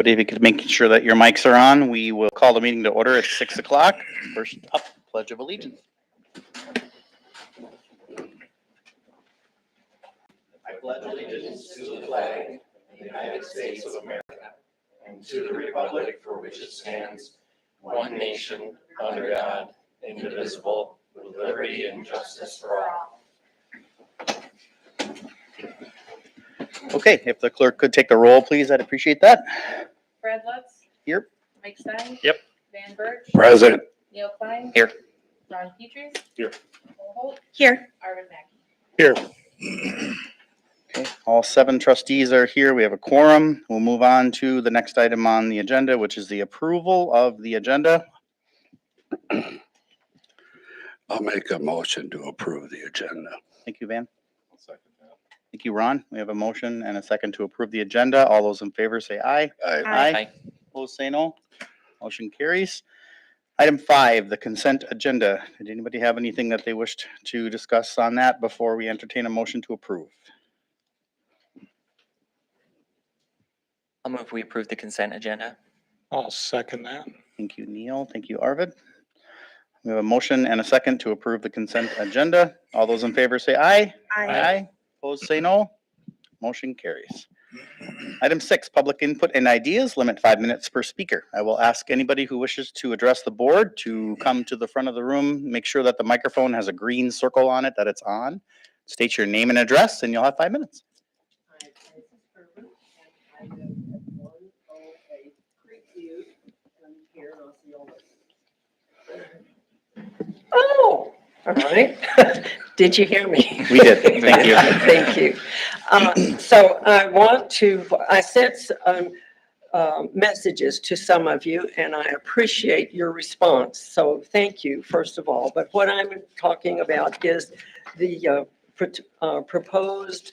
But if you could make sure that your mics are on, we will call the meeting to order at 6 o'clock. First up, Pledge of Allegiance. I pledge allegiance to the flag of the United States of America and to the republic for which it stands, one nation, under God, indivisible, with liberty and justice for all. Okay, if the clerk could take the roll, please, I'd appreciate that. Brad Lutz. Here. Mike Stein. Yep. Van Birch. Present. Neil Klein. Here. Ron Petrie. Here. Nicole Holt. Here. Arvin Mackey. Here. Okay, all 7 trustees are here. We have a quorum. We'll move on to the next item on the agenda, which is the approval of the agenda. I'll make a motion to approve the agenda. Thank you, Van. Thank you, Ron. We have a motion and a second to approve the agenda. All those in favor say aye. Aye. Opposed, say no. Motion carries. Item 5, the consent agenda. Did anybody have anything that they wished to discuss on that before we entertain a motion to approve? I'll move we approve the consent agenda. I'll second that. Thank you, Neil. Thank you, Arvid. We have a motion and a second to approve the consent agenda. All those in favor say aye. Opposed, say no. Motion carries. Item 6, public input and ideas, limit 5 minutes per speaker. I will ask anybody who wishes to address the board to come to the front of the room. Make sure that the microphone has a green circle on it that it's on. State your name and address, and you'll have 5 minutes. Hi, this is Herbert, and I live at 108 Creekview, and I'm here in Osceola. Oh, all right. Did you hear me? We did. Thank you. Thank you. So I sent messages to some of you, and I appreciate your response. So thank you, first of all. But what I'm talking about is the proposed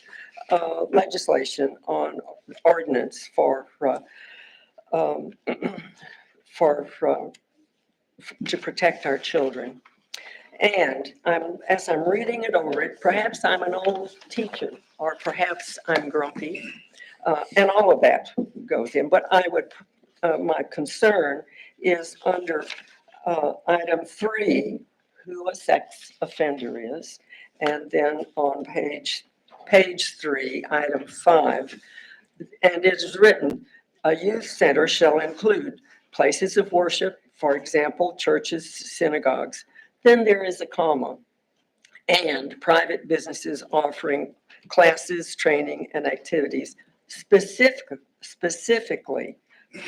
legislation on ordinance to protect our children. And as I'm reading it over it, perhaps I'm an old teacher, or perhaps I'm grumpy, and all of that goes in. But my concern is under item 3, who a sex offender is, and then on page 3, item 5, and it is written, a youth center shall include places of worship, for example, churches, synagogues. Then there is a comma, and private businesses offering classes, training, and activities specifically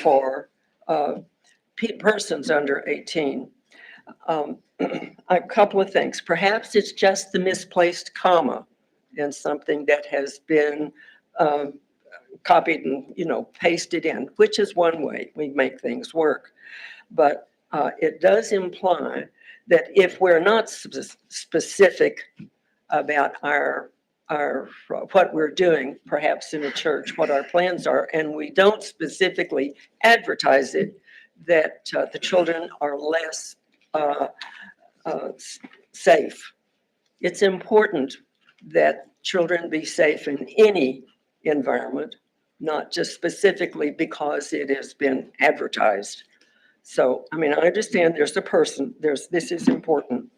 for persons under 18. A couple of things. Perhaps it's just the misplaced comma in something that has been copied and pasted in, which is one way we make things work. But it does imply that if we're not specific about our what we're doing, perhaps in a church, what our plans are, and we don't specifically advertise it, that the children are less safe. It's important that children be safe in any environment, not just specifically because it has been advertised. So, I understand there's a person, this is important,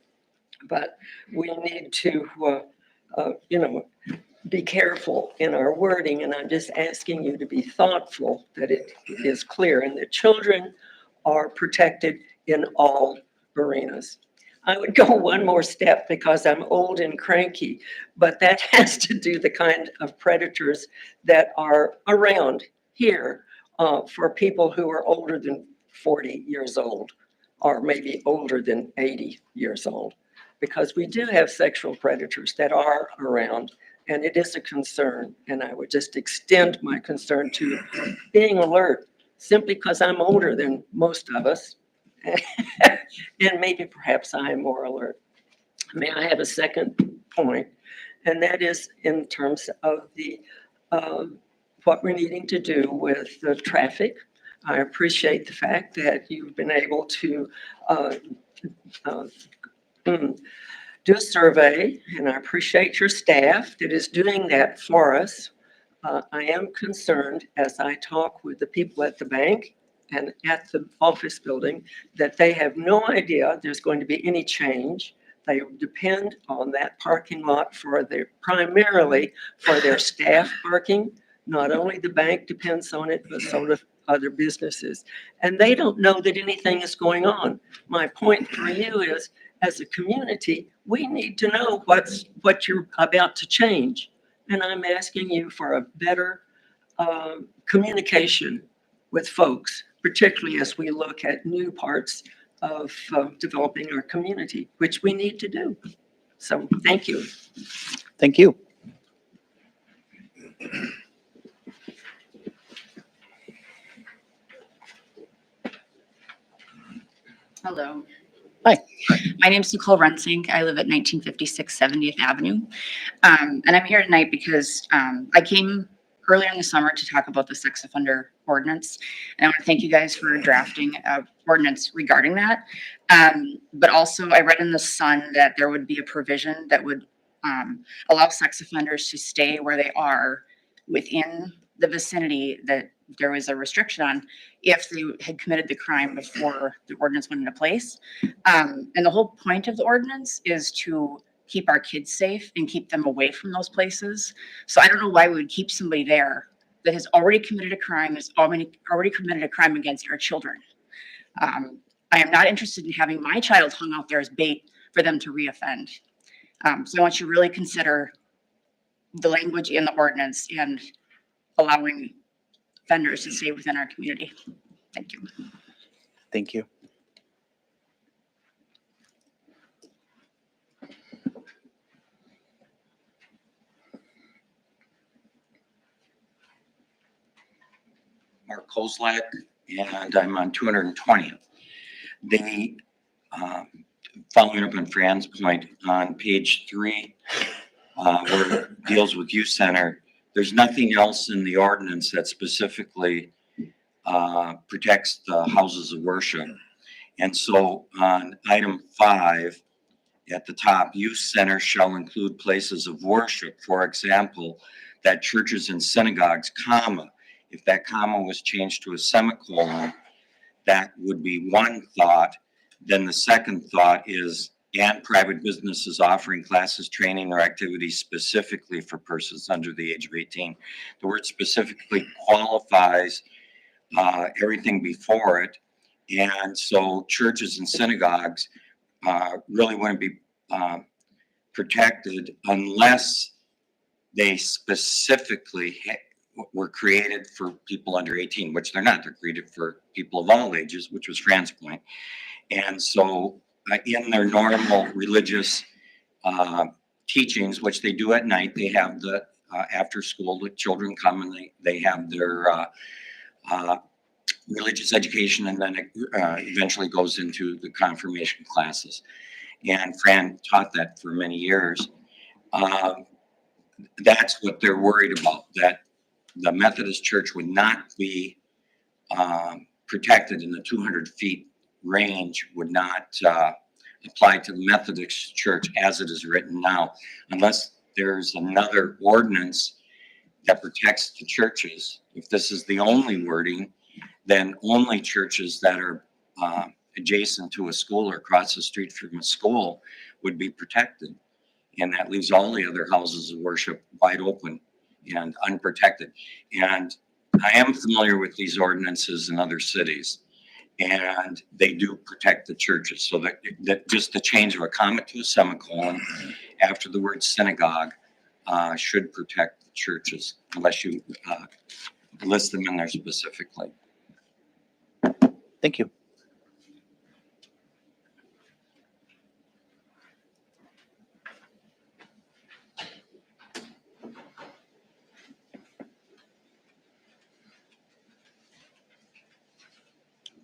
but we need to, be careful in our wording. And I'm just asking you to be thoughtful that it is clear and that children are protected in all arenas. I would go one more step because I'm old and cranky, but that has to do the kind of predators that are around here for people who are older than 40 years old, or maybe older than 80 years old, because we do have sexual predators that are around, and it is a concern. And I would just extend my concern to being alert, simply because I'm older than most of us, and maybe perhaps I am more alert. May I have a second point? And that is in terms of the what we're needing to do with the traffic. I appreciate the fact that you've been able to do a survey, and I appreciate your staff that is doing that for us. I am concerned as I talk with the people at the bank and at the office building that they have no idea there's going to be any change. They depend on that parking lot primarily for their staff parking. Not only the bank depends on it, but so do other businesses. And they don't know that anything is going on. My point for you is, as a community, we need to know what you're about to change. And I'm asking you for a better communication with folks, particularly as we look at new parts of developing our community, which we need to do. So thank you. Thank you. Hello. Hi. My name's Nicole Rensink. I live at 1956 70th Avenue. And I'm here tonight because I came earlier in the summer to talk about the sex offender ordinance. And I want to thank you guys for drafting an ordinance regarding that. But also I read in the Sun that there would be a provision that would allow sex offenders to stay where they are within the vicinity that there was a restriction on if they had committed the crime before the ordinance went into place. And the whole point of the ordinance is to keep our kids safe and keep them away from those places. So I don't know why we would keep somebody there that has already committed a crime, has already committed a crime against our children. I am not interested in having my child hung out there as bait for them to reoffend. So I want you to really consider the language in the ordinance and allowing offenders to stay within our community. Thank you. Thank you. Mark Kozlak, and I'm on 220th. They, following up on Fran's point, on page 3, where it deals with youth center, there's nothing else in the ordinance that specifically protects the houses of worship. And so on item 5, at the top, youth center shall include places of worship, for example, that churches and synagogues, comma. If that comma was changed to a semicolon, that would be one thought. Then the second thought is, and private businesses offering classes, training, or activities specifically for persons under the age of 18. The word specifically qualifies everything before it. And so churches and synagogues really wouldn't be protected unless they specifically were created for people under 18, which they're not. They're created for people of all ages, which was Fran's point. And so in their normal religious teachings, which they do at night, they have the after school, the children come and they have their religious education, and then it eventually goes into the confirmation classes. And Fran taught that for many years. That's what they're worried about, that the Methodist Church would not be protected in the 200 feet range, would not apply to the Methodist Church as it is written now, unless there's another ordinance that protects the churches. If this is the only wording, then only churches that are adjacent to a school or across the street from a school would be protected. And that leaves all the other houses of worship wide open and unprotected. And I am familiar with these ordinances in other cities, and they do protect the churches. So that just the change of a comma to a semicolon after the word synagogue should protect the churches, unless you list them in there specifically. Thank you.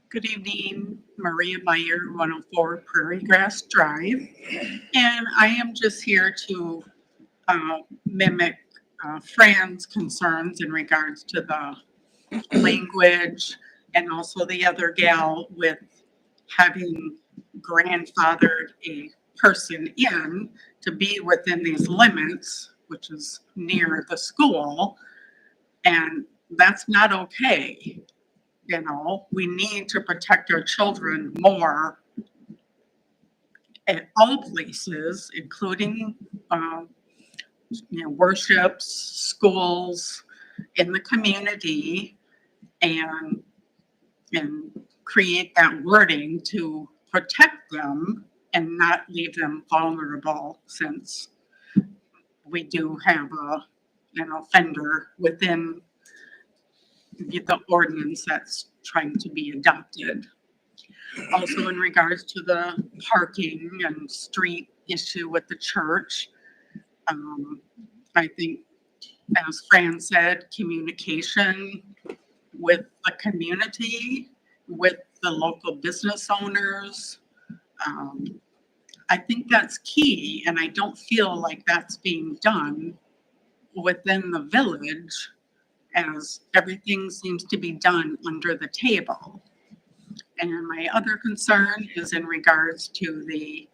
Good evening, Maria Meyer, 104 Prairie Grass Drive. And I am just here to mimic Fran's concerns in regards to the language, and also the other gal with having grandfathered a person in to be within these limits, which is near the school. And that's not okay. You know, we need to protect our children more at all places, including, worships, schools, in the community, and create that wording to protect them and not leave them vulnerable, since we do have an offender within the ordinance that's trying to be adopted. Also, in regards to the parking and street issue with the church, I think, as Fran said, communication with the community, with the local business owners. I think that's key, and I don't feel like that's being done within the village, as everything seems to be done under the table. And my other concern is in regards to the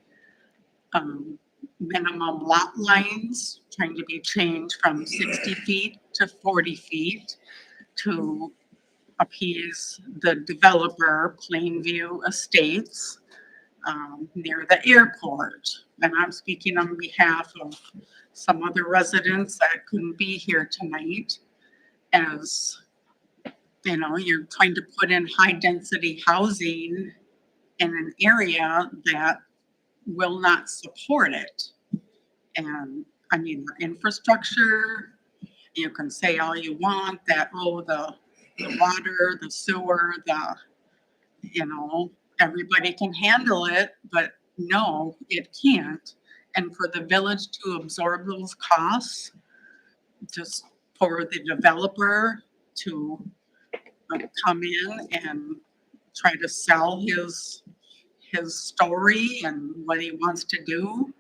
minimum lot lines trying to be changed from 60 feet to 40 feet to appease the developer, Plainview Estates, near the airport. And I'm speaking on behalf of some other residents that couldn't be here tonight, as you know, you're trying to put in high-density housing in an area that will not support it. And I mean, the infrastructure, you can say all you want that, oh, the water, the sewer, everybody can handle it, but no, it can't. And for the village to absorb those costs, just for the developer to come in and try to sell his story and what he wants to do.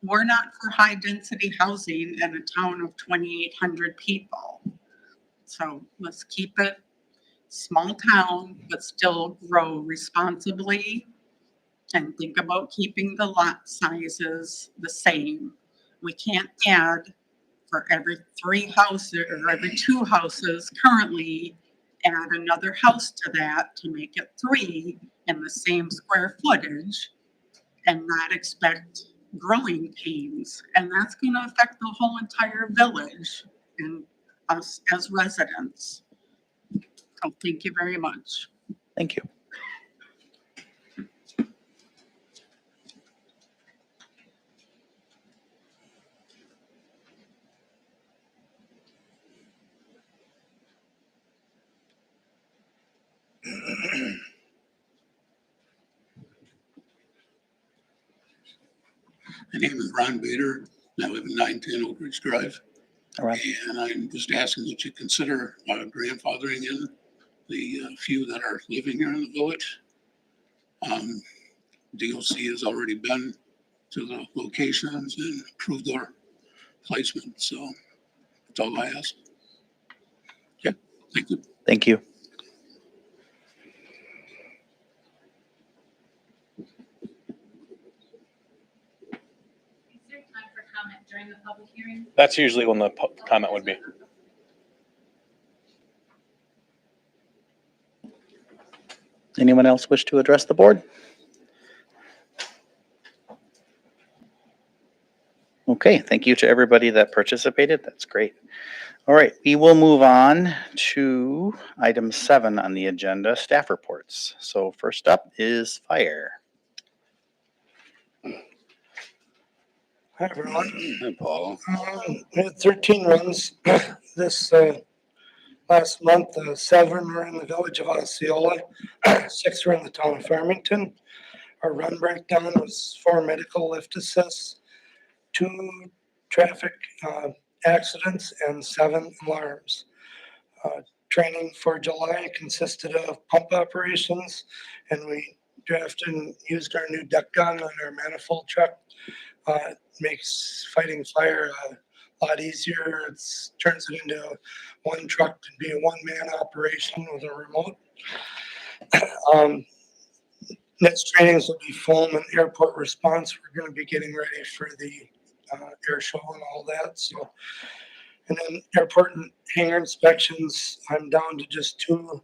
We're not for high density housing in a town of 2,800 people. So let's keep it small town, but still grow responsibly, and think about keeping the lot sizes the same. We can't add for every 3 houses or every 2 houses currently, add another house to that to make it 3 in the same square footage and not expect growing pains. And that's going to affect the whole entire village and us as residents. So thank you very much. Thank you. My name is Ron Bader, and I live in 910 Oak Ridge Drive. All right. And I'm just asking that you consider grandfathering in the few that are living here in the village. DOC has already been to the locations and approved their placement, so that's all I ask. Okay, thank you. Thank you. Is there time for comment during the public hearing? That's usually when the comment would be. Anyone else wish to address the board? Okay, thank you to everybody that participated. That's great. All right, we will move on to item 7 on the agenda, staff reports. So first up is fire. Hi, everyone. Hi, Paul. We had 13 runs this last month. 7 were in the village of Osceola, 6 were in the town of Farmington. Our run breakdown was 4 medical lift assists, 2 traffic accidents, and 7 alarms. Training for July consisted of pump operations, and we drafted and used our new duck gun on our manifold truck. It makes fighting fire a lot easier. It turns it into one truck to be a one-man operation with a remote. Next trainings will be foam and airport response. We're going to be getting ready for the air show and all that. So And then airport and hangar inspections, I'm down to just 2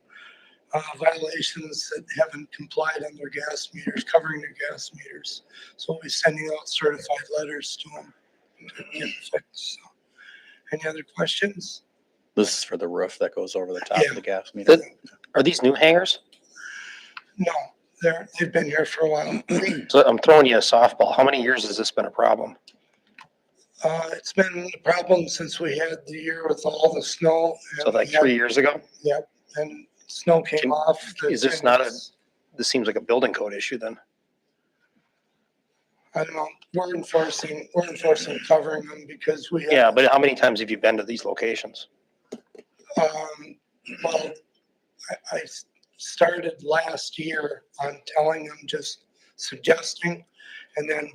violations that haven't complied on their gas meters, covering their gas meters. So we'll be sending out certified letters to them to get fixed. So, any other questions? This is for the roof that goes over the top Yeah. of the gas meter. Are these new hangars? No, they've been here for a while. So I'm throwing you a softball. How many years has this been a problem? It's been a problem since we had the year with all the snow. So and like we had- 3 years ago? Yep, and snow came Can- off. Is this not this seems like a building code issue then? I don't know, we're enforcing covering them because we have. Yeah, but how many times have you been to these locations? Well, I started last year on telling them, just suggesting, and then,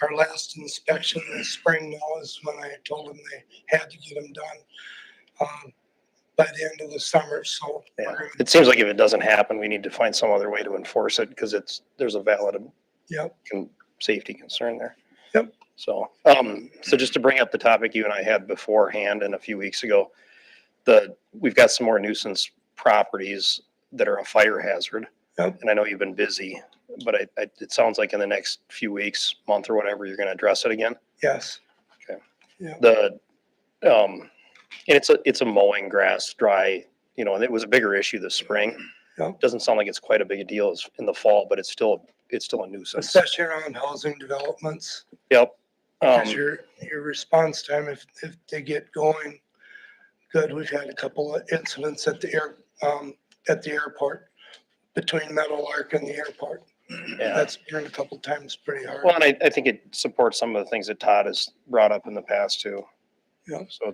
our last inspection this spring now is when I told them they had to get them done, by the end of the summer, so. we're Yeah. gonna- It seems like if it doesn't happen, we need to find some other way to enforce it because there's a valid Yep, safety concern there. Yep. So, so just to bring up the topic you and I had beforehand and a few weeks ago, we've got some more nuisance properties that are a fire hazard. Yep. And I know you've been busy, but it sounds like in the next few weeks, month or whatever, you're going to address it again. yes. And it's a mowing grass dry, and it was a bigger issue this spring. Yep. Doesn't sound like it's quite a big deal as in the fall, but it's still a nuisance. Especially around housing developments, Yep. because your response time, if they get going good, we've had a couple of incidents at the airport, between Meadowlark and the airport. Yeah. That's burned a couple times pretty hard. Well, and I think it supports some of the things that Todd has brought up in the past too. Yeah. So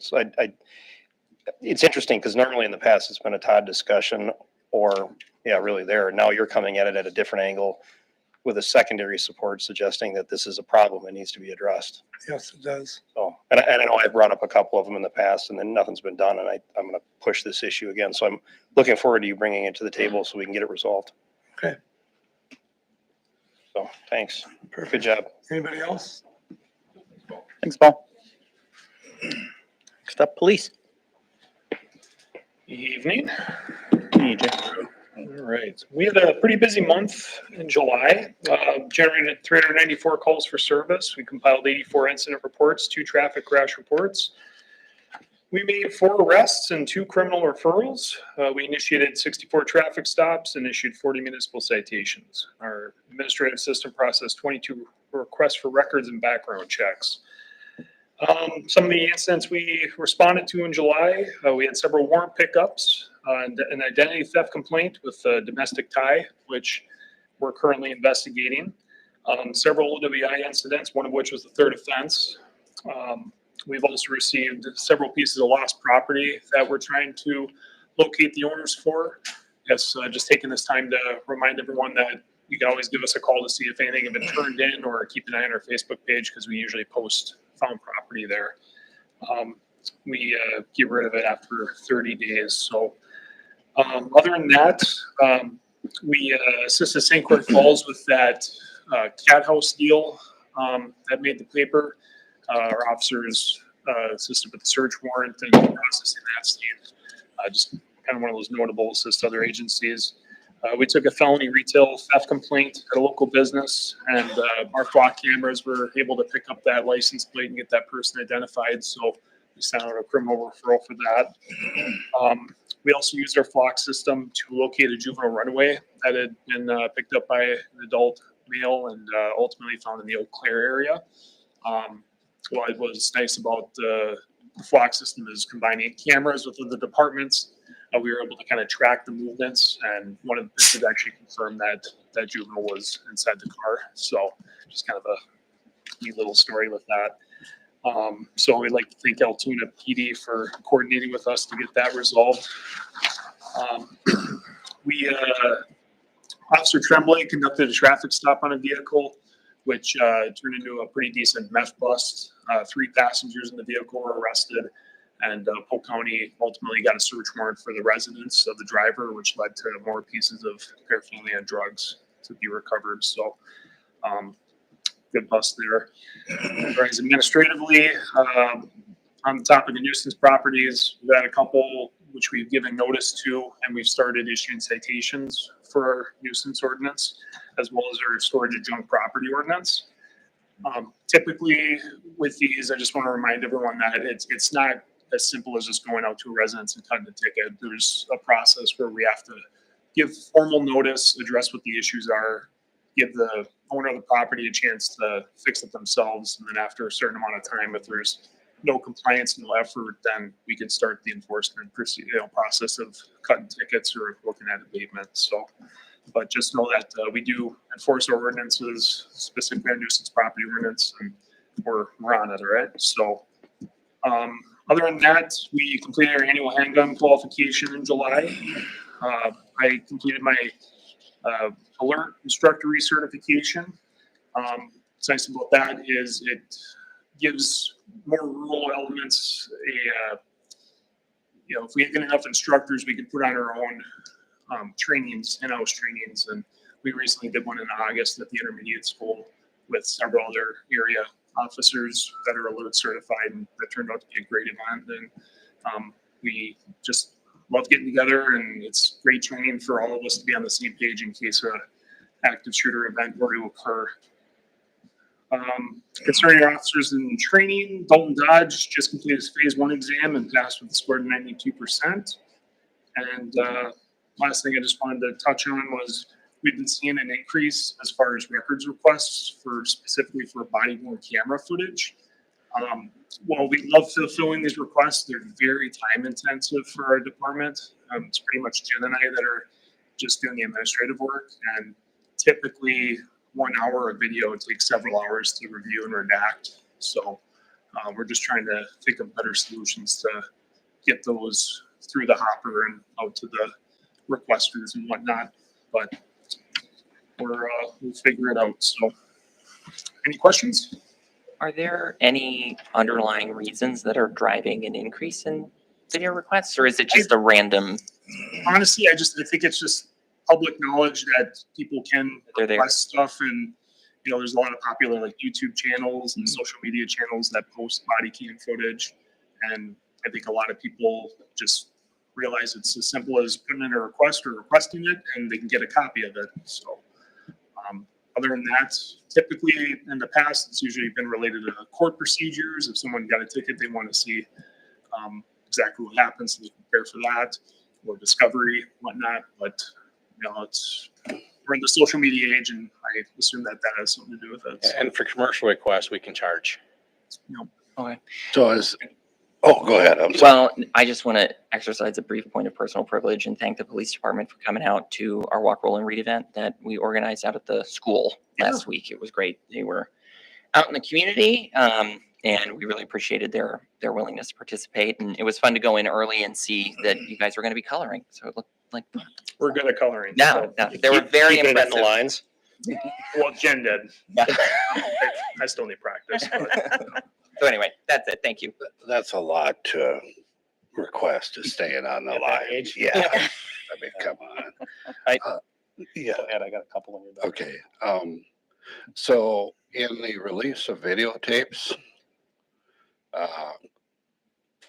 it's interesting because normally in the past it's been a Todd discussion or, really there. Now you're coming at it at a different angle with a secondary support suggesting that this is a problem that needs to be addressed. Yes, it does. So, and I know I've brought up a couple of them in the past and then nothing's been done and I'm going to push this issue again. So I'm looking forward to you bringing it to the table so we can get it resolved. Okay. So thanks. Good job. Anybody else? Thanks, Paul. Next up, police. Evening. EJ. All right. We had a pretty busy month in July. Generated 394 calls for service. We compiled 84 incident reports, 2 traffic crash reports. We made 4 arrests and 2 criminal referrals. We initiated 64 traffic stops and issued 40 municipal citations. Our administrative system processed 22 requests for records and background checks. Some of the incidents we responded to in July, we had several warrant pickups, and an identity theft complaint with a domestic tie, which we're currently investigating. Several OWI incidents, one of which was the 3rd offense. We've also received several pieces of lost property that we're trying to locate the owners for. Yes, just taking this time to remind everyone that you can always give us a call to see if anything has been turned in or keep an eye on our Facebook page because we usually post found property there. We get rid of it after 30 days. So other than that, we assisted St. Croix Falls with that cat house deal that made the paper. Our officers assisted with the search warrant and processing that state. Just kind of one of those notable assist other agencies. We took a felony retail theft complaint at a local business, and our flock cameras were able to pick up that license plate and get that person identified. So we sent out a criminal referral for that. We also used our flock system to locate a juvenile runaway that had been picked up by an adult male and ultimately found in the Eau Claire area. What was nice about the flock system is combining cameras with other departments. We were able to kind of track the movements, and one of the pictures actually confirmed that juvenile was inside the car. So just kind of a neat little story with that. So we'd like to thank Altoona PD for coordinating with us to get that resolved. Officer Tremblay conducted a traffic stop on a vehicle, which turned into a pretty decent meth bust. 3 passengers in the vehicle were arrested, and Polk County ultimately got a search warrant for the residence of the driver, which led to more pieces of paraphernalia and drugs to be recovered. So good bust there. Whereas administratively, On the topic of nuisance properties, we've had a couple which we've given notice to, and we've started issuing citations for our nuisance ordinance, as well as our storage of junk property ordinance. Typically with these, I just want to remind everyone that it's not as simple as just going out to a residence and cutting a ticket. There's a process where we have to give formal notice, address what the issues are, give the owner of the property a chance to fix it themselves. And then after a certain amount of time, if there's no compliance, no effort, then we can start the enforcement process of cutting tickets or looking at abatement. So, but just know that we do enforce our ordinances, specifically our nuisance property ordinance, and we're on it, all right? So, other than that, we completed our annual handgun qualification in July. I completed my alert instructor recertification. What's nice about that is it gives more rural elements if we get enough instructors, we can put on our own trainings, in-house trainings. And we recently did one in August at the intermediate school with several other area officers that are alert certified, and that turned out to be a great event. And we just love getting together, and it's great training for all of us to be on the same page in case an active shooter event were to occur. Concerning our officers in training, Dalton Dodge just completed his phase 1 exam and passed with a score of 92%. And last thing I just wanted to touch on was we've been seeing an increase as far as records requests specifically for body-worn camera footage. While we love fulfilling these requests, they're very time intensive for our department. It's pretty much Jen and I that are just doing the administrative work, and typically 1 hour of video takes several hours to review and redact. So we're just trying to think of better solutions to get those through the hopper and out to the requesters and whatnot. But we'll figure it out. So, any questions? Are there any underlying reasons that are driving an increase in video requests, or is it just a random? Honestly, I think it's just public knowledge that people can They're there. request stuff, and there's a lot of popular like YouTube channels and social media channels that post body cam footage, and I think a lot of people just realize it's as simple as putting in a request or requesting it, and they can get a copy of it. So, other than that, typically in the past, it's usually been related to court procedures. If someone got a ticket, they want to see exactly what happened, so they prepare for that, or discovery, whatnot. But we're in the social media age, and I assume that has something to do with it. So, And for commercial requests, we can charge. Okay. So go ahead. I'm sorry. Well, I just want to exercise a brief point of personal privilege and thank the police department for coming out to our Walk, Roll, and Read event that we organized out at the school last week. It was great. They were out in the community, and we really appreciated their willingness to participate. And it was fun to go in early and see that you guys were going to be coloring. So it looked like fun. we're good at coloring. No, they were very Keep it in impressive. the lines. Well, Jen did. Yeah. I still need practice. But. So anyway, that's it. Thank you. That's a lot to request to staying on the At that line. age? Yeah. I mean, come on. Yeah. Go ahead, I got a couple on your back. Okay. So in the release of videotapes,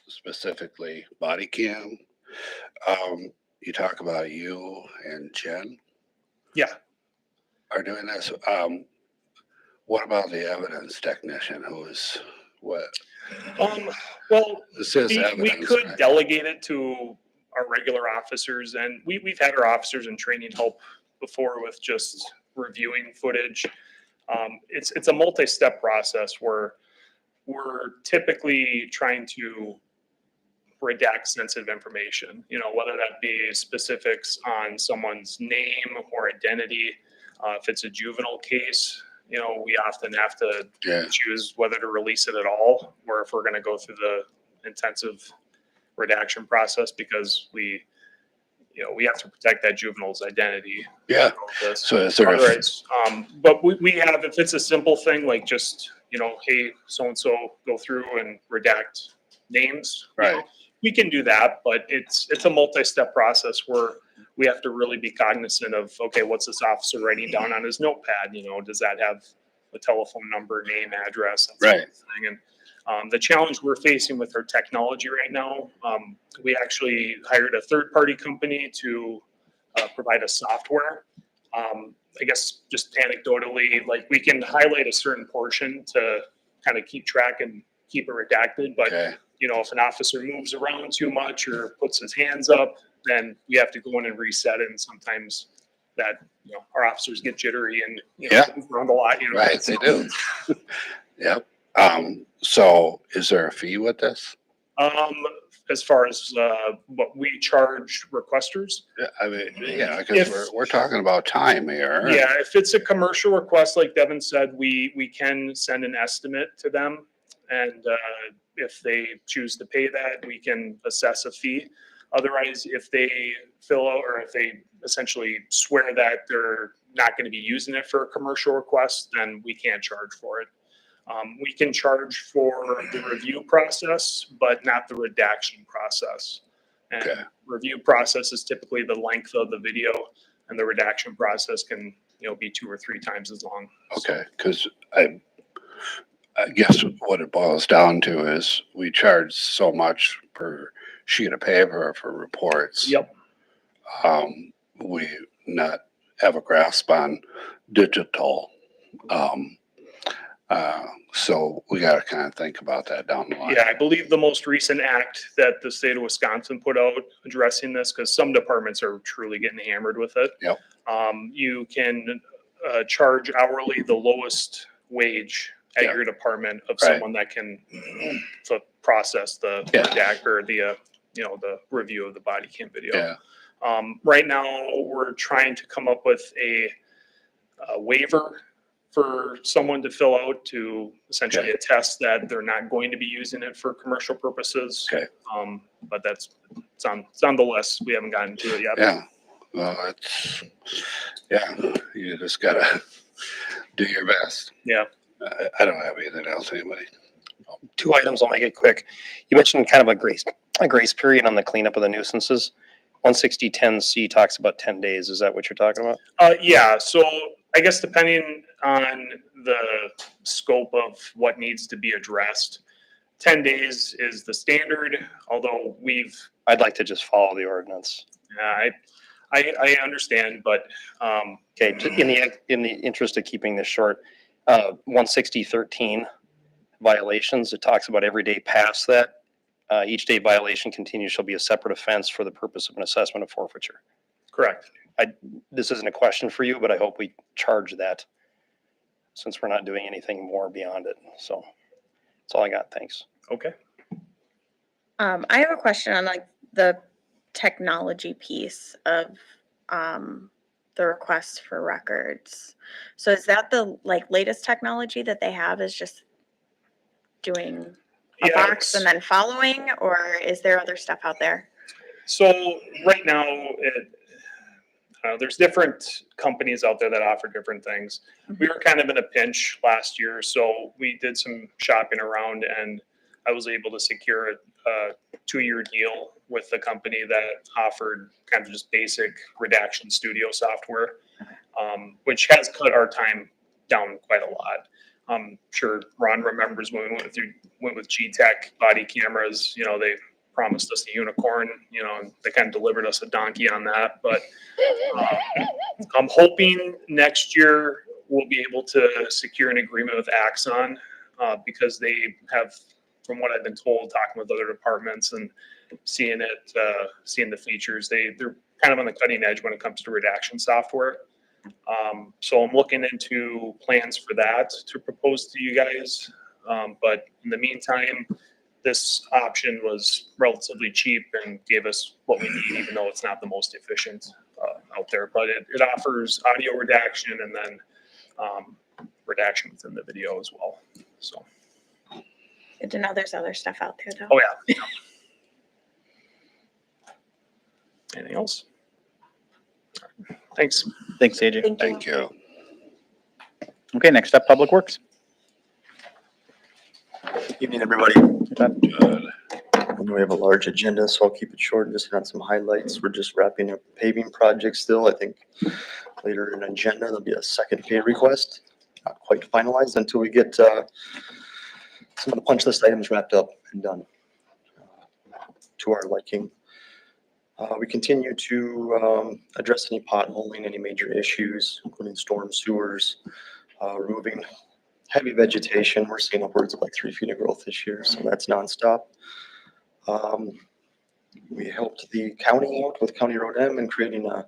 specifically body cam, you talk about you and Jen Yeah. are doing this. What about the evidence technician who is what? Well, This is we evidence, could right? delegate it to our regular officers, and we've had our officers in training help before with just reviewing footage. It's a multi-step process where we're typically trying to redact sensitive information, whether that be specifics on someone's name or identity. If it's a juvenile case, we often have to choose whether to release it at all, or if we're going to go through the intensive redaction process, because we have to protect that juvenile's identity. Yeah. So is there Otherwise, but we have, if it's a simple thing, like just, hey, so-and-so go through and redact names. Right. We can do that, but it's a multi-step process where we have to really be cognizant of, okay, what's this officer writing down on his notepad? Does that have a telephone number, name, address, that sort of thing? The challenge we're facing with our technology right now, we actually hired a third-party company to provide us software. I guess just anecdotally, like we can highlight a certain portion to kind of keep track and keep it redacted, but Okay, you know, if an officer moves around too much or puts his hands up, then we have to go in and reset it. And sometimes that, you know, our officers get jittery and, you know, Yeah. move around a lot, you know. right, they do. Yep. So is there a fee with this? As far as, what we charge requesters, Yeah, I mean, yeah, because If- we're talking about time here. yeah, if it's a commercial request, like Devin said, we can send an estimate to them. And, if they choose to pay that, we can assess a fee. Otherwise, if they fill out, or if they essentially swear that they're not going to be using it for a commercial request, then we can't charge for it. We can charge for the review process, but not the redaction process. And Okay. review process is typically the length of the video, and the redaction process can, you know, be 2 or 3 times as long. Okay, because I guess what it boils down to is we charge so much per sheet of paper for reports. Yep. We not have a grasp on digital. So we gotta kind of think about that down the line. Yeah, I believe the most recent act that the state of Wisconsin put out addressing this, because some departments are truly getting hammered with it. Yep. You can charge hourly the lowest wage at Yeah. your department of Right. someone that can to process the Yeah. redact or the you know, the review of the body cam video. Yeah, Right now, we're trying to come up with a waiver for someone to fill out to essentially Okay. attest that they're not going to be using it for commercial purposes. Okay. But it's on the list. We haven't gotten to it yet. yeah. Well, yeah, you just gotta do your best. Yeah. I don't have anything else, anybody. 2 items, I'll make it quick. You mentioned kind of a grace period on the cleanup of the nuisances. 16010C talks about 10 days. Is that what you're talking about? Yeah, so I guess depending on the scope of what needs to be addressed, 10 days is the standard, although I'd like to just follow the ordinance. I understand, but, Okay, in the interest of keeping this short, 16013 violations, it talks about every day past that. Each day violation continued shall be a separate offense for the purpose of an assessment of forfeiture. correct. This isn't a question for you, but I hope we charge that since we're not doing anything more beyond it. So that's all I got. Thanks. Okay. I have a question on like the technology piece of the request for records. So is that the like latest technology that they have is just doing a Yeah, box and then following, or is there other stuff out there? So right now, there's different companies out there that offer different things. We were kind of in a pinch last year, so we did some shopping around, and I was able to secure a 2-year deal with the company that offered kind of just basic redaction studio software, which has cut our time down quite a lot. I'm sure Ron remembers when we went with G-Tech body cameras. You know, they promised us a unicorn. You know, and they kind of delivered us a donkey on that. But I'm hoping next year we'll be able to secure an agreement with Axon because they have, from what I've been told, talking with other departments and seeing the features, they're kind of on the cutting edge when it comes to redaction software. So I'm looking into plans for that to propose to you guys. But in the meantime, this option was relatively cheap and gave us what we need, even though it's not the most efficient out there. But it offers audio redaction and then redaction within the video as well. So, Good to know there's other stuff out there though. oh yeah. Anything else? Thanks. Thanks, AJ. Thank you. Thank you. Okay, next up, Public Works. Evening, everybody. Good. We have a large agenda, so I'll keep it short and just add some highlights. We're just wrapping up paving projects still. I think later in the agenda, there'll be a second pay request. Not quite finalized until we get some of the punch list items wrapped up and done to our liking. We continue to address any potholing, any major issues, including storm sewers, removing heavy vegetation. We're seeing upwards of like 3 feet of growth this year, so that's nonstop. We helped the county out with County Road M and creating a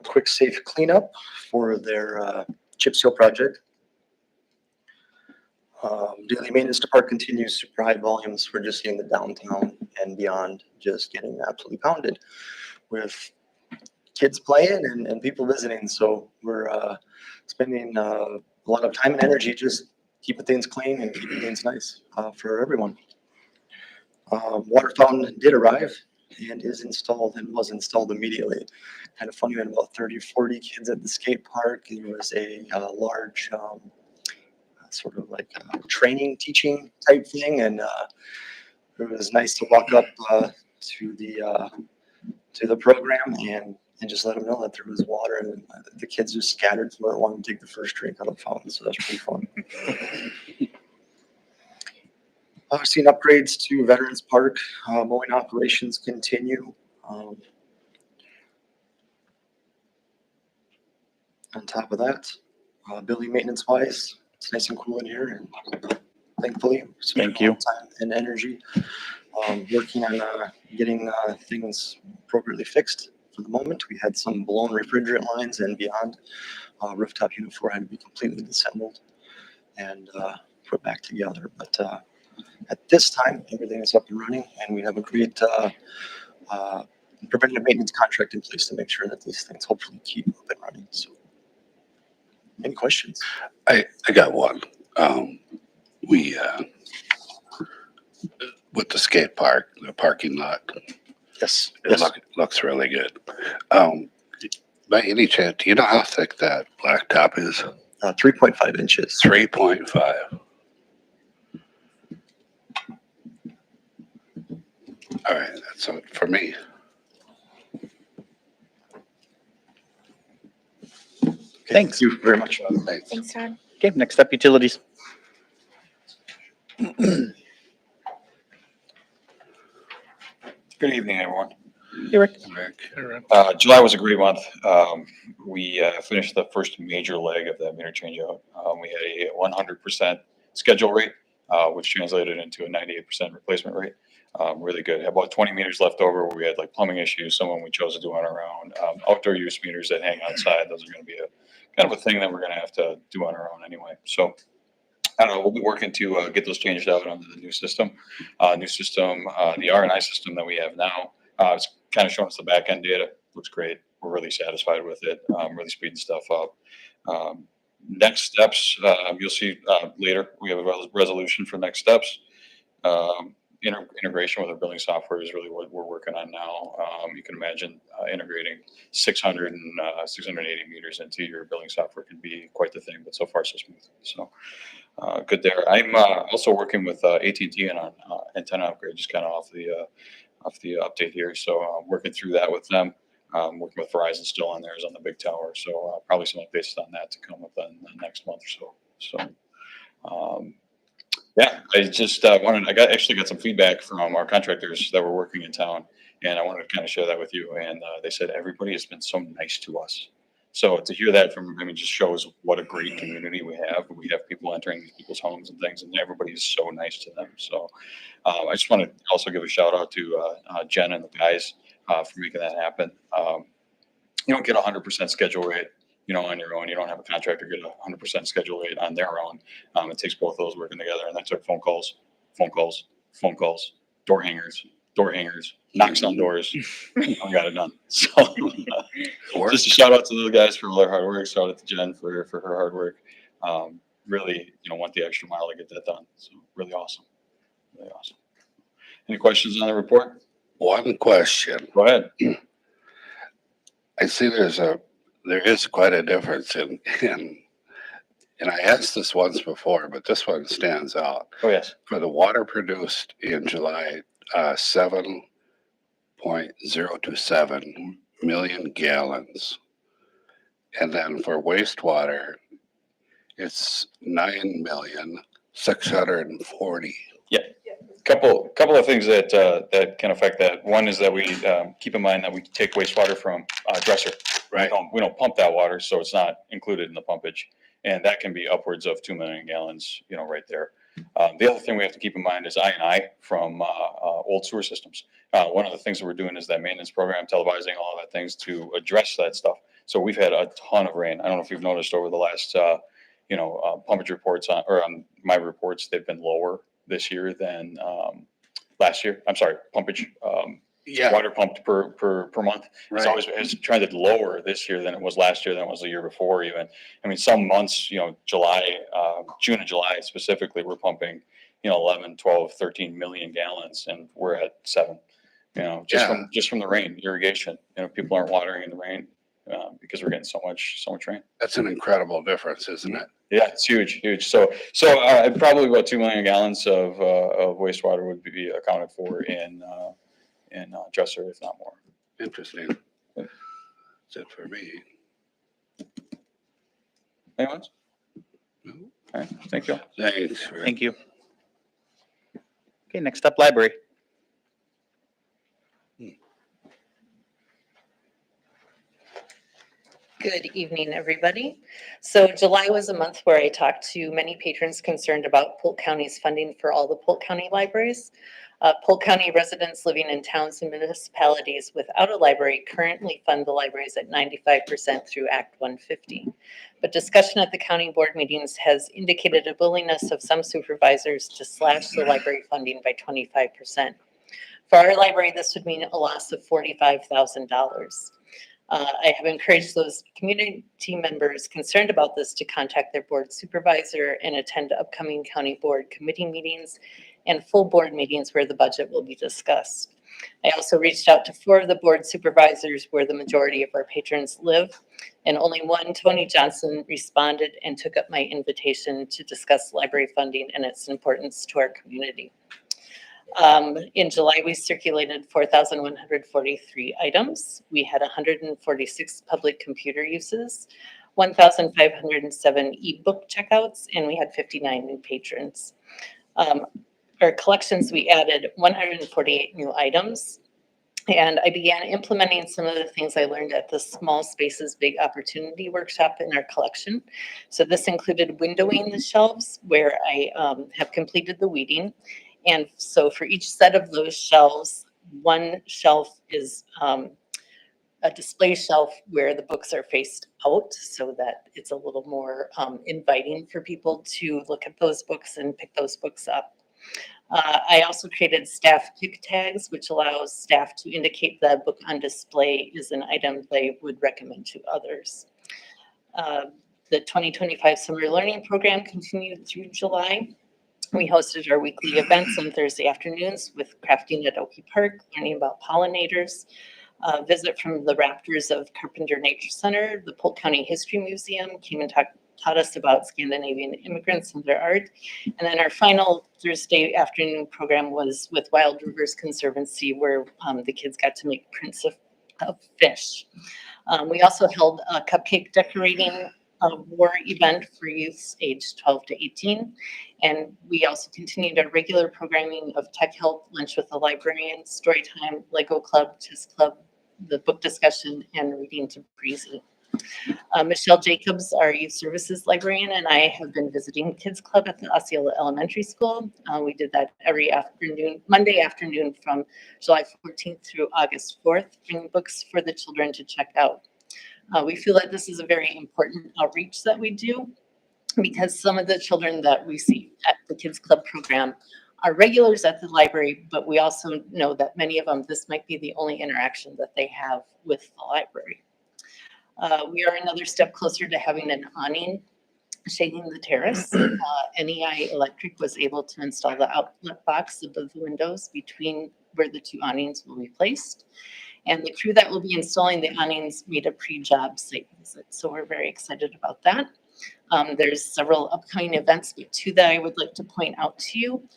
quick, safe cleanup for their chip seal project. Daily maintenance department continues super high volumes. We're just seeing the downtown and beyond just getting absolutely pounded with kids playing and people visiting. So we're spending a lot of time and energy just keeping things clean and keeping things nice for everyone. Water fountain did arrive and is installed and was installed immediately. Kind of funny, we had about 30 or 40 kids at the skate park. There was a large sort of like training, teaching type thing. And it was nice to walk up to the program and just let them know that there was water, and the kids just scattered from it, wanted to take the first drink out of the fountain. So that's pretty fun. I've seen upgrades to Veterans Park. Mowing operations continue. On top of that, building maintenance wise, it's nice and cool in here, and thankfully, Thank you. time and energy working on getting things appropriately fixed. For the moment, we had some blown refrigerant lines and beyond. Rooftop unit 4 had to be completely disassembled and put back together. But at this time, everything is up and running, and we have a great preventative maintenance contract in place to make sure that these things hopefully keep up and running. So, any questions? I got one. We, with the skate park, the parking lot, Yes. it looks really good. By any chance, do you know how thick that blacktop is? 3.5 inches. 3.5. All right, that's it for me. Thanks. Thank you very much. Thanks. Thanks, Todd. Okay, next up, utilities. Good evening, everyone. Hey, Rick. July was a great month. We finished the first major leg of that meter change out. We had a 100% schedule rate, which translated into a 98% replacement rate. Really good. Had about 20 meters left over where we had like plumbing issues, some of them we chose to do on our own. Outdoor use meters that hang outside, those are going to be a kind of a thing that we're going to have to do on our own anyway. So I don't know, we'll be working to get those changed out onto the new system. The R&I system that we have now, it's kind of showing us the back end data. Looks great. We're really satisfied with it. Really speeding stuff up. Next steps, you'll see later. We have a resolution for next steps. Integration with our billing software is really what we're working on now. You can imagine integrating 600 and 680 meters into your billing software can be quite the thing, but so far so smooth. So good there. I'm also working with AT&T and on antenna upgrade, just kind of off the update here. So working through that with them. Working with Verizon still on theirs on the big tower. So probably some updates on that to come within the next month or so. So yeah, I just actually got some feedback from our contractors that were working in town, and I wanted to kind of share that with you. And they said everybody has been so nice to us. So to hear that from, just shows what a great community we have. We have people entering these people's homes and things, and everybody is so nice to them. So I just want to also give a shout out to Jen and the guys for making that happen. You don't get 100% schedule rate, on your own. You don't have a contractor get 100% schedule rate on their own. It takes both of those working together, and that took phone calls, door hangers, knocks on doors. I got it done. So just a shout out to those guys for all their hard work. Shout out to Jen for her hard work. Really, went the extra mile to get that done. So really awesome. Really awesome. Any questions on the report? One question. Go ahead. I see there is quite a difference in, and I asked this once before, but this one stands out. Oh, yes. For the water produced in July, 7.027 million gallons. And then for wastewater, it's 9,000,000 640. Couple of things that, that can affect that. One is that we, keep in mind that we take wastewater from, Dresser. Right. We don't pump that water, so it's not included in the pumpage. And that can be upwards of 2 million gallons, right there. The other thing we have to keep in mind is I from, old sewer systems. One of the things that we're doing is that maintenance program, televising all of that things to address that stuff. So we've had a ton of rain. I don't know if you've noticed over the last, pumpage reports on my reports, they've been lower this year than last year. I'm sorry, pumpage, water pumped per month. It's always it's trended lower this year than it was last year, than it was the year before even. I mean, some months, July, June and July specifically, we're pumping, 11, 12, 13 million gallons, and we're at 7. Just from the rain, irrigation. People aren't watering in the rain because we're getting so much rain. That's an incredible difference, isn't it? Yeah, it's huge. So probably about 2 million gallons of wastewater would be accounted for in Dresser, if not more. Interesting. That's it for me. Anyone else? No. All right, thank you. Thanks. Thank you. Okay, next up, library. Good evening, everybody. So July was a month where I talked to many patrons concerned about Polk County's funding for all the Polk County libraries. Polk County residents living in towns and municipalities without a library currently fund the libraries at 95% through Act 150. But discussion at the county board meetings has indicated a willingness of some supervisors to slash the library funding by 25%. For our library, this would mean a loss of $45,000. I have encouraged those community members concerned about this to contact their board supervisor and attend upcoming county board committee meetings and full board meetings where the budget will be discussed. I also reached out to 4 of the board supervisors where the majority of our patrons live, and only one, Tony Johnson, responded and took up my invitation to discuss library funding and its importance to our community. In July, we circulated 4,143 items. We had 146 public computer uses, 1,507 ebook checkouts, and we had 59 new patrons. Our collections, we added 148 new items, and I began implementing some of the things I learned at the Small Spaces Big Opportunity workshop in our collection. So this included windowing the shelves, where I have completed the weeding. And so for each set of those shelves, one shelf is a display shelf where the books are faced out so that it's a little more inviting for people to look at those books and pick those books up. I also created staff pick tags, which allows staff to indicate the book on display is an item they would recommend to others. The 2025 Summer Learning Program continued through July. We hosted our weekly events on Thursday afternoons with crafting at Oakey Park, learning about pollinators, a visit from the Raptors of Carpenter Nature Center, the Polk County History Museum came and taught us about Scandinavian immigrants and their art. And then our final Thursday afternoon program was with Wild Rivers Conservancy, where the kids got to make prints of fish. We also held a cupcake decorating war event for youths aged 12 to 18. And we also continued our regular programming of tech help, lunch with the librarian, story time, Lego club, chess club, the book discussion, and reading to Breezy. Michelle Jacobs, our youth services librarian, and I have been visiting Kids Club at the Osceola Elementary School. We did that every afternoon, Monday afternoon from July 14th through August 4th, bringing books for the children to check out. We feel that this is a very important outreach that we do because some of the children that we see at the Kids Club program are regulars at the library, but we also know that many of them, this might be the only interaction that they have with the library. We are another step closer to having an awning shading the terrace. NEI Electric was able to install the outlet box above the windows between where the 2 awnings will be placed. And the crew that will be installing the awnings made a pre-job site visit. So we're very excited about that. There's several upcoming events, but 2 that I would like to point out to you.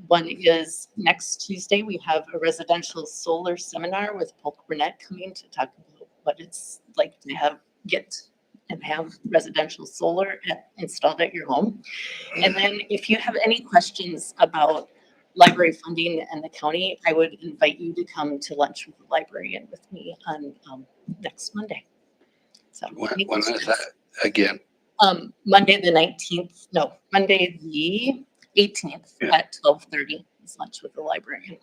One is next Tuesday, we have a residential solar seminar with Polk Burnett coming to talk about what it's like to get and have residential solar installed at your home. And then if you have any questions about library funding and the county, I would invite you to come to lunch with the librarian with me on next Monday. So any When is questions? that again? Monday the 19th, no, Monday the 18th Yeah. at 12:30 is lunch with the librarian.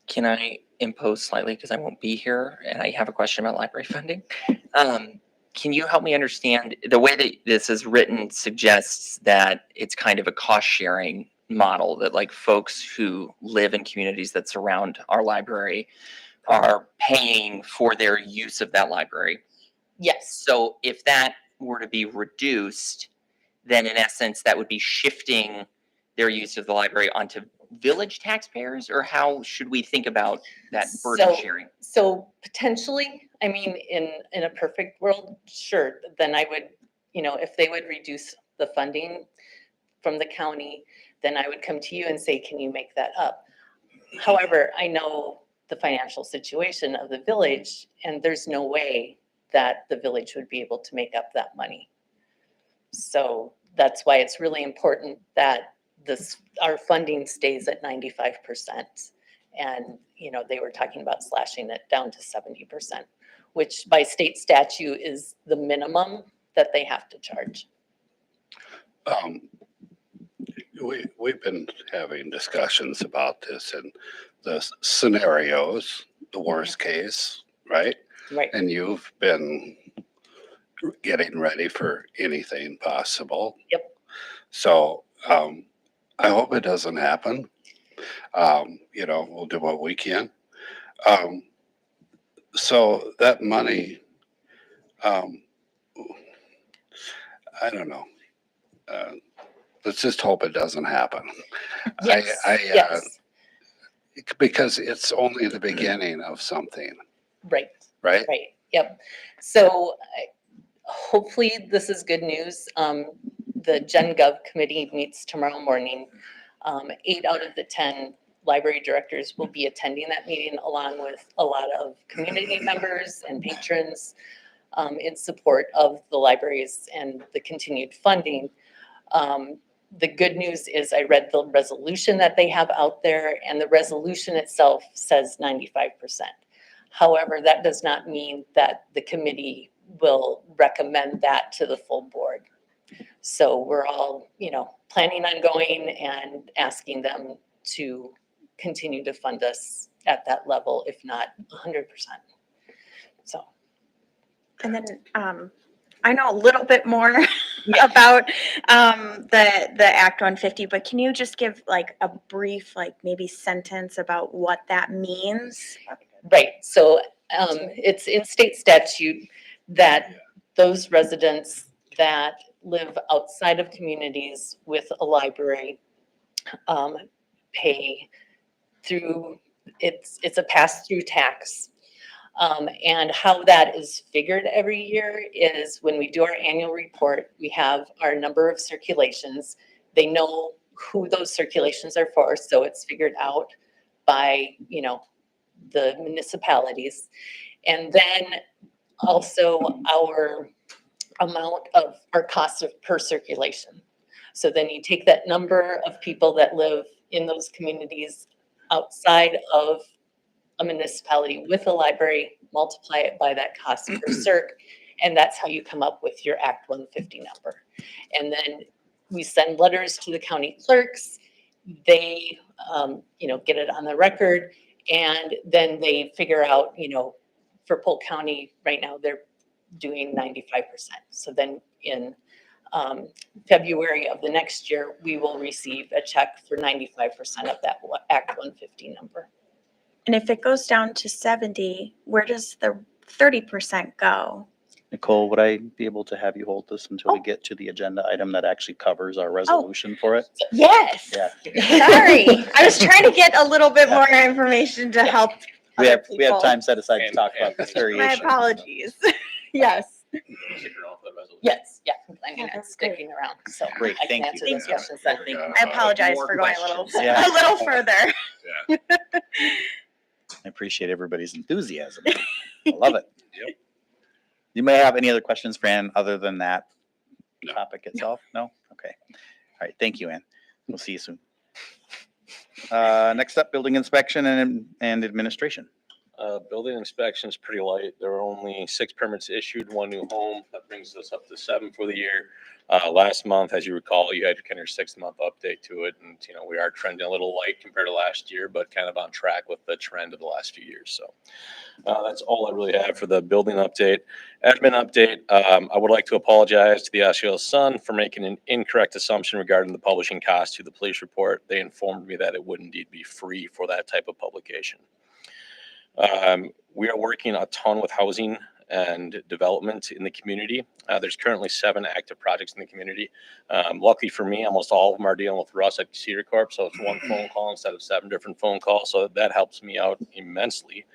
Can I impose slightly because I won't be here and I have a question about library funding? Can you help me understand the way that this is written suggests that it's kind of a cost sharing model that like folks who live in communities that surround our library are paying for their use of that library. Yes. So if that were to be reduced, then in essence, that would be shifting their use of the library onto village taxpayers, or how should we think about that burden So- sharing? So potentially, I mean, in a perfect world, sure, then I would, if they would reduce the funding from the county, then I would come to you and say, can you make that up? However, I know the financial situation of the village, and there's no way that the village would be able to make up that money. So that's why it's really important that our funding stays at 95%. And, they were talking about slashing it down to 70%, which by state statute is the minimum that they have to charge. We've been having discussions about this and the scenarios, the worst case, right? Right. And you've been getting ready for anything possible. Yep. So I hope it doesn't happen. We'll do what we can. So that money, I don't know. Let's just hope it doesn't happen. Yes, yes. Because it's only the beginning of something, Right. right? Right, yep. So hopefully this is good news. The Gen Gov committee meets tomorrow morning. 8 out of the 10 library directors will be attending that meeting along with a lot of community members and patrons in support of the libraries and the continued funding. The good news is I read the resolution that they have out there, and the resolution itself says 95%. However, that does not mean that the committee will recommend that to the full board. So we're all, planning on going and asking them to continue to fund us at that level, if not 100%. So. And then I know a little bit more about the Act 150, but can you just give like a brief, like maybe sentence about what that means? Right, so it's in state statute that those residents that live outside of communities with a library pay through, it's a pass-through tax. And how that is figured every year is when we do our annual report, we have our number of circulations. They know who those circulations are for, so it's figured out by, the municipalities. And then also our amount of our cost of per circulation. So then you take that number of people that live in those communities outside of a municipality with a library, multiply it by that cost per circ, and that's how you come up with your Act 150 number. And then we send letters to the county clerks. They, get it on the record, and then they figure out, for Polk County right now, they're doing 95%. So then in February of the next year, we will receive a check for 95% of that Act 150 number. And if it goes down to 70, where does the 30% go? Nicole, would I be able to have you hold this until we get to the agenda item that actually covers our resolution for it? Yes. Yeah. Sorry, I was trying to get a little bit more information to help We other have people. time set aside to talk about this My variation. apologies. Yes. Yes, yeah, I'm planning Yeah, on that's sticking around, so. Great, I can thank answer you. those questions then. I apologize More for going a little, questions. Yeah. a little further. I appreciate everybody's enthusiasm. I love it. You may have any other questions, Fran, other than that topic itself? No? Okay. All right, thank you, Ann. We'll see you soon. Next up, building inspection and administration. Building inspection is pretty light. There were only 6 permits issued, 1 new home. That brings us up to 7 for the year. Last month, as you recall, you had kind of your 6-month update to it. And, we are trending a little light compared to last year, but kind of on track with the trend of the last few years. So that's all I really have for the building update. Admin update, I would like to apologize to the Osceola Sun for making an incorrect assumption regarding the publishing cost to the police report. They informed me that it would indeed be free for that type of publication. We are working a ton with housing and development in the community. There's currently 7 active projects in the community. Luckily for me, almost all of them are dealing with Russ at Cedar Corp. So it's 1 phone call instead of 7 different phone calls. So that helps me out immensely.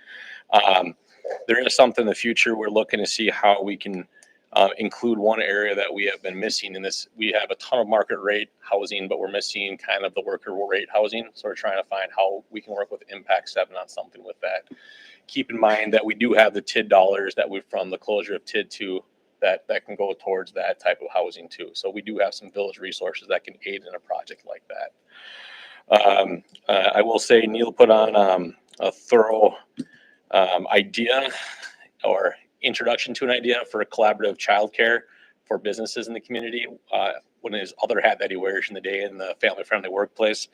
There is something in the future. We're looking to see how we can include one area that we have been missing in this. We have a ton of market rate housing, but we're missing kind of the worker rate housing. So we're trying to find how we can work with Impact 7 on something with that. Keep in mind that we do have the TID dollars that we from the closure of TID 2 that can go towards that type of housing too. So we do have some village resources that can aid in a project like that. I will say Neil put on a thorough idea or introduction to an idea for a collaborative childcare for businesses in the community. When his other hat that he wears in the day in the family-friendly workplace.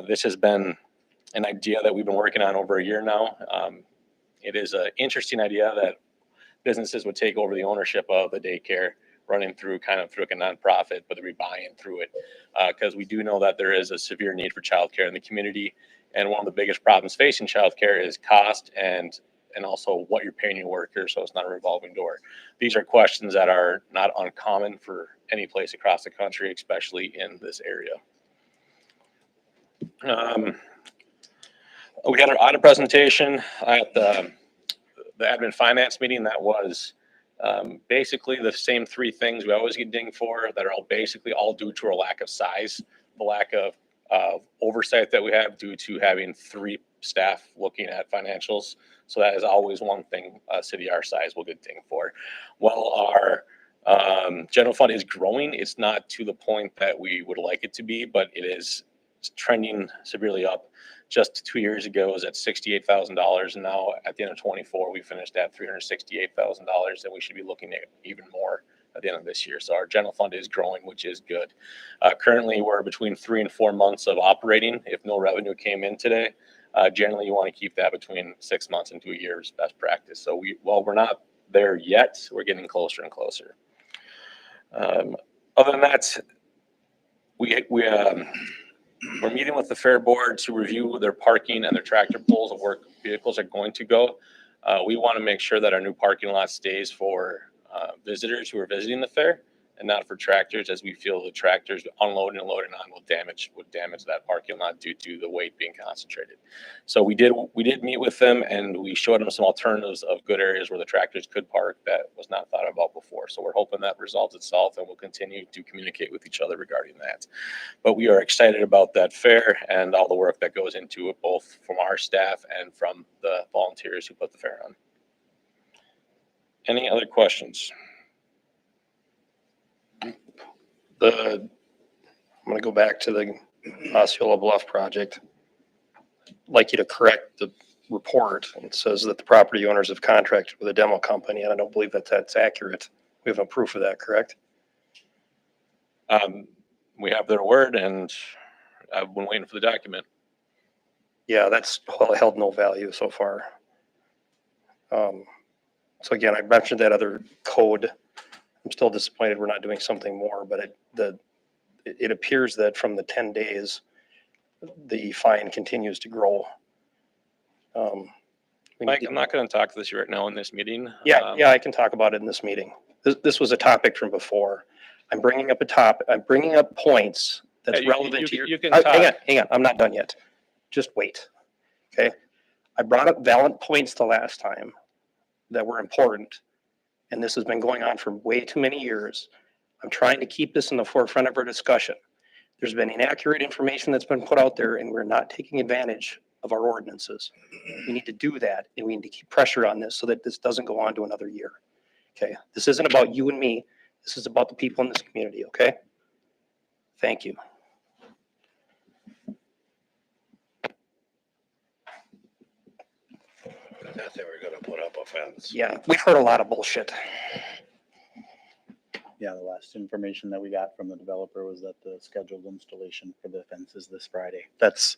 This has been an idea that we've been working on over a year now. It is an interesting idea that businesses would take over the ownership of the daycare, running through like a nonprofit, but they're buying through it. Because we do know that there is a severe need for childcare in the community. And one of the biggest problems facing childcare is cost and also what you're paying your workers, so it's not a revolving door. These are questions that are not uncommon for any place across the country, especially in this area. We had our audit presentation at the admin finance meeting. That was basically the same 3 things we always get dinged for that are all basically all due to our lack of size, the lack of oversight that we have due to having 3 staff looking at financials. So that is always one thing a city our size will get dinged for. While our general fund is growing, it's not to the point that we would like it to be, but it is trending severely up. Just 2 years ago, it was at $68,000. And now at the end of 24, we finished at $368,000, and we should be looking at even more at the end of this year. So our general fund is growing, which is good. Currently, we're between 3 and 4 months of operating. If no revenue came in today, generally you want to keep that between 6 months and 2 years, best practice. So while we're not there yet, we're getting closer and closer. Other than that, we're meeting with the fair board to review their parking and their tractor pulls of where vehicles are going to go. We want to make sure that our new parking lot stays for visitors who are visiting the fair and not for tractors, as we feel the tractors unloading and loading on would damage that parking lot due to the weight being concentrated. So we did meet with them, and we showed them some alternatives of good areas where the tractors could park that was not thought about before. So we're hoping that resolves itself, and we'll continue to communicate with each other regarding that. But we are excited about that fair and all the work that goes into it, both from our staff and from the volunteers who put the fair on. Any other questions? I'm going to go back to the Osceola Bluff project. I'd like you to correct the report. It says that the property owners have contracted with a demo company, and I don't believe that that's accurate. We have no proof of that, correct? We have their word, and I've been waiting for the document. Yeah, that's held no value so far. So again, I mentioned that other code. I'm still disappointed we're not doing something more, but it appears that from the 10 days, the fine continues to grow. Mike, I'm not going to talk to this right now in this meeting. Yeah, I can talk about it in this meeting. This was a topic from before. I'm bringing up points that's relevant to your. You can talk. Hang on, I'm not done yet. Just wait, okay? I brought up valid points the last time that were important, and this has been going on for way too many years. I'm trying to keep this in the forefront of our discussion. There's been inaccurate information that's been put out there, and we're not taking advantage of our ordinances. We need to do that, and we need to keep pressure on this so that this doesn't go on to another year. Okay, this isn't about you and me. This is about the people in this community, okay? Thank you. I thought they were gonna put up a fence. Yeah, we've heard a lot of bullshit. Yeah, the last information that we got from the developer was that the scheduled installation for the fence is this Friday. That's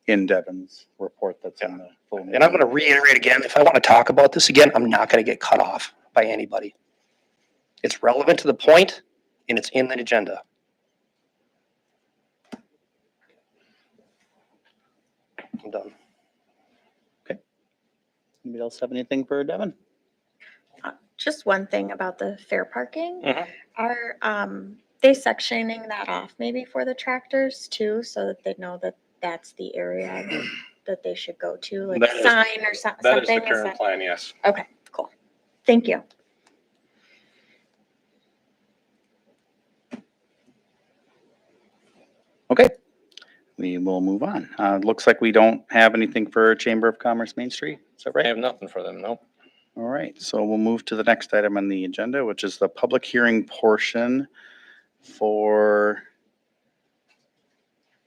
in Devin's report that's in the full. And I'm gonna reiterate again, if I want to talk about this again, I'm not gonna get cut off by anybody. It's relevant to the point and it's in the agenda. I'm done. Anybody else have anything for Devin? Just one thing about the fair parking. Mhm. Are they sectioning that off maybe for the tractors too, so that they know that that's the area that they should go to, like That a is- sign or something? That is the Is current that- plan, yes. Okay, cool. Thank you. Okay, we will move on. Looks like we don't have anything for Chamber of Commerce Main Street. Is that I right? have nothing for them, nope. All right, so we'll move to the next item on the agenda, which is the public hearing portion for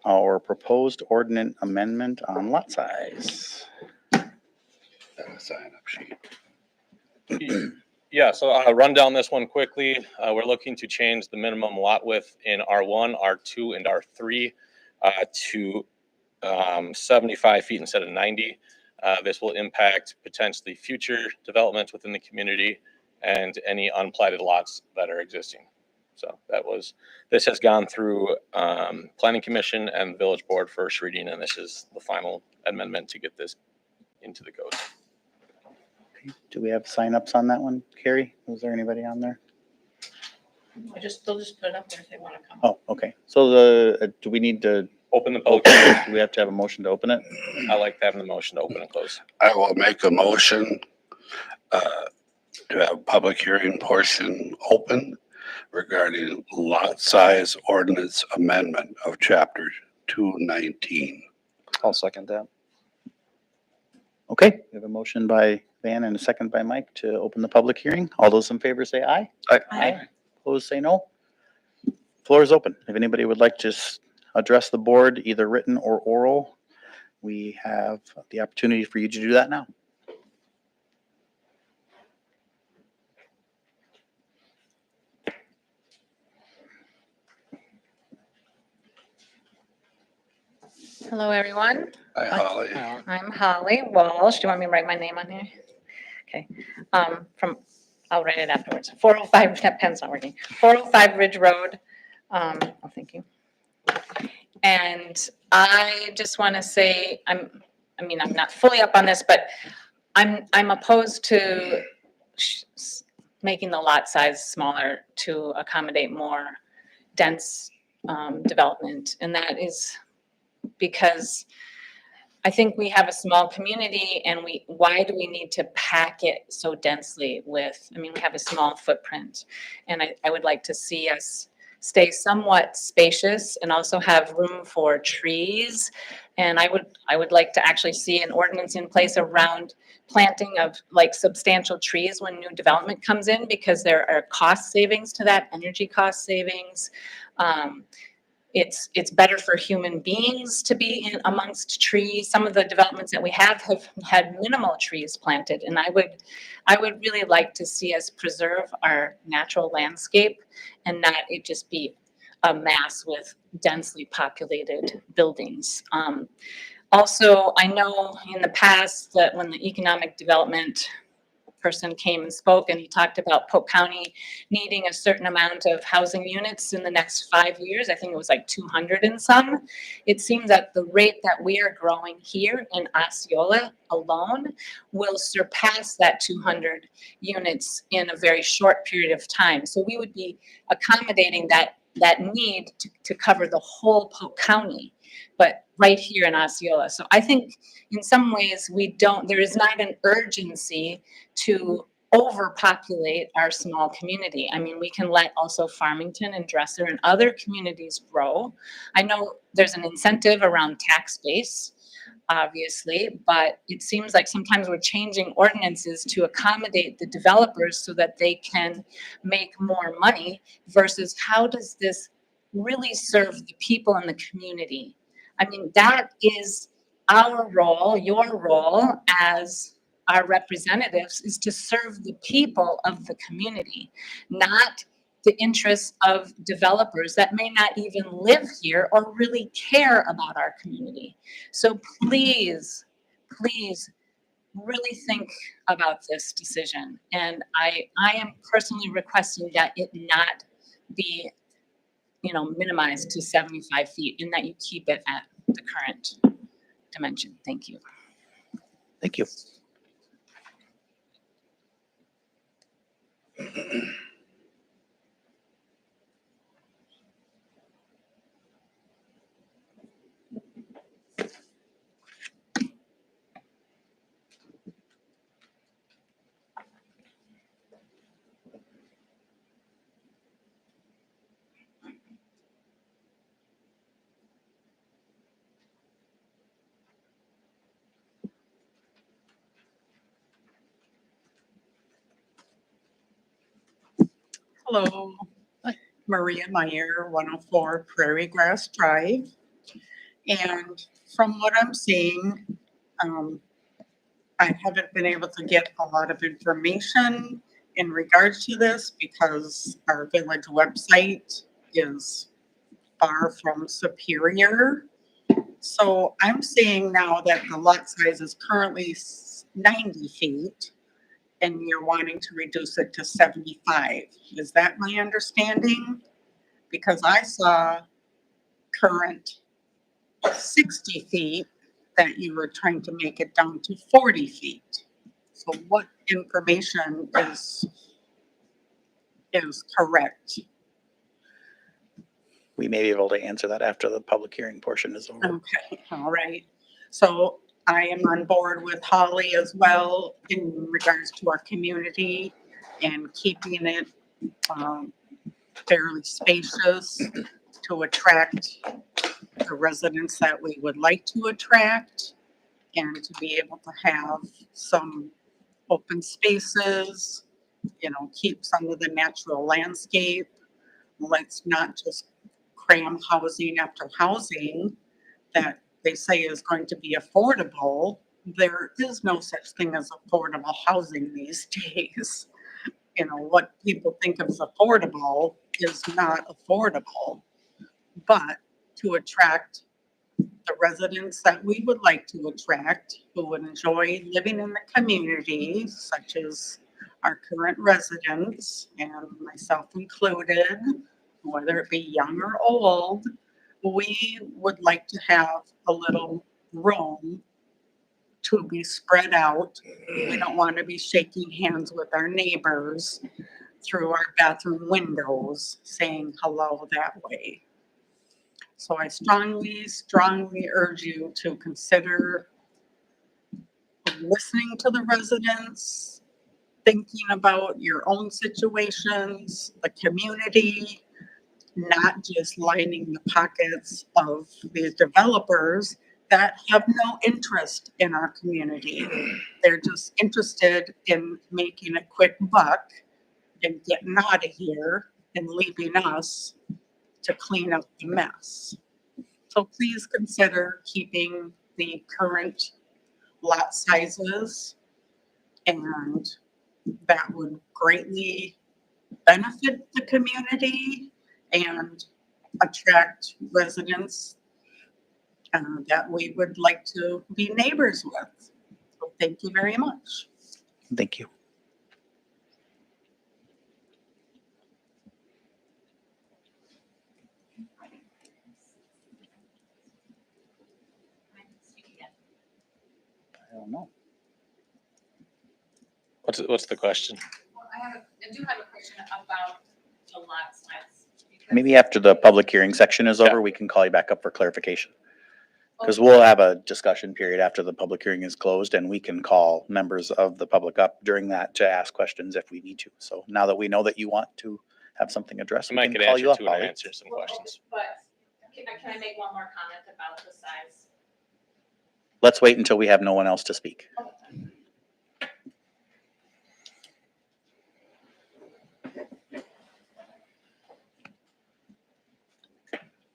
our proposed ordinance amendment on lot size. Sign up sheet. Yeah, so I'll run down this one quickly. We're looking to change the minimum lot width in R1, R2, and R3 to 75 feet instead of 90. This will impact potentially future developments within the community and any unplatted lots that are existing. So this has gone through Planning Commission and Village Board first reading, and this is the final amendment to get this into the code. Do we have signups on that one, Carrie? Was there anybody on there? They'll just put it up there if they want to come. Oh, okay. So do we need to, Open the public hearing. do we have to have a motion to open it? I like having the motion to open and close. I will make a motion to have public hearing portion open regarding lot size ordinance amendment of chapter 219. I'll second that. Okay, we have a motion by Van and a second by Mike to open the public hearing. All those in favor say aye. Aye. Opposed, say no. Floor is open. If anybody would like to just address the board, either written or oral, we have the opportunity for you to do that now. Hello, everyone. Hi, Holly. I'm Holly Walsh. Do you want me to write my name on here? Okay. I'll write it afterwards. 405, that pen's not working. 405 Ridge Road. Oh, thank you. And I just want to say, I'm not fully up on this, but I'm opposed to making the lot size smaller to accommodate more dense development. And that is because I think we have a small community and why do we need to pack it so densely we have a small footprint. And I would like to see us stay somewhat spacious and also have room for trees. And I would like to actually see an ordinance in place around planting of like substantial trees when new development comes in, because there are cost savings to that, energy cost savings. It's better for human beings to be in amongst trees. Some of the developments that we have had minimal trees planted, and I would really like to see us preserve our natural landscape and not it just be a mass with densely populated buildings. Also, I know in the past that when the economic development person came and spoke and he talked about Polk County needing a certain amount of housing units in the next 5 years. I think it was like 200 and some. It seems that the rate that we are growing here in Osceola alone will surpass that 200 units in a very short period of time. So we would be accommodating that need to cover the whole Polk County, but right here in Osceola. So I think in some ways there is not an urgency to overpopulate our small community. I mean, we can let also Farmington and Dresser and other communities grow. I know there's an incentive around tax base, obviously, but it seems like sometimes we're changing ordinances to accommodate the developers so that they can make more money versus how does this really serve the people in the community? I mean, that is our role, your role as our representatives is to serve the people of the community, not the interests of developers that may not even live here or really care about our community. So please, please really think about this decision. And I am personally requesting that it not be, minimized to 75 feet and that you keep it at the current dimension. Thank you. Thank you. Hello, Maria Meyer, 104 Prairie Grass Drive. And from what I'm seeing, I haven't been able to get a lot of information in regards to this because our village website is far from superior. So I'm seeing now that the lot size is currently 90 feet and you're wanting to reduce it to 75. Is that my understanding? Because I saw current 60 feet that you were trying to make it down to 40 feet. So what information is correct? We may be able to answer that after the public hearing portion is over. Okay, all right. So I am on board with Holly as well in regards to our community and keeping it fairly spacious to attract the residents that we would like to attract and to be able to have some open spaces, keep some of the natural landscape. Let's not just cram housing after housing that they say is going to be affordable. There is no such thing as affordable housing these days. What people think of as affordable is not affordable. But to attract the residents that we would like to attract, who would enjoy living in the community, such as our current residents and myself included, whether it be young or old, we would like to have a little room to be spread out. We don't want to be shaking hands with our neighbors through our bathroom windows, saying hello that way. So I strongly, strongly urge you to consider listening to the residents, thinking about your own situations, the community, not just lining the pockets of these developers that have no interest in our community. They're just interested in making a quick buck and getting out of here and leaving us to clean up the mess. So please consider keeping the current lot sizes, and that would greatly benefit the community and attract residents that we would like to be neighbors with. So thank you very much. Thank you. I don't know. What's the question? Well, I do have a question about the lot size. because- Maybe after the public hearing section is over, we can call you back up for clarification. Because we'll have a discussion period after the public hearing is closed, and we can call members of the public up during that to ask questions if we need to. So now that we know that you want to have something addressed, we Mike can could call answer you up, too and Holly. answer some Well, questions. But can I make one more comment about the size? let's wait until we have no one else to speak.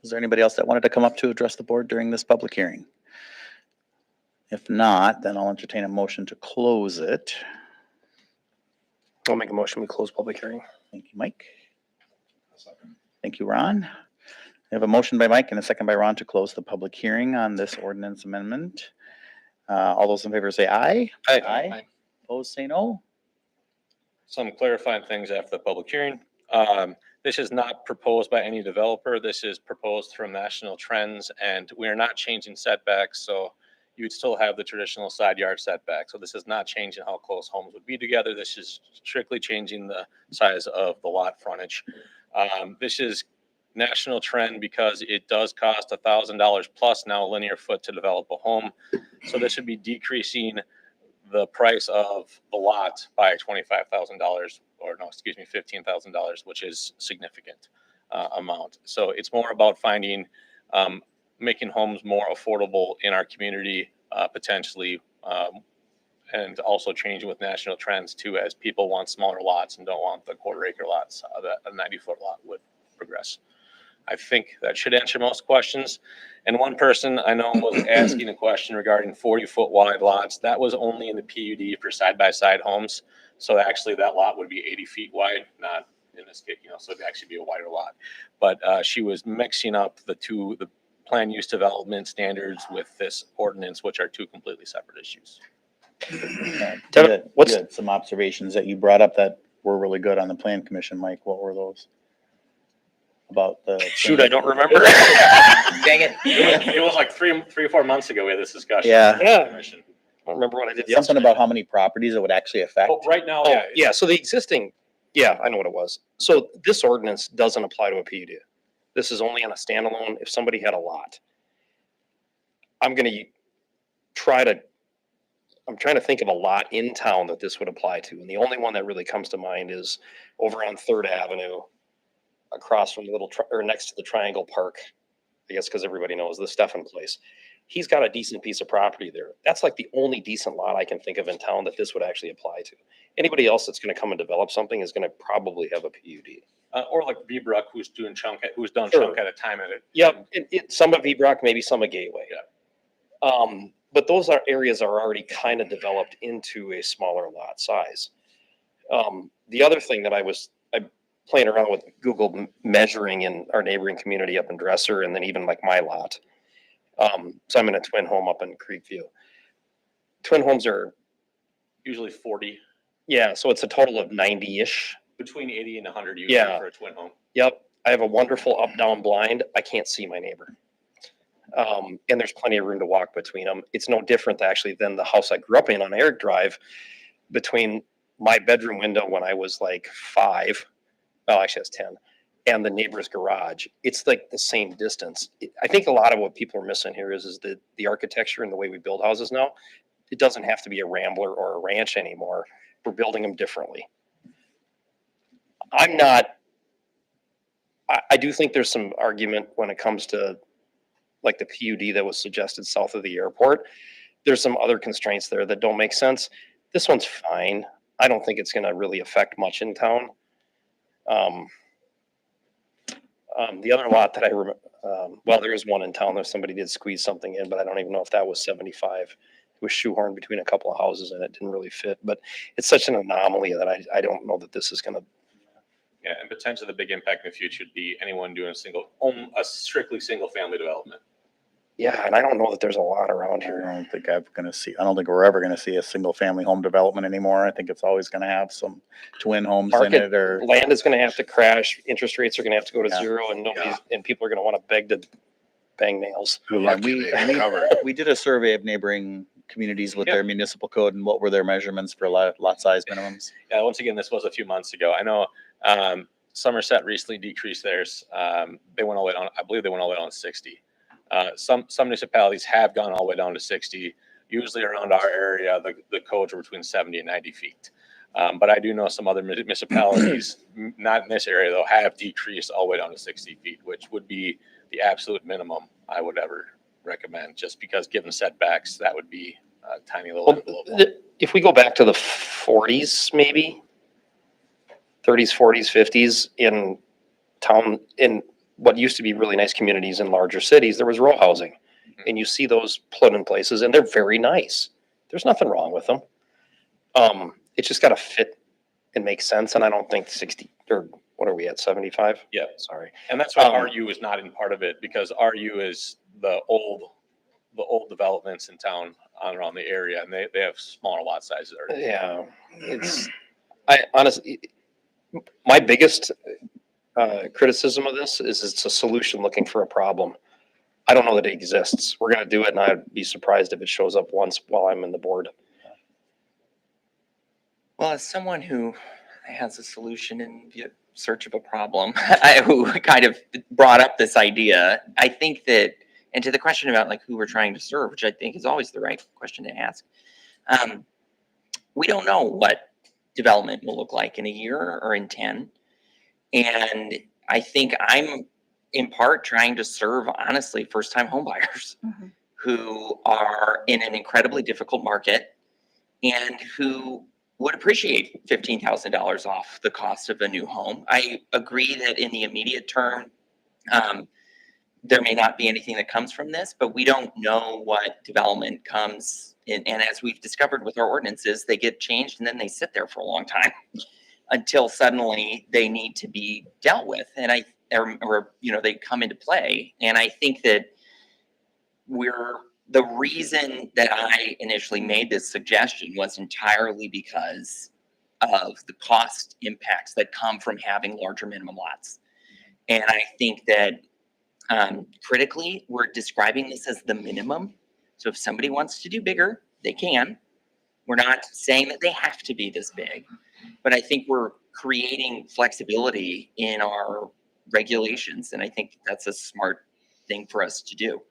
Is there anybody else that wanted to come up to address the board during this public hearing? If not, then I'll entertain a motion to close it. I'll make a motion, we close public hearing. Thank you, Mike. Thank you, Ron. We have a motion by Mike and a second by Ron to close the public hearing on this ordinance amendment. All those in favor say aye. Aye. Opposed, say no. Some clarifying things after the public hearing. This is not proposed by any developer. This is proposed from national trends, and we are not changing setbacks, so you'd still have the traditional side yard setback. So this is not changing how close homes would be together. This is strictly changing the size of the lot frontage. This is national trend because it does cost $1,000 plus now a linear foot to develop a home. So this would be decreasing the price of the lot by $25,000, or no, excuse me, $15,000, which is significant amount. So it's more about finding, making homes more affordable in our community, potentially, and also changing with national trends too, as people want smaller lots and don't want the quarter acre lots that a 90-foot lot would progress. I think that should answer most questions. And one person I know was asking a question regarding 40-foot wide lots. That was only in the PUD for side-by-side homes. So actually that lot would be 80 feet wide, not in this case, so it'd actually be a wider lot. But she was mixing up the plan use development standards with this ordinance, which are two completely separate issues. You had some observations that you brought up that were really good on the plan commission, Mike. What were those? About the. Shoot, I don't remember. Dang it. It was like three or 4 months ago we had this discussion. Yeah. Yeah. I don't remember what I did. Something about how many proproperties it would actually affect. Well, right now, Oh, yeah, so the existing, yeah, I know what it was. So this ordinance doesn't apply to a PUD. This is only on a standalone, if somebody had a lot. I'm trying to think of a lot in town that this would apply to. And the only one that really comes to mind is over on 3rd Avenue, across from the or next to the Triangle Park, I guess, because everybody knows the Stefan place. He's got a decent piece of property there. That's like the only decent lot I can think of in town that this would actually apply to. Anybody else that's going to come and develop something is going to probably have a PUD. Or like V-Bruck, who's done chunk Sure. at a time at it. Yep, some at V-Bruck, maybe some at Gateway. Yeah. But those areas are already kind of developed into a smaller lot size. The other thing that I'm playing around with Google measuring in our neighboring community up in Dresser, and then even like my lot. So I'm in a twin home up in Creekview. Twin homes are Usually 40, yeah, so it's a total of 90-ish. between 80 and 100 usually Yeah. for a twin home. Yep, I have a wonderful up-down blind. I can't see my neighbor. And there's plenty of room to walk between them. It's no different actually than the house I grew up in on Eric Drive. Between my bedroom window when I was like 5, well, actually I was 10, and the neighbor's garage, it's like the same distance. I think a lot of what people are missing here is the architecture and the way we build houses now. It doesn't have to be a Rambler or a ranch anymore. We're building them differently. I do think there's some argument when it comes to like the PUD that was suggested south of the airport. There's some other constraints there that don't make sense. This one's fine. I don't think it's going to really affect much in town. The other lot that I remember, well, there is one in town. There's somebody did squeeze something in, but I don't even know if that was 75. It was shoehorned between a couple of houses and it didn't really fit. But it's such an anomaly that I don't know that this is going to. Yeah, and potentially the big impact in the future would be anyone doing a strictly single family development. Yeah, and I don't know that there's a lot around here. I don't think we're ever gonna see a single family home development anymore. I think it's always gonna have some twin homes in it, or Land is going to have to crash. Interest rates are going to have to go to zero, and and people are going to want to beg to bang nails. we did a survey of neighboring communities with their municipal code, and what were their measurements for lot size minimums? Yeah, once again, this was a few months ago. I know Somerset recently decreased theirs. They went all the way down, I believe they went all the way down to 60. Some municipalities have gone all the way down to 60. Usually around our area, the codes are between 70 and 90 feet. But I do know some other municipalities, not in this area though, have decreased all the way down to 60 feet, which would be the absolute minimum I would ever recommend, just because given setbacks, that would be a tiny little Well, envelope. if we go back to the 40s, maybe 30s, 40s, 50s in town, in what used to be really nice communities in larger cities, there was row housing. And you see those put in places and they're very nice. There's nothing wrong with them. It's just got to fit and make sense. And I don't think 60 or what are we at, 75? Yeah. Sorry. And that's why RU is not in part of it, because RU is the old developments in town on around the area, and they have smaller lot sizes already. Yeah, I honestly, my biggest criticism of this is it's a solution looking for a problem. I don't know that it exists. We're gonna do it, and I'd be surprised if it shows up once while I'm in the board. Well, as someone who has a solution in search of a problem, who kind of brought up this idea, I think that, and to the question about like who we're trying to serve, which I think is always the right question to ask, we don't know what development will look like in a year or in 10. And I think I'm in part trying to serve, honestly, first-time homebuyers who are in an incredibly difficult market and who would appreciate $15,000 off the cost of a new home. I agree that in the immediate term, there may not be anything that comes from this, but we don't know what development comes in. And as we've discovered with our ordinances, they get changed and then they sit there for a long time until suddenly they need to be dealt with. And they come into play. And I think that the reason that I initially made this suggestion was entirely because of the cost impacts that come from having larger minimum lots. And I think that critically, we're describing this as the minimum. So if somebody wants to do bigger, they can. We're not saying that they have to be this big, but I think we're creating flexibility in our regulations. And I think that's a smart thing for us to do.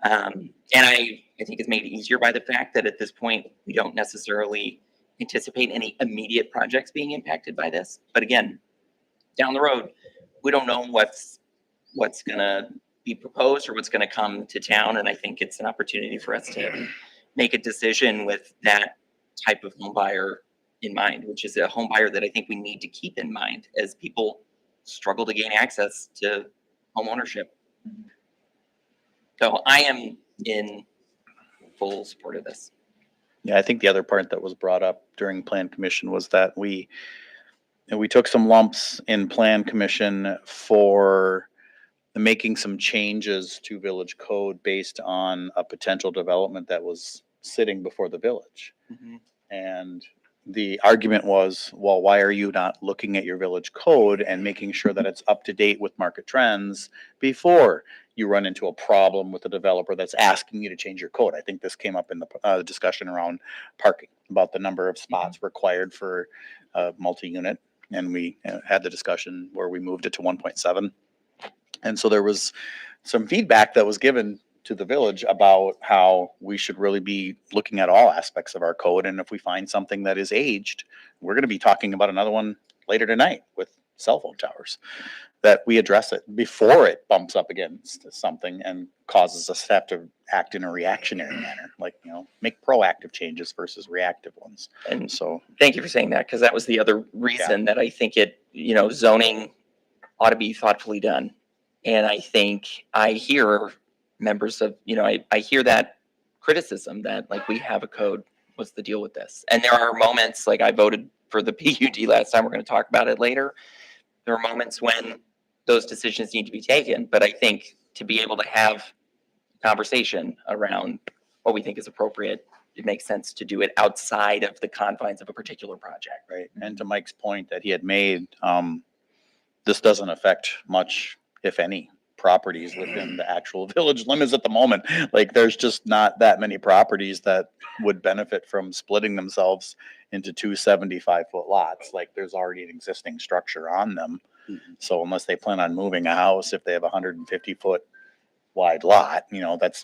And I think it's made easier by the fact that at this point, we don't necessarily anticipate any immediate projects being impacted by this. But again, down the road, we don't know what's going to be proposed or what's going to come to town. And I think it's an opportunity for us to make a decision with that type of home buyer in mind, which is a home buyer that I think we need to keep in mind as people struggle to gain access to home ownership. So I am in full support of this. Yeah, I think the other part that was brought up during Plan Commission was that we took some lumps in Plan Commission for making some changes to village code based on a potential development that was sitting before the village. And the argument was, well, why are you not looking at your village code and making sure that it's up to date with market trends before you run into a problem with a developer that's asking you to change your code? I think this came up in the discussion around parking, about the number of spots required for multi-unit. And we had the discussion where we moved it to 1.7. And so there was some feedback that was given to the village about how we should really be looking at all aspects of our code. And if we find something that is aged, we're going to be talking about another one later tonight with cell phone towers, that we address it before it bumps up against something and causes us to have to act in a reactionary manner, like, make proactive changes versus reactive ones. And so thank you for saying that, because that was the other reason that I think zoning ought to be thoughtfully done. And I think I hear members of, I hear that criticism that like we have a code, what's the deal with this? And there are moments, like I voted for the PUD last time, we're going to talk about it later. There are moments when those decisions need to be taken, but I think to be able to have conversation around what we think is appropriate, it makes sense to do it outside of the confines of a particular project. Right. And to Mike's point that he had made, this doesn't affect much, if any, properties within the actual village limits at the moment. Like, there's just not that many properties that would benefit from splitting themselves into two 75-foot lots. Like, there's already an existing structure on them. So unless they plan on moving a house, if they have a 150-foot wide lot,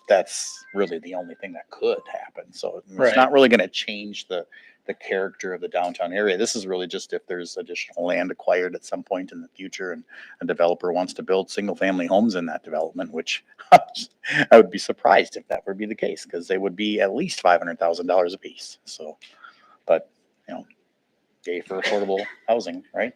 that's really the only thing that could happen. So it's not really going to change the the character of the downtown area. This is really just if there's additional land acquired at some point in the future and a developer wants to build single family homes in that development, which I would be surprised if that would be the case, because they would be at least $500,000 a piece. So, but you know, yay for affordable housing, right?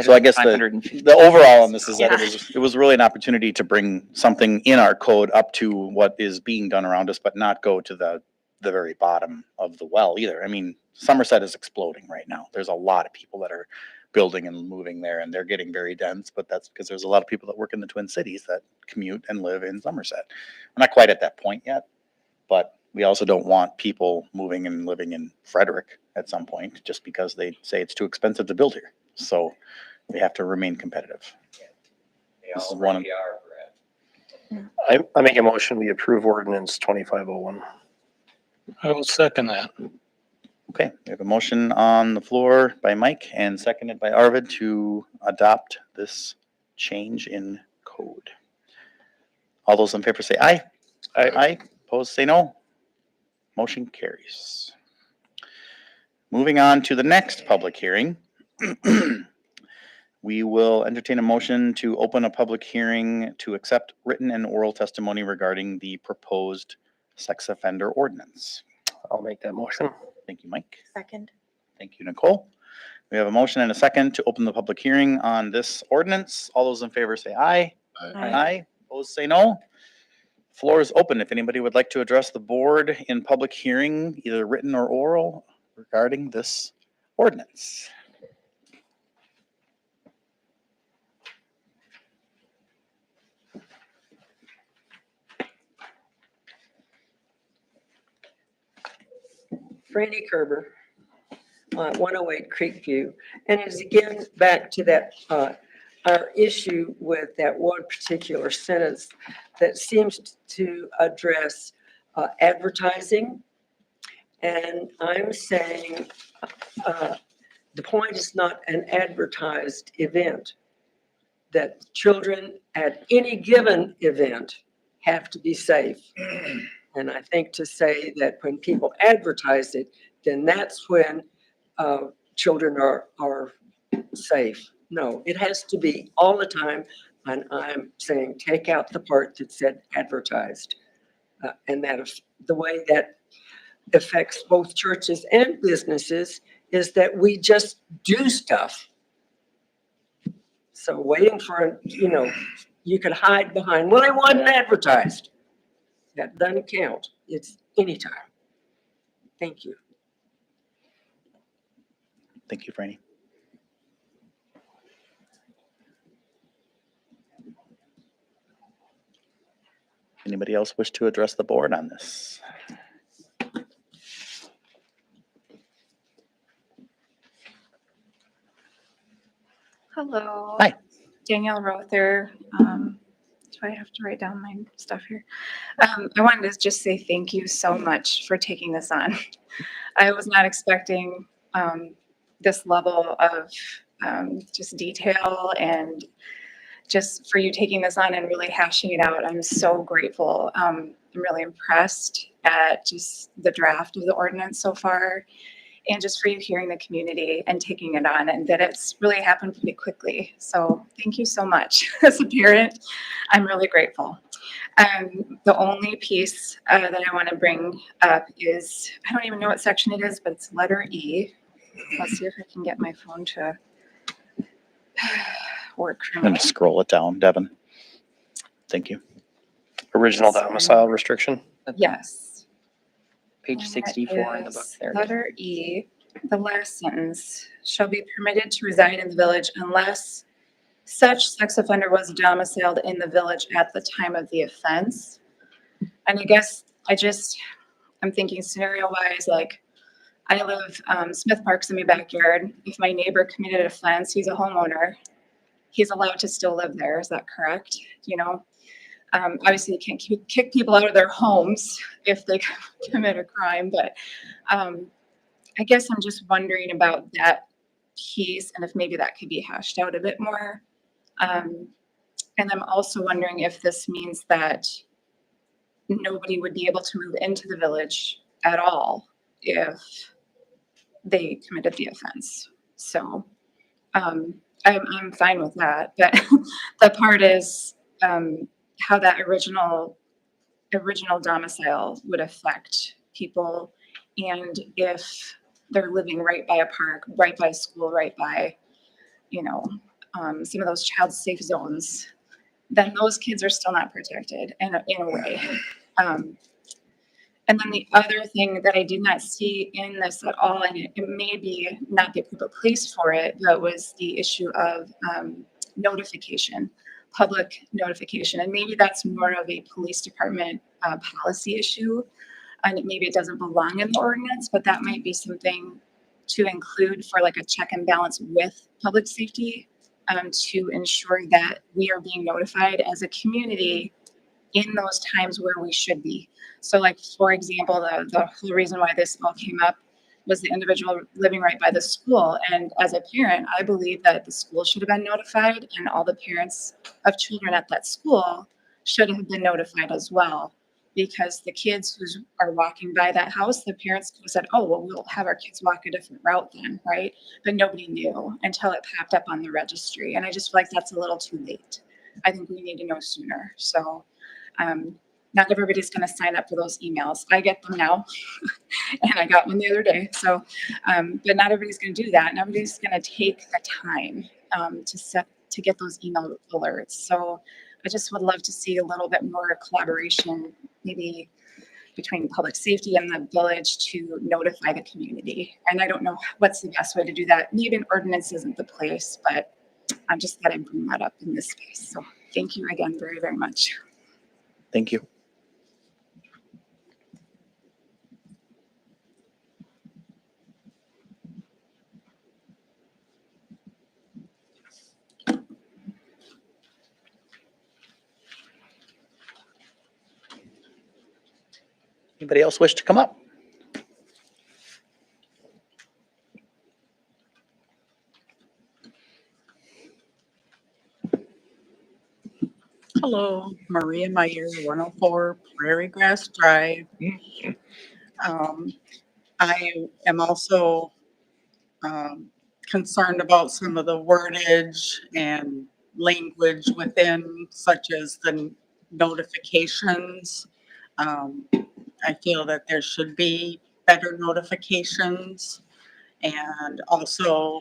So I guess the overall on this is that it was really an opportunity to bring something in our code up to what is being done around us, but not go to the very bottom of the well either. I mean, Somerset is exploding right now. There's a lot of people that are building and moving there, and they're getting very dense, but that's because there's a lot of people that work in the Twin Cities that commute and live in Somerset. We're not quite at that point yet, but we also don't want people moving and living in Frederick at some point just because they say it's too expensive to build here. So we have to remain competitive. This is one. I make a motion, we approve ordinance 2501. I will second that. Okay, we have a motion on the floor by Mike and seconded by Arvid to adopt this change in code. All those in favor say aye. Aye. Aye. Opposed say no. Motion carries. Moving on to the next public hearing. We will entertain a motion to open a public hearing to accept written and oral testimony regarding the proposed sex offender ordinance. I'll make that motion. Thank you, Mike. Second. Thank you, Nicole. We have a motion and a second to open the public hearing on this ordinance. All those in favor say aye. Aye. Opposed say no. Floor is open if anybody would like to address the board in public hearing, either written or oral, regarding this ordinance. Franny Kerber, 108 Creekview. And it's again back to that, our issue with that one particular sentence that seems to address advertising. And I'm saying the point is not an advertised event, that children at any given event have to be safe. And I think to say that when people advertise it, then that's when children are safe. No, it has to be all the time. And I'm saying take out the part that said advertised. And that is the way that affects both churches and businesses, is that we just do stuff. So waiting for, you could hide behind, well, it wasn't advertised. That doesn't count. It's anytime. Thank you. Thank you, Franny. Anybody else wish to address the board on this? Hello. Hi. Danielle Rother. Do I have to write down my stuff here? I wanted to just say thank you so much for taking this on. I was not expecting this level of just detail, and just for you taking this on and really hashing it out. I'm so grateful. I'm really impressed at just the draft of the ordinance so far, and just for you hearing the community and taking it on, and that it's really happened pretty quickly. So thank you so much. As a parent, I'm really grateful. The only piece that I want to bring up is, I don't even know what section it is, but it's letter E. Let's see if I can get my phone to work for I'm me. going to scroll it down, Devin. Thank you. Original domicile restriction. Yes. Page 64 in the book there. Letter E, the last sentence, shall be permitted to reside in the village unless such sex offender was domiciled in the village at the time of the offense. And I guess I'm thinking scenario wise, like I live, Smith Park's in my backyard. If my neighbor committed an offense, he's a homeowner, he's allowed to still live there. Is that correct? Obviously you can't kick people out of their homes if they commit a crime, but I guess I'm just wondering about that piece and if maybe that could be hashed out a bit more. And I'm also wondering if this means that nobody would be able to move into the village at all if they committed the offense. So I'm fine with that. But the part is how that original domicile would affect people, and if they're living right by a park, right by a school, right by, some of those child safe zones, then those kids are still not protected in a way. And then the other thing that I did not see in this at all, and it may be not the appropriate place for it, but was the issue of notification, public notification. And maybe that's more of a police department policy issue. And maybe it doesn't belong in the ordinance, but that might be something to include for like a check and balance with public safety, to ensure that we are being notified as a community in those times where we should be. So like, for example, the whole reason why this all came up was the individual living right by the school. And as a parent, I believe that the school should have been notified, and all the parents of children at that school should have been notified as well. Because the kids who are walking by that house, the parents could have said, oh, well, we'll have our kids walk a different route then, right? But nobody knew until it popped up on the registry. And I just feel like that's a little too late. I think we need to know sooner. So not everybody's going to sign up for those emails. I get them now, and I got one the other day. So, but not everybody's going to do that. Nobody's going to take the time to get those email alerts. So I just would love to see a little bit more collaboration, maybe between public safety and the village, to notify the community. And I don't know what's the best way to do that. Maybe an ordinance isn't the place, but I'm just thought I'd bring that up in this space. So thank you again very, very much. Thank you. Anybody else wish to come up? Hello, Maria Meyer, 104 Prairie Grass Drive. I am also concerned about some of the wordage and language within, such as the notifications. I feel that there should be better notifications, and also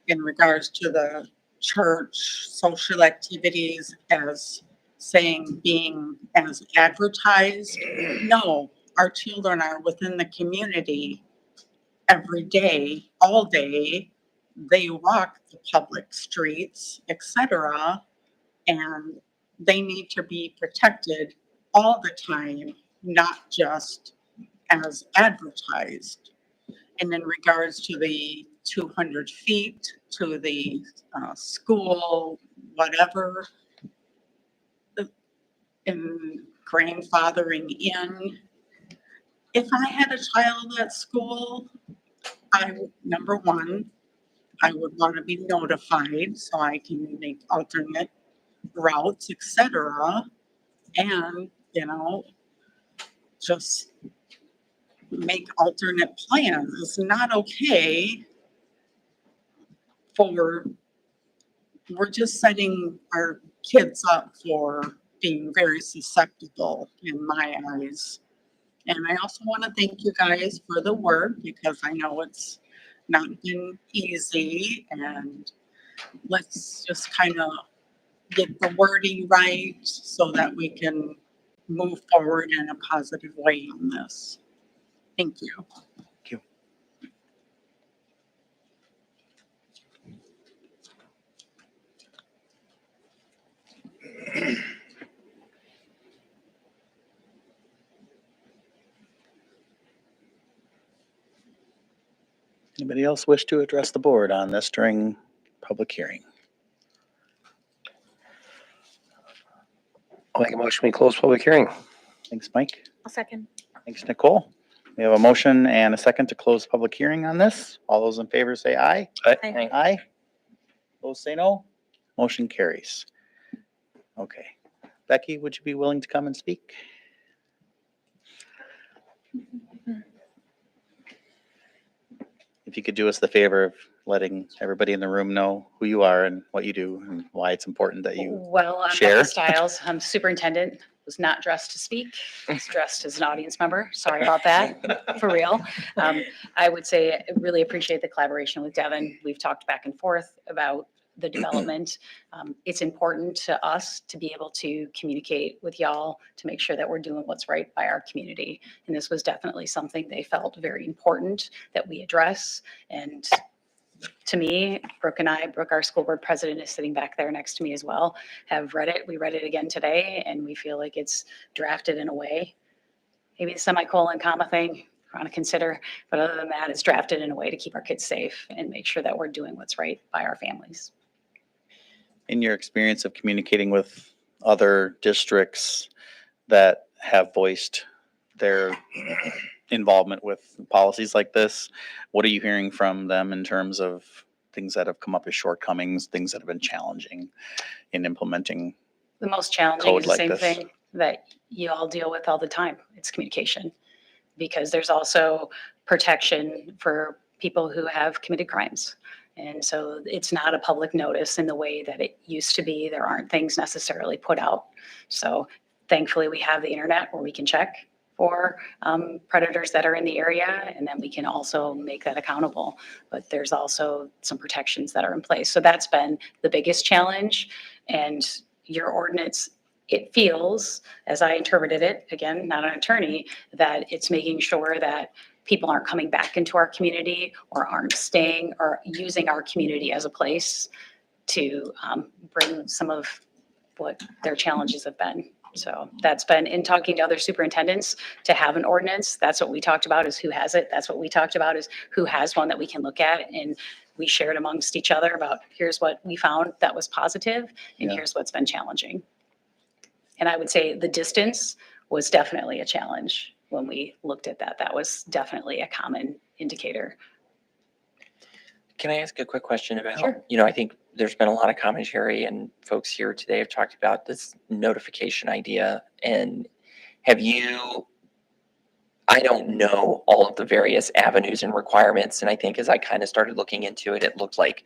in regards to the church social activities as saying being as advertised. No, our children are within the community every day, all day. They walk the public streets, etc., and they need to be protected all the time, not just as advertised. And in regards to the 200 feet to the school, whatever, in grandfathering in, if I had a child at school, number one, I would want to be notified so I can make alternate routes, etc. And, just make alternate plans. It's not okay we're just setting our kids up for being very susceptible in my eyes. And I also want to thank you guys for the work, because I know it's not been easy, and let's just kind of get the wording right so that we can move forward in a positive way on this. Thank you. Thank you. Anybody else wish to address the board on this during public hearing? I'll make a motion, we close public hearing. Thanks, Mike. I'll second. Thanks, Nicole. We have a motion and a second to close public hearing on this. All those in favor say aye. Aye. Aye. Those say no. Motion carries. Okay. Becky, would you be willing to come and speak? if you could do us the favor of letting everybody in the room know who you are and what you do and why it's important that you Well, I'm share. Becky Stiles. I'm superintendent. Was not dressed to speak. Was dressed as an audience member. Sorry about that, for real. I would say I really appreciate the collaboration with Devin. We've talked back and forth about the development. It's important to us to be able to communicate with y'all to make sure that we're doing what's right by our community. And this was definitely something they felt very important that we address. And to me, Brooke, our school board president, is sitting back there next to me as well, have read it. We read it again today, and we feel like it's drafted in a way, maybe the semicolon comma thing, I want to consider, but other than that, it's drafted in a way to keep our kids safe and make sure that we're doing what's right by our families. In your experience of communicating with other districts that have voiced their involvement with policies like this, what are you hearing from them in terms of things that have come up as shortcomings, things that have been challenging in implementing? The most challenging Code is the like same this. thing that you all deal with all the time. It's communication. Because there's also protection for people who have committed crimes. And so it's not a public notice in the way that it used to be. There aren't things necessarily put out. So thankfully we have the internet where we can check for predators that are in the area, and then we can also make that accountable. But there's also some protections that are in place. So that's been the biggest challenge. And your ordinance, it feels, as I interpreted it, again, not an attorney, that it's making sure that people aren't coming back into our community or aren't staying or using our community as a place to bring some of what their challenges have been. So that's been, in talking to other superintendents, to have an ordinance, that's what we talked about, is who has it. That's what we talked about, is who has one that we can look at. And we shared amongst each other about, here's what we found that was positive, and Yeah. here's what's been challenging. And I would say the distance was definitely a challenge when we looked at that. That was definitely a common indicator. Can I ask a quick question about, Sure. I think there's been a lot of commentary and folks here today have talked about this notification idea. And I don't know all of the various avenues and requirements. And I think as I kind of started looking into it, it looked like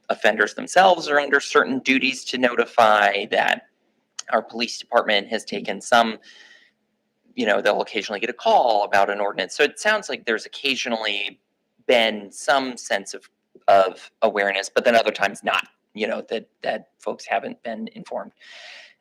offenders themselves are under certain duties to notify, that our police department has taken some, they'll occasionally get a call about an ordinance. So it sounds like there's occasionally been some sense of awareness, but then other times not, that folks haven't been informed.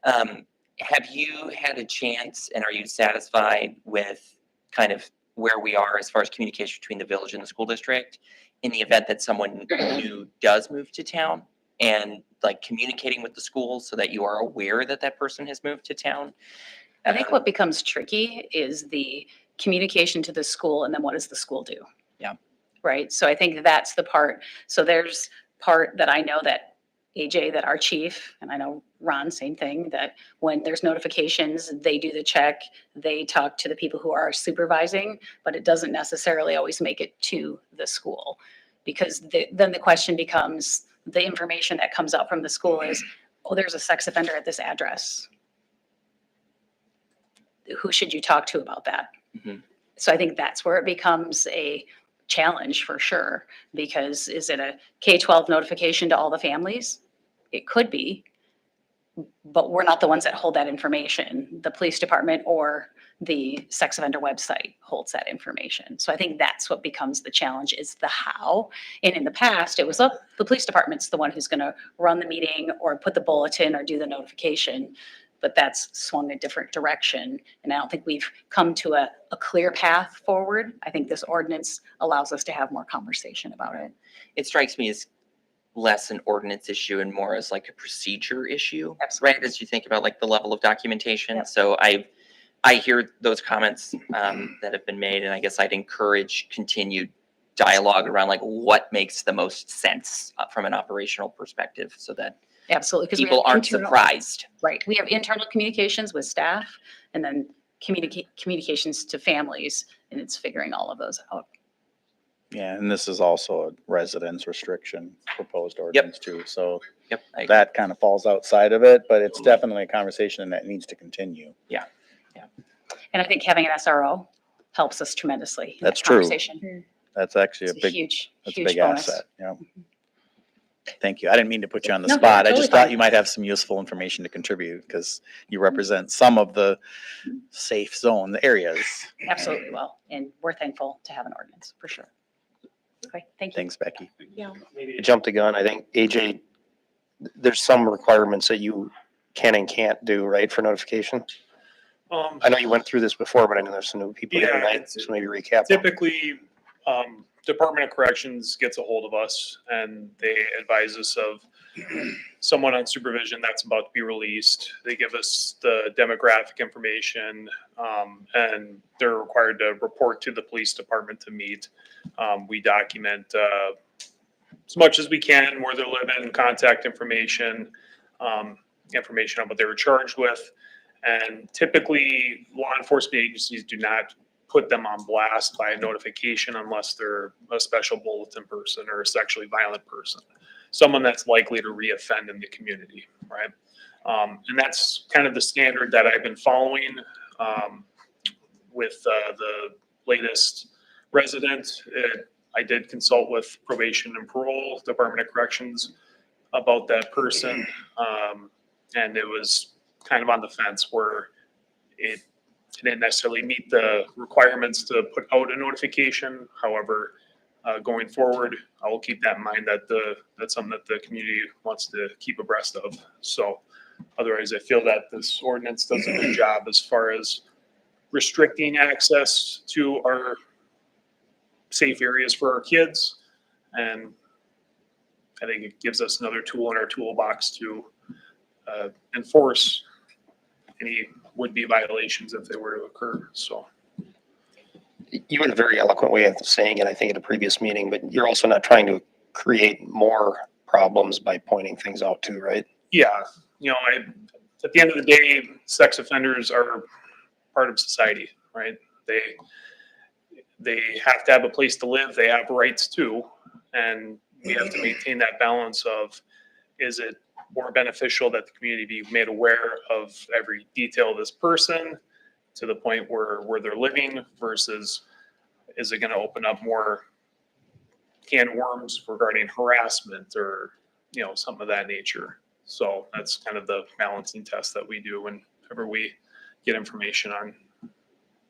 Have you had a chance, and are you satisfied with kind of where we are as far as communication between the village and the school district in the event that someone new does move to town, and like communicating with the school so that you are aware that that person has moved to town? I think what becomes tricky is the communication to the school, and then what does the school do? Yeah. Right? So I think that's the part. So there's part that I know that AJ, that our chief, and I know Ron, same thing, that when there's notifications, they do the check, they talk to the people who are supervising, but it doesn't necessarily always make it to the school. Because then the question becomes, the information that comes out from the school is, oh, there's a sex offender at this address. Who should you talk to about that? Mm-hmm. So I think that's where it becomes a challenge for sure, because is it a K-12 notification to all the families? It could be, but we're not the ones that hold that information. The police department or the sex offender website holds that information. So I think that's what becomes the challenge, is the how. And in the past, it was, oh, the police department's the one who's going to run the meeting or put the bulletin or do the notification. But that's swung a different direction. And I don't think we've come to a clear path forward. I think this ordinance allows us to have more conversation about it. It strikes me as less an ordinance issue and more as like a procedure issue, Absolutely. right? As you think about like the level of documentation. Yep. So I hear those comments that have been made, and I guess I'd encourage continued dialogue around like what makes the most sense from an operational perspective, so that Absolutely. 'Cause we people have aren't internal- surprised. Right. We have internal communications with staff, and then communications to families, and it's figuring all of those out. Yeah, and this is also a residence restriction proposed ordinance too, so Yep. I agree. that kind of falls outside of it, but it's definitely a conversation that needs to continue. And I think having an SRO helps us tremendously in That's that true. conversation. That's actually a It's a big, huge, that's a huge big bonus. asset. Yeah. Thank you. I didn't mean to put you on the No, spot. I totally just thought fine. you might have some useful information to contribute because you represent some of the safe zone areas. Absolutely well, and we're thankful to have an ordinance, for sure. Okay, thank you. Thanks, Becky. Yeah. Maybe to jump the gun, I think, AJ, there's some requirements that you can and can't do, right, for notification? I know you went through this before, but I know there's some new people here Yeah, tonight, it's- so maybe recap. Typically, Department of Corrections gets a hold of us and they advise us of someone on supervision that's about to be released. They give us the demographic information, and they're required to report to the police department to meet. We document as much as we can where they're living, contact information, information on what they were charged with. And typically, law enforcement agencies do not put them on blast by notification unless they're a special bulletin person or a sexually violent person, someone that's likely to reoffend in the community, right? And that's kind of the standard that I've been following with the latest resident. I did consult with probation and parole, Department of Corrections, about that person. And it was kind of on the fence where it didn't necessarily meet the requirements to put out a notification. However, going forward, I will keep that in mind that that's something that the community wants to keep abreast of. So otherwise, I feel that this ordinance does a good job as far as restricting access to our safe areas for our kids. And I think it gives us another tool in our toolbox to enforce any would-be violations if they were to occur. So You had a very eloquent way of saying it, I think, at a previous meeting, but you're also not trying to create more problems by pointing things out too, right? yeah, at the end of the day, sex offenders are part of society, right? They have to have a place to live. They have rights too. And we have to maintain that balance of, is it more beneficial that the community be made aware of every detail of this person to the point where they're living, versus is it going to open up more can of worms regarding harassment or, something of that nature. So that's kind of the balancing test that we do whenever we get information on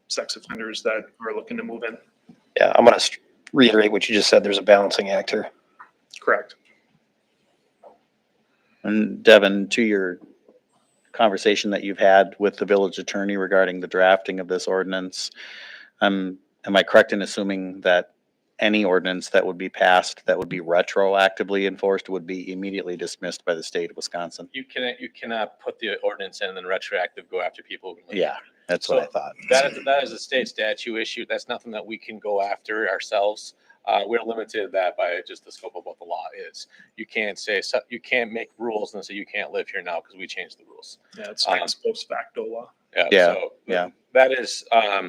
sex offenders that are looking to move in. Yeah, I'm going to reiterate what you just said. There's a balancing act here. Correct. And Devin, to your conversation that you've had with the village attorney regarding the drafting of this ordinance, am I correct in assuming that any ordinance that would be passed that would be retroactively enforced would be immediately dismissed by the state of Wisconsin? You cannot put the ordinance in and then retroactive go after people. who live Yeah, that's what I thought. That is a state statute issue. That's nothing that we can go after ourselves. We're limited to that by just the scope of what the law is. You can't say, you can't make rules and say you can't live here now because we changed the rules. Yeah, it's ex post facto law. Yeah, So yeah. that is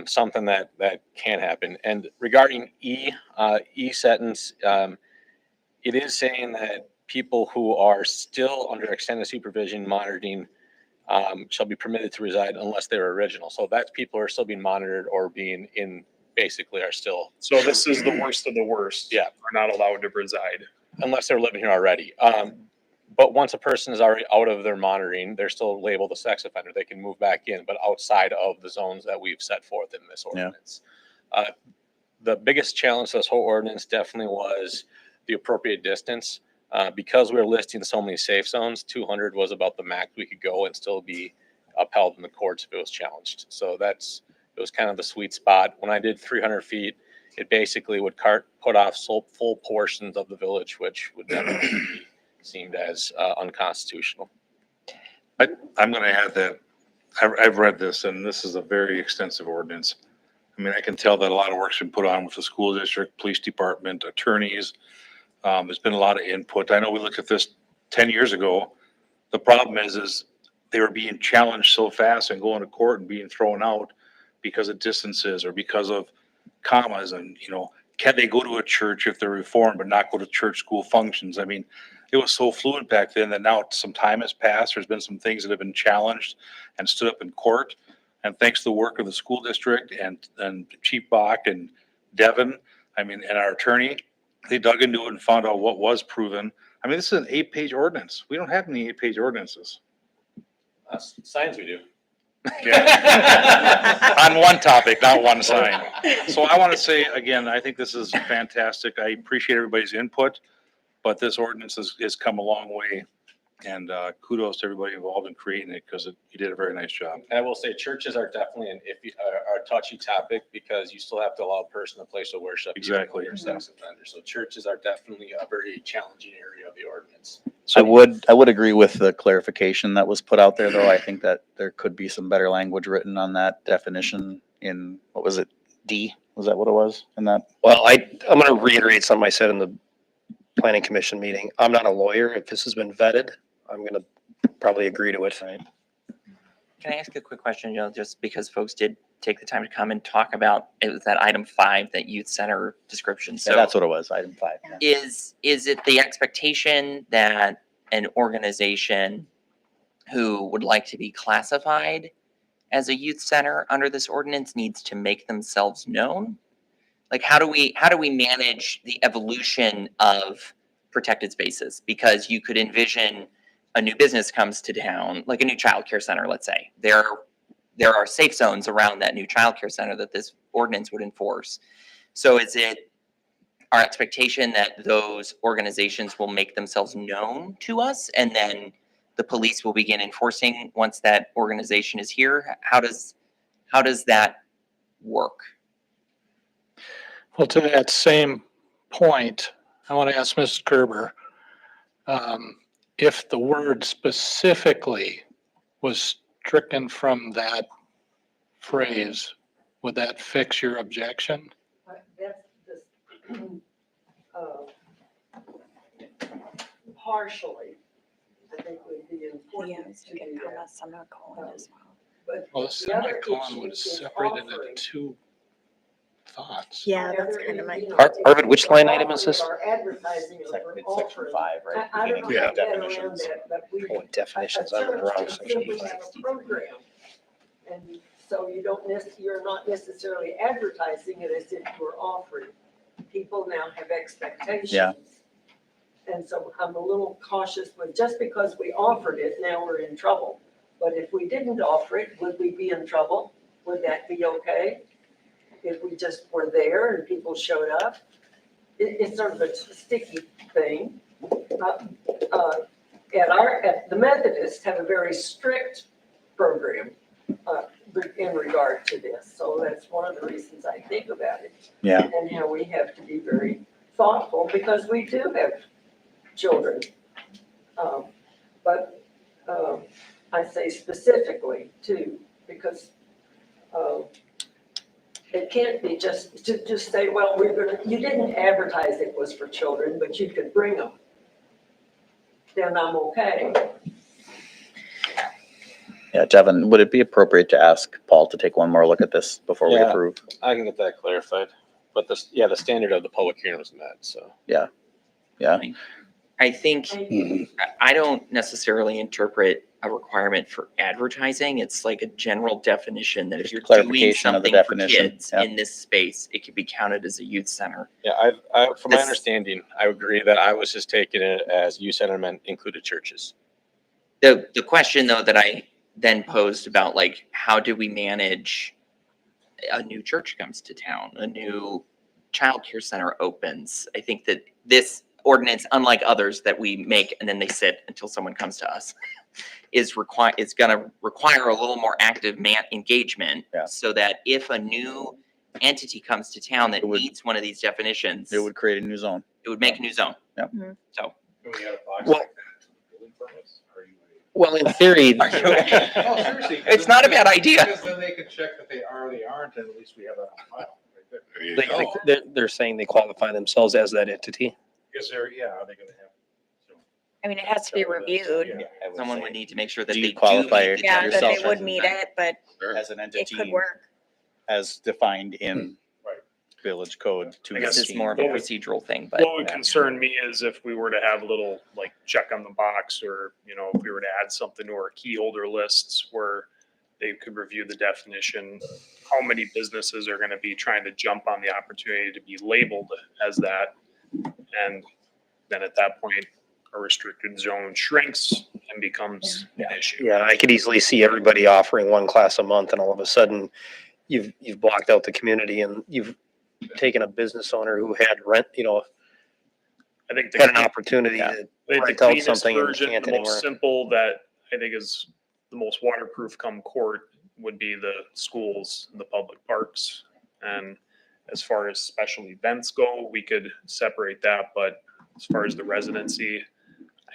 something that can happen. And regarding E sentence, it is saying that people who are still under extended supervision monitoring shall be permitted to reside unless they're original. So that's people who are still being monitored or being in, basically are still. So this is the worst of the worst. Yeah. Are not allowed to reside. Unless they're living here already. But once a person is already out of their monitoring, they're still labeled a sex offender. They can move back in, but outside of the zones that we've set forth in this ordinance. The biggest challenge to this whole ordinance definitely was the appropriate distance. Because we were listing so many safe zones, 200 was about the max we could go and still be upheld in the courts if it was challenged. So it was kind of the sweet spot. When I did 300 feet, it basically would put off full portions of the village, which would never be seemed as unconstitutional. I'm going to add that I've read this, and this is a very extensive ordinance. I mean, I can tell that a lot of work's been put on with the school district, police department, attorneys. There's been a lot of input. I know we looked at this 10 years ago. The problem is they were being challenged so fast and going to court and being thrown out because of distances or because of commas. And, can they go to a church if they're reformed but not go to church school functions? I mean, it was so fluid back then that now some time has passed. There's been some things that have been challenged and stood up in court. And thanks to the work of the school district and Chief Bach and Devin, I mean, and our attorney, they dug into it and found out what was proven. I mean, this is an 8-page ordinance. We don't have any 8-page ordinances. Signs we do. On one topic, not one sign. So I want to say, again, I think this is fantastic. I appreciate everybody's input, but this ordinance has come a long way. And kudos to everybody involved in creating it because you did a very nice job. And I will say churches are definitely an iffy, are a touchy topic because you still have to allow a person a place of worship. even if Exactly. they're a sex offender. So churches are definitely a very challenging area of the ordinance. I would agree with the clarification that was put out there, though. I think that there could be some better language written on that definition in, what was it, D? Was that what it was in that? Well, I'm going to reiterate something I said in the planning commission meeting. I'm not a lawyer. If this has been vetted, I'm going to probably agree to it. Right. Can I ask a quick question, just because folks did take the time to come and talk about, it was that item 5, that youth center description. So Yeah, that's what it was, item 5. Yeah. is it the expectation that an organization who would like to be classified as a youth center under this ordinance needs to make themselves known? Like, how do we manage the evolution of protected spaces? Because you could envision a new business comes to town, like a new childcare center, let's say. There are safe zones around that new childcare center that this ordinance would enforce. So is it our expectation that those organizations will make themselves known to us and then the police will begin enforcing once that organization is here? How does that work? Well, to that same point, I want to ask Mrs. Gerber, if the word specifically was stricken from that phrase, would that fix your objection? That's just, partially, I think would be important to do that. But Well, the the other semicolon issue would have is separated offering. into two thoughts. Yeah, that's kind of my. Arvid, which line item is this? Our advertising or for It's section offering. 5, right? I don't know Beginning how of to get around definitions. that, but we. Oh, definitions, a I'm in the church wrong can section. simply have a program. And so you're not necessarily advertising it as if you're offering. People now have expectations. Yeah. And so I'm a little cautious with, just because we offered it, now we're in trouble. But if we didn't offer it, would we be in trouble? Would that be okay? If we just were there and people showed up? It's sort of a sticky thing. At the Methodists have a very strict program in regard to this. So that's one of the reasons I think about it. Yeah. And how we have to be very thoughtful because we do have children. But I say specifically too, because it can't be just to just say, well, you didn't advertise it was for children, but you could bring them. Then I'm okay. Yeah, Devin, would it be appropriate to ask Paul to take one more look at this before we Yeah. approve? I can get that clarified, but the standard of the public hearing was met, so. Yeah. Yeah. I think I don't necessarily interpret a requirement for advertising. It's like a general definition that if you're doing Clarification of the something for definition, kids yeah. in this space, it could be counted as a youth center. Yeah, from my This- understanding, I agree that I was just taking it as youth center meant included churches. The question though that I then posed about like, how do we manage a new church comes to town, a new childcare center opens? I think that this ordinance, unlike others that we make and then they sit until someone comes to us, it's going to require a little more active engagement so that if a new entity comes to town that meets one of these definitions, It would create a new zone. it would make a new zone. Yep. So. Well, in theory, No, seriously. It's not a bad idea. Because then they can check that they are or they aren't, and at least we have that on file. There you they, go. they're saying they qualify themselves as that entity. Is there, are they gonna have? I mean, it has to be reviewed. Someone would need to make sure that Do they you qualify meet the Yeah, that yourself they would as meet it, but as an it entity could work. as defined in village code I guess it's more of a procedural thing, but. What would concern me is if we were to have a little like check on the box or, if we were to add something to our key holder lists where they could review the definition. How many businesses are gonna be trying to jump on the opportunity to be labeled as that? And then at that point, a restricted zone shrinks and becomes an issue. Yeah, I could easily see everybody offering one class a month and all of a sudden you've blocked out the community and you've taken a business owner who had rent, I think had an opportunity to I think the rent out cleanest something and version, can't the anymore. most simple that I think is the most waterproof come court would be the schools, and the public parks. And as far as special events go, we could separate that, but as far as the residency,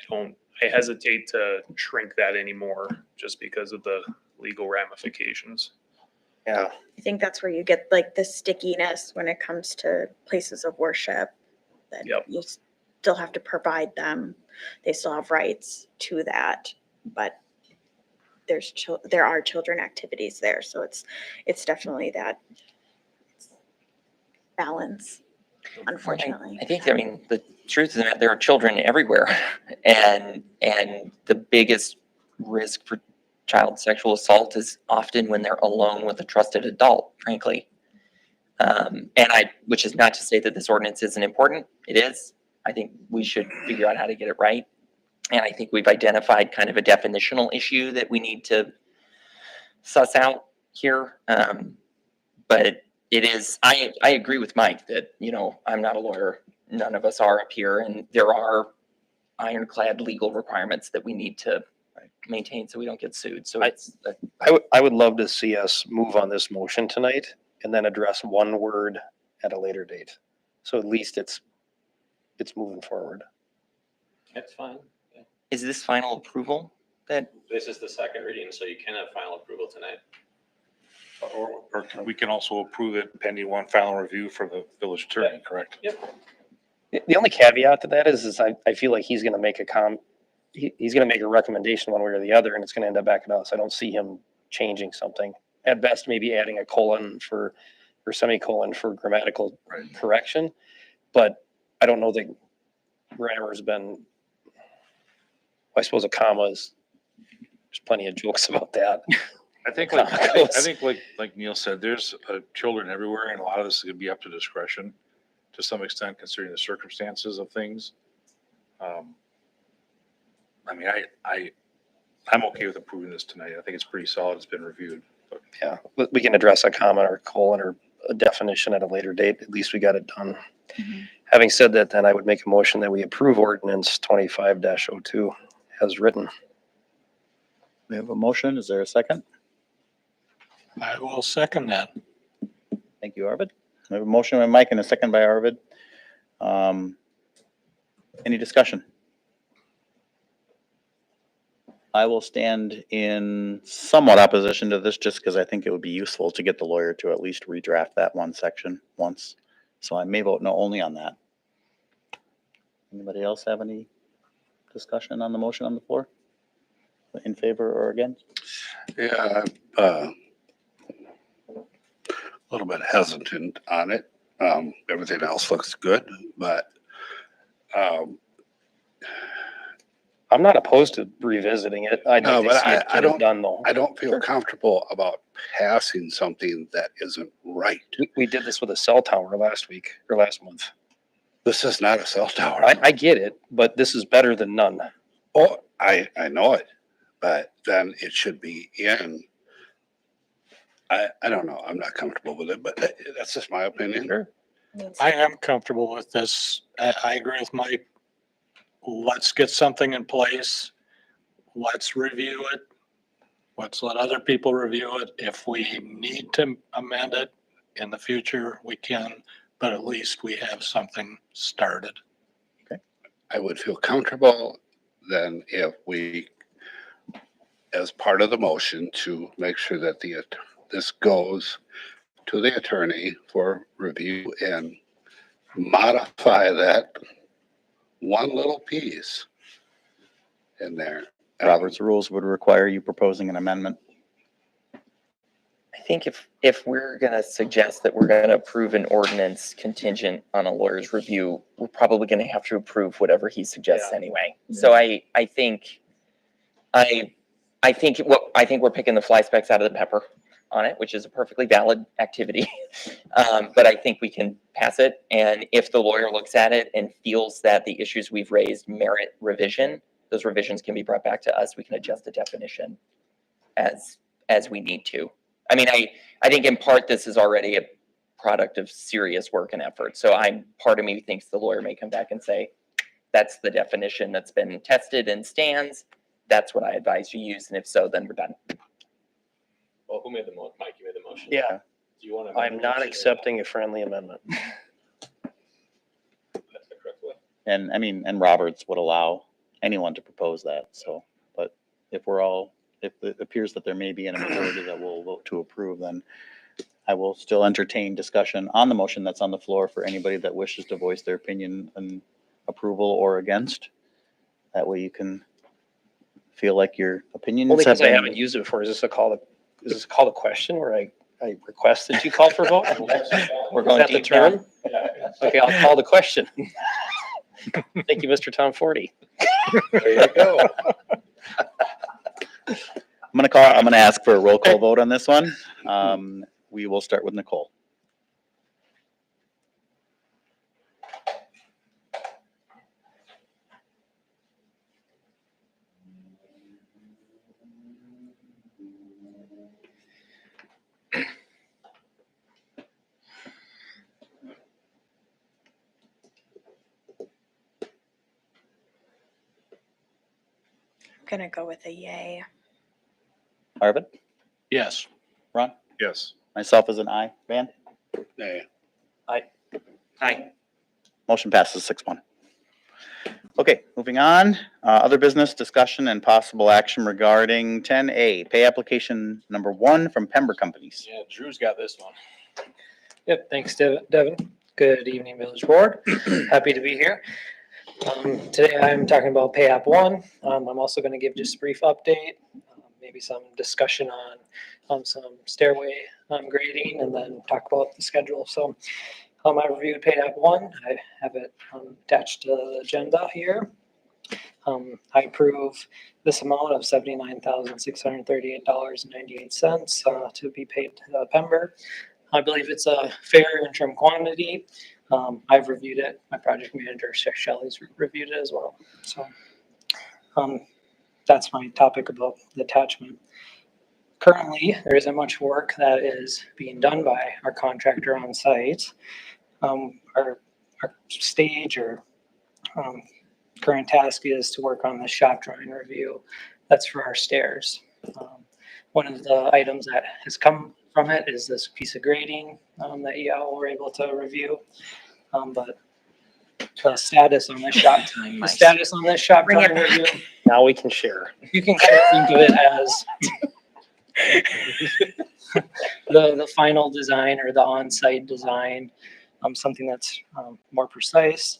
I hesitate to shrink that anymore just because of the legal ramifications. Yeah. I think that's where you get like the stickiness when it comes to places of worship. That you still have to provide them. They still have rights to that, but there are children activities there, so it's definitely that balance. Unfortunately, I think, the truth is that there are children everywhere, and the biggest risk for child sexual assault is often when they're alone with a trusted adult, frankly. Which is not to say that this ordinance isn't important. It is. I think we should figure out how to get it right. And I think we've identified kind of a definitional issue that we need to suss out here. But it is, I agree with Mike that, I'm not a lawyer. None of us are up here, and there are ironclad legal requirements that we need to maintain so we don't get sued. So I would love to see us move on this motion tonight and then address one word at a later date. So at least it's moving forward. That's fine. Yeah. Is this final approval that? This is the second reading, so you can have final approval tonight. Or we can also approve it pending one final review for the village attorney, correct? Yep. The only caveat to that is I feel like he's going to make he's going to make a recommendation one way or the other, and it's going to end up back at us. I don't see him changing something. At best, maybe adding a colon or semicolon for grammatical correction. But I don't know that grammar's been, I suppose a comma is, there's plenty of jokes about that. I think like Neil said, there's children everywhere, and a lot of this is going to be up to discretion to some extent, considering the circumstances of things. I'm okay with approving this tonight. I think it's pretty solid. It's been reviewed. But. Yeah, we can address a comma or a colon or a definition at a later date. At least we got it done. Mm-hmm. Having said that, then I would make a motion that we approve ordinance 25-02 as written. We have a motion. Is there a second? I will second that. Thank you, Arvid. We have a motion by Mike and a second by Arvid. Any discussion? I will stand in somewhat opposition to this just because I think it would be useful to get the lawyer to at least redraft that one section once. So I may vote no only on that. Anybody else have any discussion on the motion on the floor? In favor or against? Yeah, a little bit hesitant on it. Everything else looks good, but I'm not opposed to revisiting it. I no, don't but see it I don't done though. I don't feel comfortable about passing something that isn't right. We did this with a cell tower last week or last month. This is not a cell tower. I get it, but this is better than none. Oh, I know it, but then it should be in. I don't know. I'm not comfortable with it, but that's just my opinion. Sure. I am comfortable with this. I agree with Mike. Let's get something in place. Let's review it. Let's let other people review it. If we need to amend it in the future, we can, but at least we have something started. Okay. I would feel comfortable then if we, as part of the motion, to make sure that this goes to the attorney for review and modify that one little piece in there. Robert's rules would require you proposing an amendment. I think if we're going to suggest that we're going to approve an ordinance contingent on a lawyer's review, we're probably going to have to approve whatever he suggests anyway. So I think I I think we're picking the fly specks out of the pepper on it, which is a perfectly valid activity. But I think we can pass it. And if the lawyer looks at it and feels that the issues we've raised merit revision, those revisions can be brought back to us. We can adjust the definition as we need to. I mean, I think in part this is already a product of serious work and effort. So part of me thinks the lawyer may come back and say, that's the definition that's been tested and stands. That's what I advise you use. And if so, then we're done. Well, who made the motion? Mike, you made the motion. Yeah, Do you want to? I'm not accepting a friendly amendment. That's the correct way. And I mean, and Roberts would allow anyone to propose that. So, but if it appears that there may be a majority that will vote to approve, then I will still entertain discussion on the motion that's on the floor for anybody that wishes to voice their opinion in approval or against. That way you can feel like your opinions Only have because I been. haven't used it before. Is this a call to question where I request that you call for a vote? We're going Is that the deep now. term? Okay, I'll call the question. Thank you, Mr. Tom Forty. There you go. I'm gonna ask for a roll call vote on this one. We will start with Nicole. Gonna go with a yay. Arvid? Yes. Ron? Yes. Myself as an aye. Van? Nay. Aye. Motion passes 6-1. Okay, moving on. Other business discussion and possible action regarding 10A, pay application number 1 from Pember Companies. Yeah, Drew's got this one. Yep, thanks, Devin. Good evening, Village Board. Happy to be here. Today I'm talking about Pay App 1. I'm also going to give just a brief update, maybe some discussion on some stairway grading, and then talk about the schedule. So I reviewed Pay App 1. I have it attached to the agenda here. I approve this amount of $79,638.98 to be paid to Pember. I believe it's a fair interim quantity. I've reviewed it. My project manager, Shelley's reviewed it as well. So that's my topic about the attachment. Currently, there isn't much work that is being done by our contractor on site. Our stage or current task is to work on the shop drawing review. That's for our stairs. One of the items that has come from it is this piece of grading that you all were able to review. But the status on this shop Bring it drawing back. review, Now we can share. you can kind of think of it as the final design or the on-site design, something that's more precise.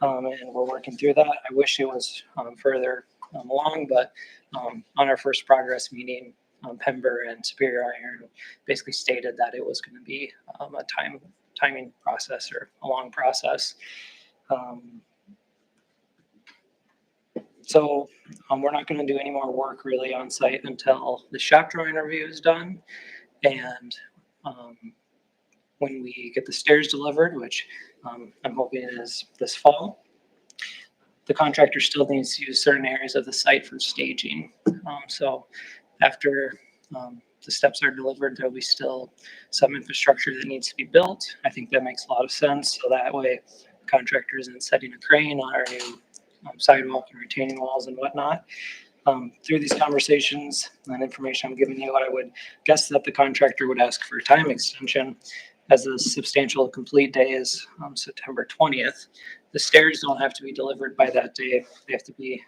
And we're working through that. I wish it was further along, but on our first progress meeting, Pember and Superior Iron basically stated that it was going to be a timing process or a long process. So we're not going to do any more work really on site until the shop drawing review is done. And when we get the stairs delivered, which I'm hoping is this fall, the contractor still needs to use certain areas of the site for staging. So after the steps are delivered, there'll be still some infrastructure that needs to be built. I think that makes a lot of sense. So that way the contractor isn't setting a crane on our new sidewalk and retaining walls and whatnot. Through these conversations and information I'm giving you, I would guess that the contractor would ask for a time extension, as the substantial complete day is September 20th. The stairs don't have to be delivered by that day. They have to be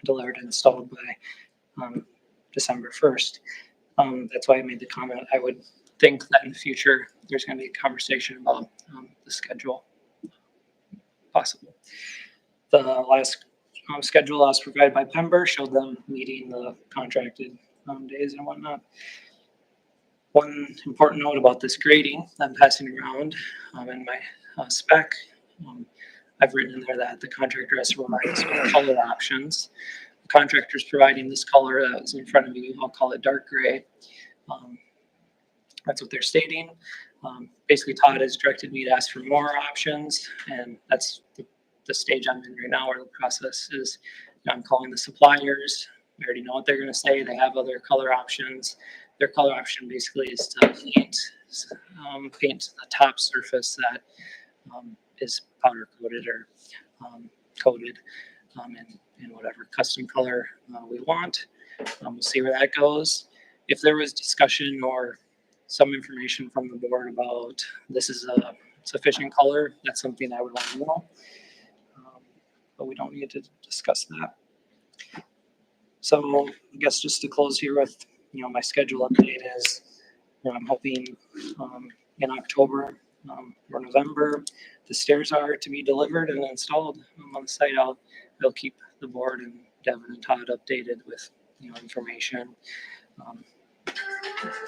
delivered and installed by December 1st. That's why I made the comment. I would think that in the future, there's going to be a conversation about the schedule possible. The last schedule as provided by Pember showed them meeting the contracted days and whatnot. One important note about this grading I'm passing around in my spec, I've written in there that the contractor has to provide us with color options. contractor's providing this color that was in front of you. I'll call it dark gray. That's what they're stating. Basically, Todd has directed me to ask for more options, and that's the stage I'm in right now, where the process is. I'm calling the suppliers. We already know what they're going to say. They have other color options. Their color option basically is to paint the top surface that is powder coated or coated in whatever custom color we want. We'll see where that goes. If there was discussion or some information from the board about this is a sufficient color, that's something I would want to know. But we don't need to discuss that. So I guess just to close here with, my schedule update is, I'm hoping in October or November, the stairs are to be delivered and installed on the site. I'll keep the board and Devin and Todd updated with, information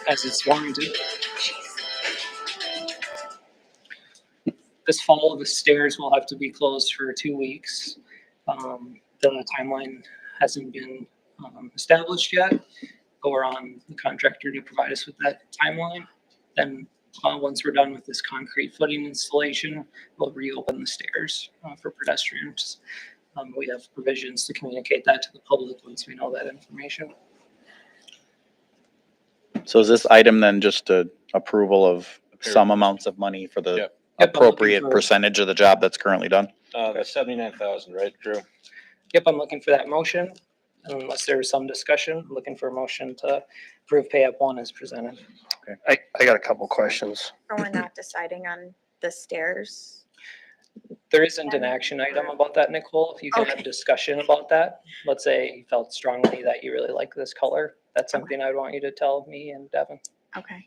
as it's warranted. This fall, the stairs will have to be closed for 2 weeks. The timeline hasn't been established yet, but we're on the contractor to provide us with that timeline. Then once we're done with this concrete footing installation, we'll reopen the stairs for pedestrians. We have provisions to communicate that to the public once we know that information. So is this item then just a approval of some amounts of money for the Yep, I'm looking appropriate for- percentage of the job that's currently done? That's 79,000, right, Drew? Yep, I'm looking for that motion. Unless there was some discussion, I'm looking for a motion to approve pay up 1 as presented. I got a couple questions. Or we're not deciding on the stairs? There isn't an action item about that, Nicole. If you can have Okay. discussion about that, let's say you felt strongly that you really like this color, that's something I'd want you to tell me and Devin. Okay.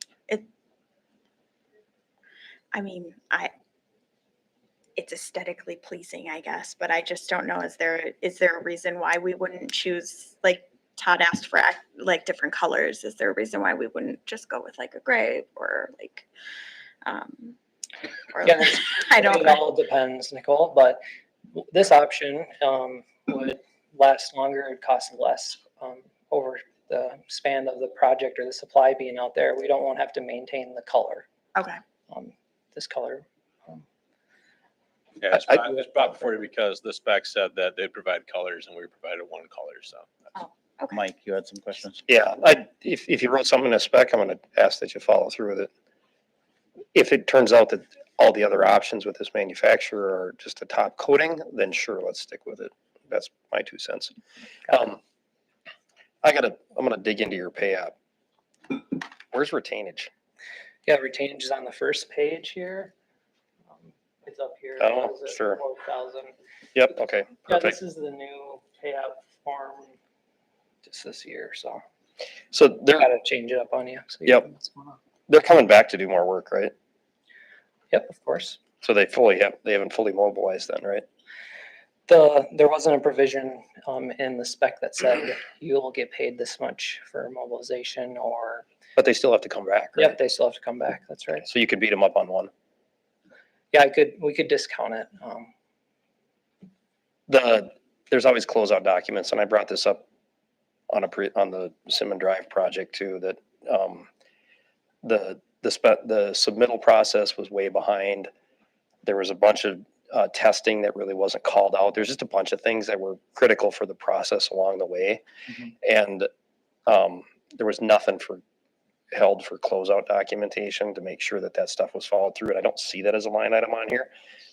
It's aesthetically pleasing, I guess, but I just don't know, is there a reason why we wouldn't choose, like Todd asked for like different colors? Is there a reason why we wouldn't just go with like a gray or like, or Yeah, I don't It know. all depends, Nicole, but this option would last longer, it'd cost less over the span of the project or the supply being out there. We won't have to maintain the color. Okay. This color. Yeah, it's brought before you because the spec said that they provide colors and we provided one color, so. Okay. Mike, you had some questions? Yeah, if you wrote something in a spec, I'm gonna ask that you follow through with it. If it turns out that all the other options with this manufacturer are just a top coating, then sure, let's stick with it. That's my 2 cents. I'm gonna dig into your pay app. Where's retainage? Yeah, retainage is on the first page here. It's up here. Oh, What is it? sure. 4,000. Yep, okay, Yeah, perfect. this is the new payout form just this year, so So they're, gotta change it up on you. So you Yep. know what's going on. they're coming back to do more work, right? Yep, of course. So they haven't fully mobilized then, right? There wasn't a provision in the spec that said you will get paid this much for mobilization or, But they still have to come back, right? yep, they still have to come back. That's right. So you could beat them up on one. Yeah, we could discount it. There's always closeout documents, and I brought this up on the Simmon Drive project too, that the submittal process was way behind. There was a bunch of testing that really wasn't called out. There's just a bunch of things that were critical for the process along the way. And there was nothing held for closeout documentation to make sure that that stuff was followed through. And I don't see that as a line item on here.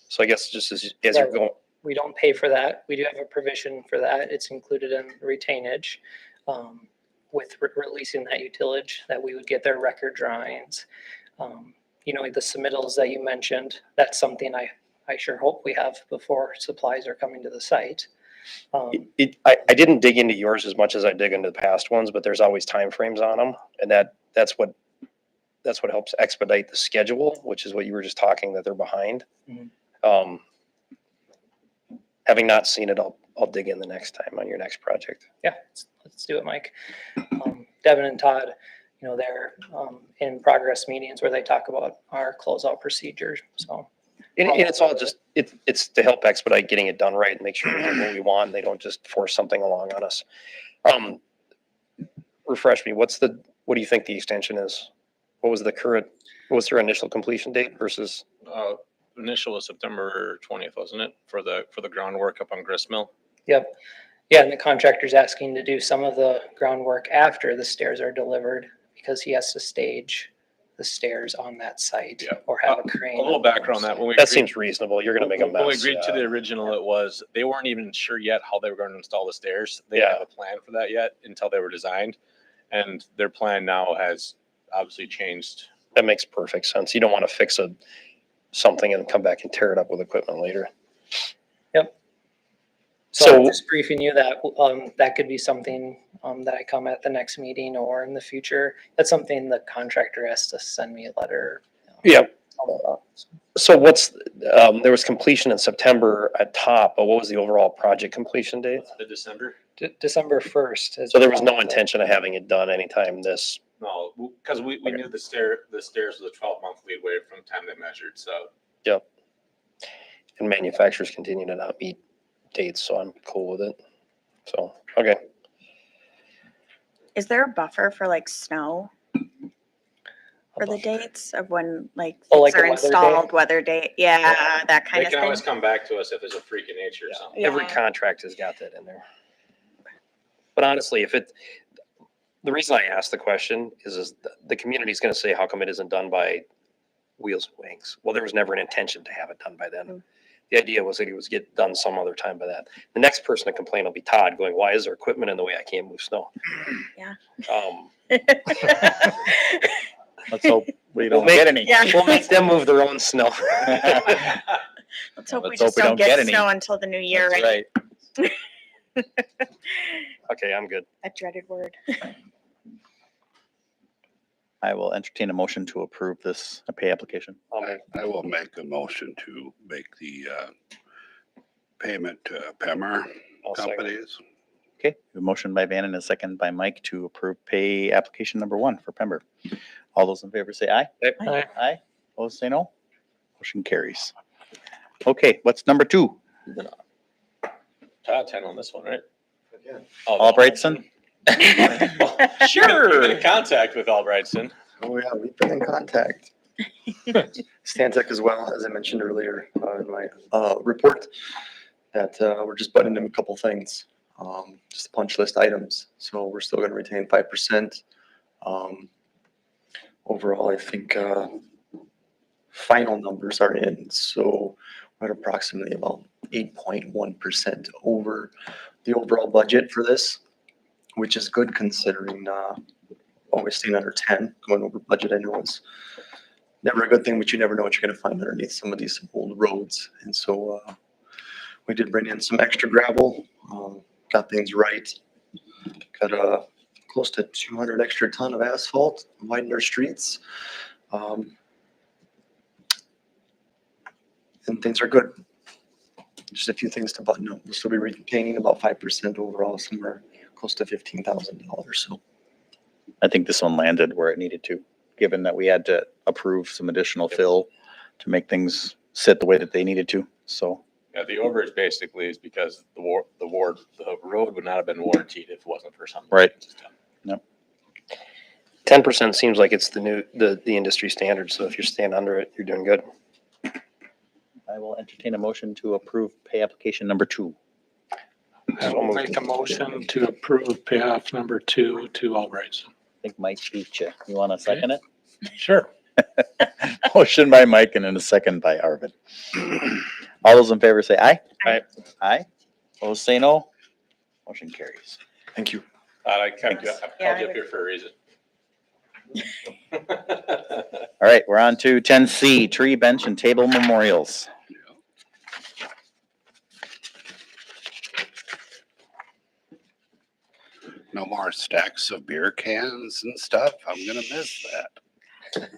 So I guess just as you're going, We don't pay for that. We do have a provision for that. It's included in retainage with releasing that utilage, that we would get their record drawings. The submittals that you mentioned, that's something I sure hope we have before supplies are coming to the site. I didn't dig into yours as much as I dig into the past ones, but there's always timeframes on them. And that's what helps expedite the schedule, which is what you were just talking, that they're behind. Mhm. Having not seen it, I'll dig in the next time on your next project. Yeah, let's do it, Mike. Devin and Todd, they're in progress meetings where they talk about our closeout procedures. So And it's all just, it's to help expedite getting it done right and make sure we get what we want. And they don't just force something along on us. Refresh me, what do you think the extension is? What was their initial completion date versus? Initial was September 20th, wasn't it? For the groundwork up on Grist Mill. Yep. Yeah, and the contractor's asking to do some of the groundwork after the stairs are delivered because he has to stage the stairs on that site or have a crane. A little background on that. That seems reasonable. You're gonna make a mess. When we agreed to the original, it was, they weren't even sure yet how they were going to install the stairs. They didn't have a plan for that yet until they were designed. And their plan now has obviously changed. That makes perfect sense. You don't want to fix something and come back and tear it up with equipment later. Yep. So I'm just briefing you that that could be something that I come at the next meeting or in the future. That's something the contractor has to send me a letter. Yeah. So there was completion in September at top, but what was the overall project completion date? The December? December 1st. So there was no intention of having it done anytime this. No, because we knew the stairs was a 12-month leadway from the time they measured, so. Yep. And manufacturers continue to not meet dates, so I'm cool with it. So, okay. Is there a buffer for like snow? For the dates of when like Oh, things like are a weather day? installed, weather date, yeah, that kind They of can always thing. come back to us if there's a freak of nature or something. Every contract has got that in there. But honestly, the reason I asked the question is the community's gonna say, how come it isn't done by Wheels and Wings? Well, there was never an intention to have it done by then. The idea was that it was get done some other time by that. The next person to complain will be Todd going, why is there equipment in the way? I can't move snow. Yeah. Let's hope we We'll don't get any. Yeah. We'll make them move their own snow. Let's hope we Let's just hope we don't don't get get any. snow until the new year, That's right? right. Okay, I'm good. That dreaded word. I will entertain a motion to approve this pay application. I will make a motion to make the payment to Pemmer I'll second. companies. Okay, a motion by Van and a second by Mike to approve pay application number 1 for Pember. All those in favor say aye. Aye. Aye. Opposed, say no. Motion carries. Okay, what's number 2? Top 10 on this one, right? Albrightson? Sure. You've been in contact with Albrightson. Oh, yeah, we've been in contact. Stantec as well, as I mentioned earlier in my report, that we're just buttoning in a couple things, just punch list items. So we're still going to retain 5%. Overall, I think final numbers are in. So we're at approximately about 8.1% over the overall budget for this, which is good considering always staying under 10, going over budget. I know it's never a good thing, but you never know what you're going to find underneath some of these old roads. And so we did bring in some extra gravel, got things right, got close to 200 extra ton of asphalt, widened our streets. And things are good. Just a few things to button up. We'll still be retaining about 5% overall, somewhere close to $15,000. So I think this one landed where it needed to, given that we had to approve some additional fill to make things sit the way that they needed to. So Yeah, the overage basically is because the road would not have been warranted if it wasn't for something. Right. Yep. 10% seems like it's the industry standard. So if you're staying under it, you're doing good. I will entertain a motion to approve pay application number 2. I will make a motion to approve payoff number 2 to Albrightson. I think Mike beat you. You want to second it? Sure. Motion by Mike and then a second by Arvid. All those in favor say aye. Aye. Aye. Opposed, say no. Motion carries. thank you. I called you Yeah, up here for a reason. All right, we're on to 10C, tree bench and table memorials. No more stacks of beer cans and stuff. I'm gonna miss that.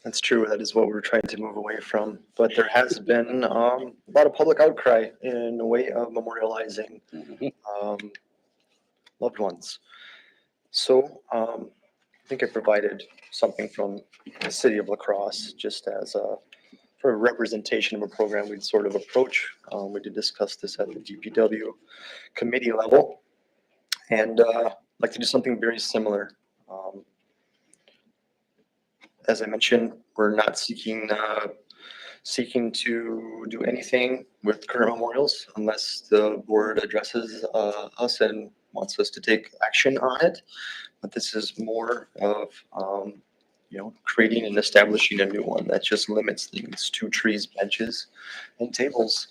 That's true. That is what we're trying to move away from. But there has been a lot of public outcry in a way of memorializing loved ones. So think I provided something from the city of La Crosse, just as a, for a representation of a program we'd sort of approach. We did discuss this at the DPW committee level. And like to do something very similar. As I mentioned, we're not seeking to do anything with current memorials unless the board addresses us and wants us to take action on it. But this is more of, creating and establishing a new one that just limits things to trees, benches, and tables.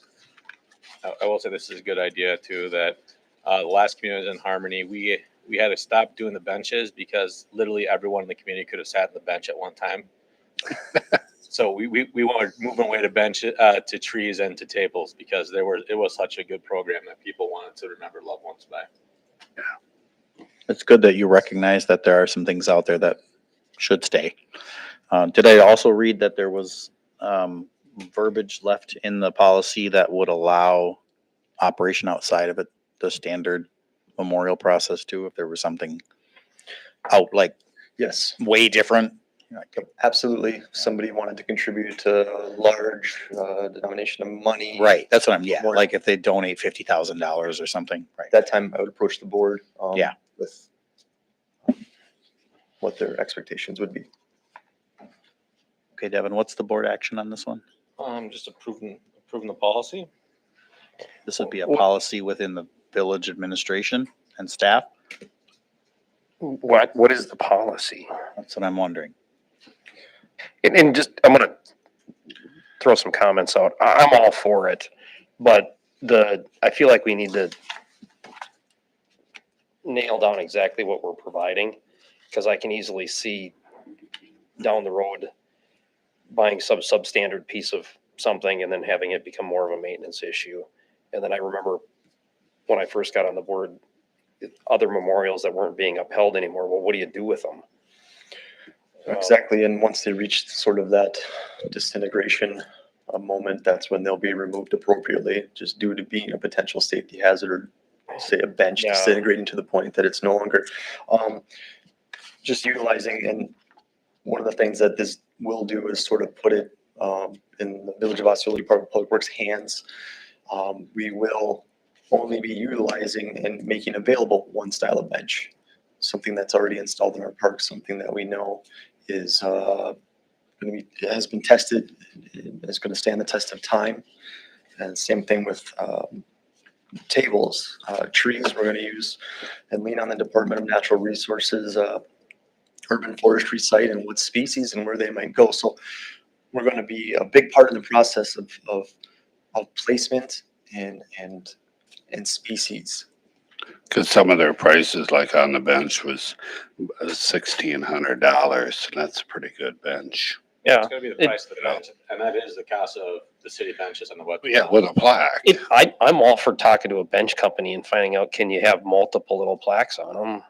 I will say this is a good idea too, that the last community was in Harmony. We had to stop doing the benches because literally everyone in the community could have sat on the bench at one time. So we wanted moving away to bench to trees and to tables because it was such a good program that people wanted to remember loved ones by. It's good that you recognize that there are some things out there that should stay. Did I also read that there was verbiage left in the policy that would allow operation outside of it, the standard memorial process too, if there was something out like Yes, way different? absolutely. If somebody wanted to contribute to a large denomination of money. Right, that's what I'm, yeah, More- like if they donate $50,000 or something, right? That time I would approach the board. Yeah. With what their expectations would be. Okay, Devin, what's the board action on this one? Just approving the policy. This would be a policy within the village administration and staff? What is the policy? That's what I'm wondering. And just, I'm gonna throw some comments out. I'm all for it, but I feel like we need to nail down exactly what we're providing, because I can easily see down the road buying some substandard piece of something and then having it become more of a maintenance issue. And then I remember when I first got on the board, other memorials that weren't being upheld anymore. Well, what do you do with them? Exactly, and once they reach sort of that disintegration moment, that's when they'll be removed appropriately, just due to being a potential safety hazard, or say a bench Yeah. disintegrating to the point that it's no longer. Just utilizing, and one of the things that this will do is sort of put it in the Village of Osceola Department of Public Works hands. We will only be utilizing and making available one style of bench, something that's already installed in our park, something that we know is has been tested, is going to stand the test of time. And same thing with tables, trees we're going to use and lean on the Department of Natural Resources, urban forestry site and what species and where they might go. So we're going to be a big part of the process of placement and species. Because some of their prices, like on the bench, was $1,600, and that's a pretty good bench. Yeah. It's gonna be the price of the bench, and that is the cost of the city benches on the web. Yeah, with a plaque. I'm all for talking to a bench company and finding out, can you have multiple little plaques on them?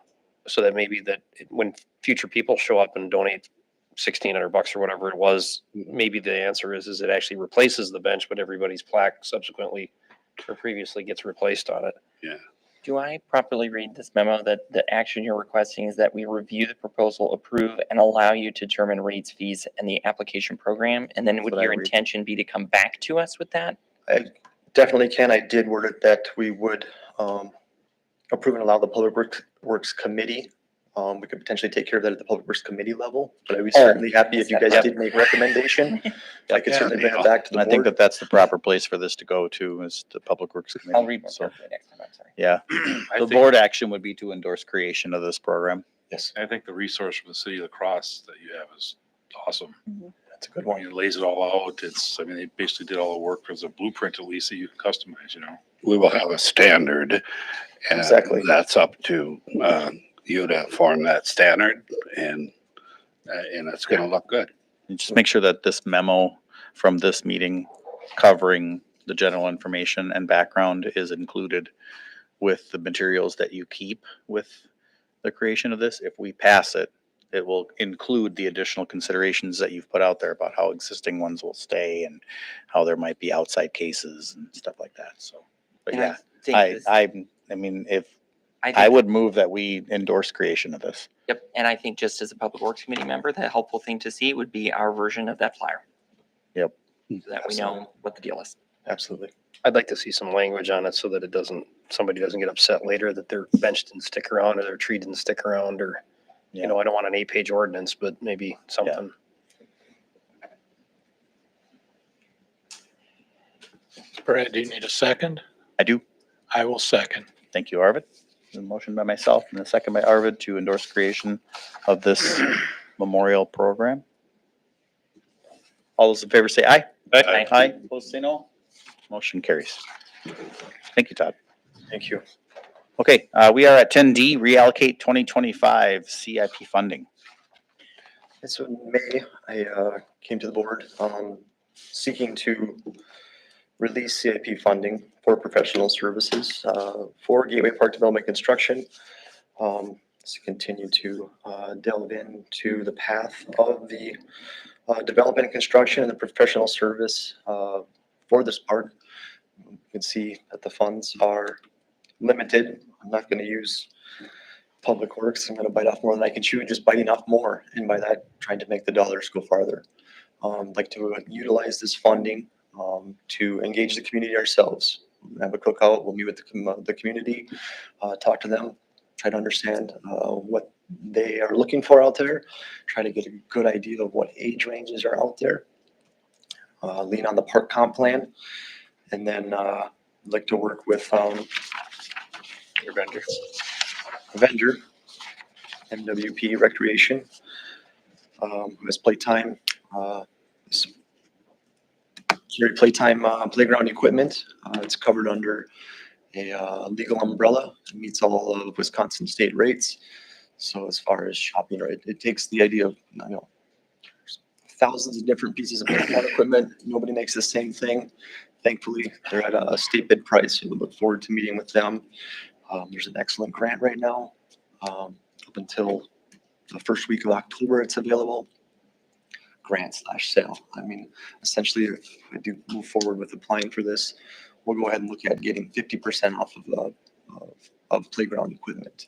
So that maybe when future people show up and donate $1,600 or whatever it was, maybe the answer is it actually replaces the bench, but everybody's plaque subsequently or previously gets replaced on it. Yeah. Do I properly read this memo that the action you're requesting is that we review the proposal, approve, and allow you to determine rates, fees, and the application program? And then would what I your read. intention be to come back to us with that? I definitely can. I did word it that we would approve and allow the Public Works Committee. We could potentially take care of that at the Public Works Committee level, but I'd be certainly happy if you guys did make recommendation. I could certainly bring it back to the I think board. that that's the proper place for this to go to, is the Public Works Committee. I'll read more So, carefully next time, I'm sorry. yeah, I the think- board action would be to endorse creation of this program. Yes, I think the resource from the city of La Crosse that you have is awesome. that's a good When one. it lays it all out, they basically did all the work as a blueprint, at least, that you can customize, We will have a standard, and Exactly. that's up to you to form that standard, and it's going to look good. And just make sure that this memo from this meeting covering the general information and background is included with the materials that you keep with the creation of this. If we pass it, it will include the additional considerations that you've put out there about how existing ones will stay and how there might be outside cases and stuff like that. So, but And I yeah, think this- I mean, if I would move that we endorse creation of this. Yep, and I think just as a Public Works Committee member, the helpful thing to see would be our version of that flyer. Yep. So that we know what the deal is. Absolutely. I'd like to see some language on it so that somebody doesn't get upset later that their bench didn't stick around or their tree didn't stick around or, I don't want an 8-page ordinance, but maybe something. Brad, do you need a second? I do. I will second. Thank you, Arvid. A motion by myself and a second by Arvid to endorse creation of this memorial program. All those in favor say aye. Aye. Aye. Opposed say no. Motion carries. Thank you, Todd. Thank you. Okay, we are at 10D, reallocate 2025 CIP funding. And so in May, I came to the board seeking to release CIP funding for professional services for Gateway Park development construction. To continue to delve into the path of the development and construction and the professional service for this park. You can see that the funds are limited. I'm not going to use Public Works. I'm going to bite off more than I can chew, just biting off more, and by that, trying to make the dollars go farther. I'd like to utilize this funding to engage the community ourselves. Have a cookout. We'll meet with the community, talk to them, try to understand what they are looking for out there, try to get a good idea of what age ranges are out there, lean on the park comp plan, and then I'd like to work with Your vendor. a vendor, MWP Recreation, who has playtime, carry playtime playground equipment. It's covered under a legal umbrella. It meets all of Wisconsin state rates. So as far as shopping, right, it takes the idea of, thousands of different pieces of playground equipment. Nobody makes the same thing. Thankfully, they're at a state bid price. So we look forward to meeting with them. There's an excellent grant right now. Up until the first week of October, it's available. Grant/sale. I mean, essentially, if I do move forward with applying for this, we'll go ahead and look at getting 50% off of playground equipment.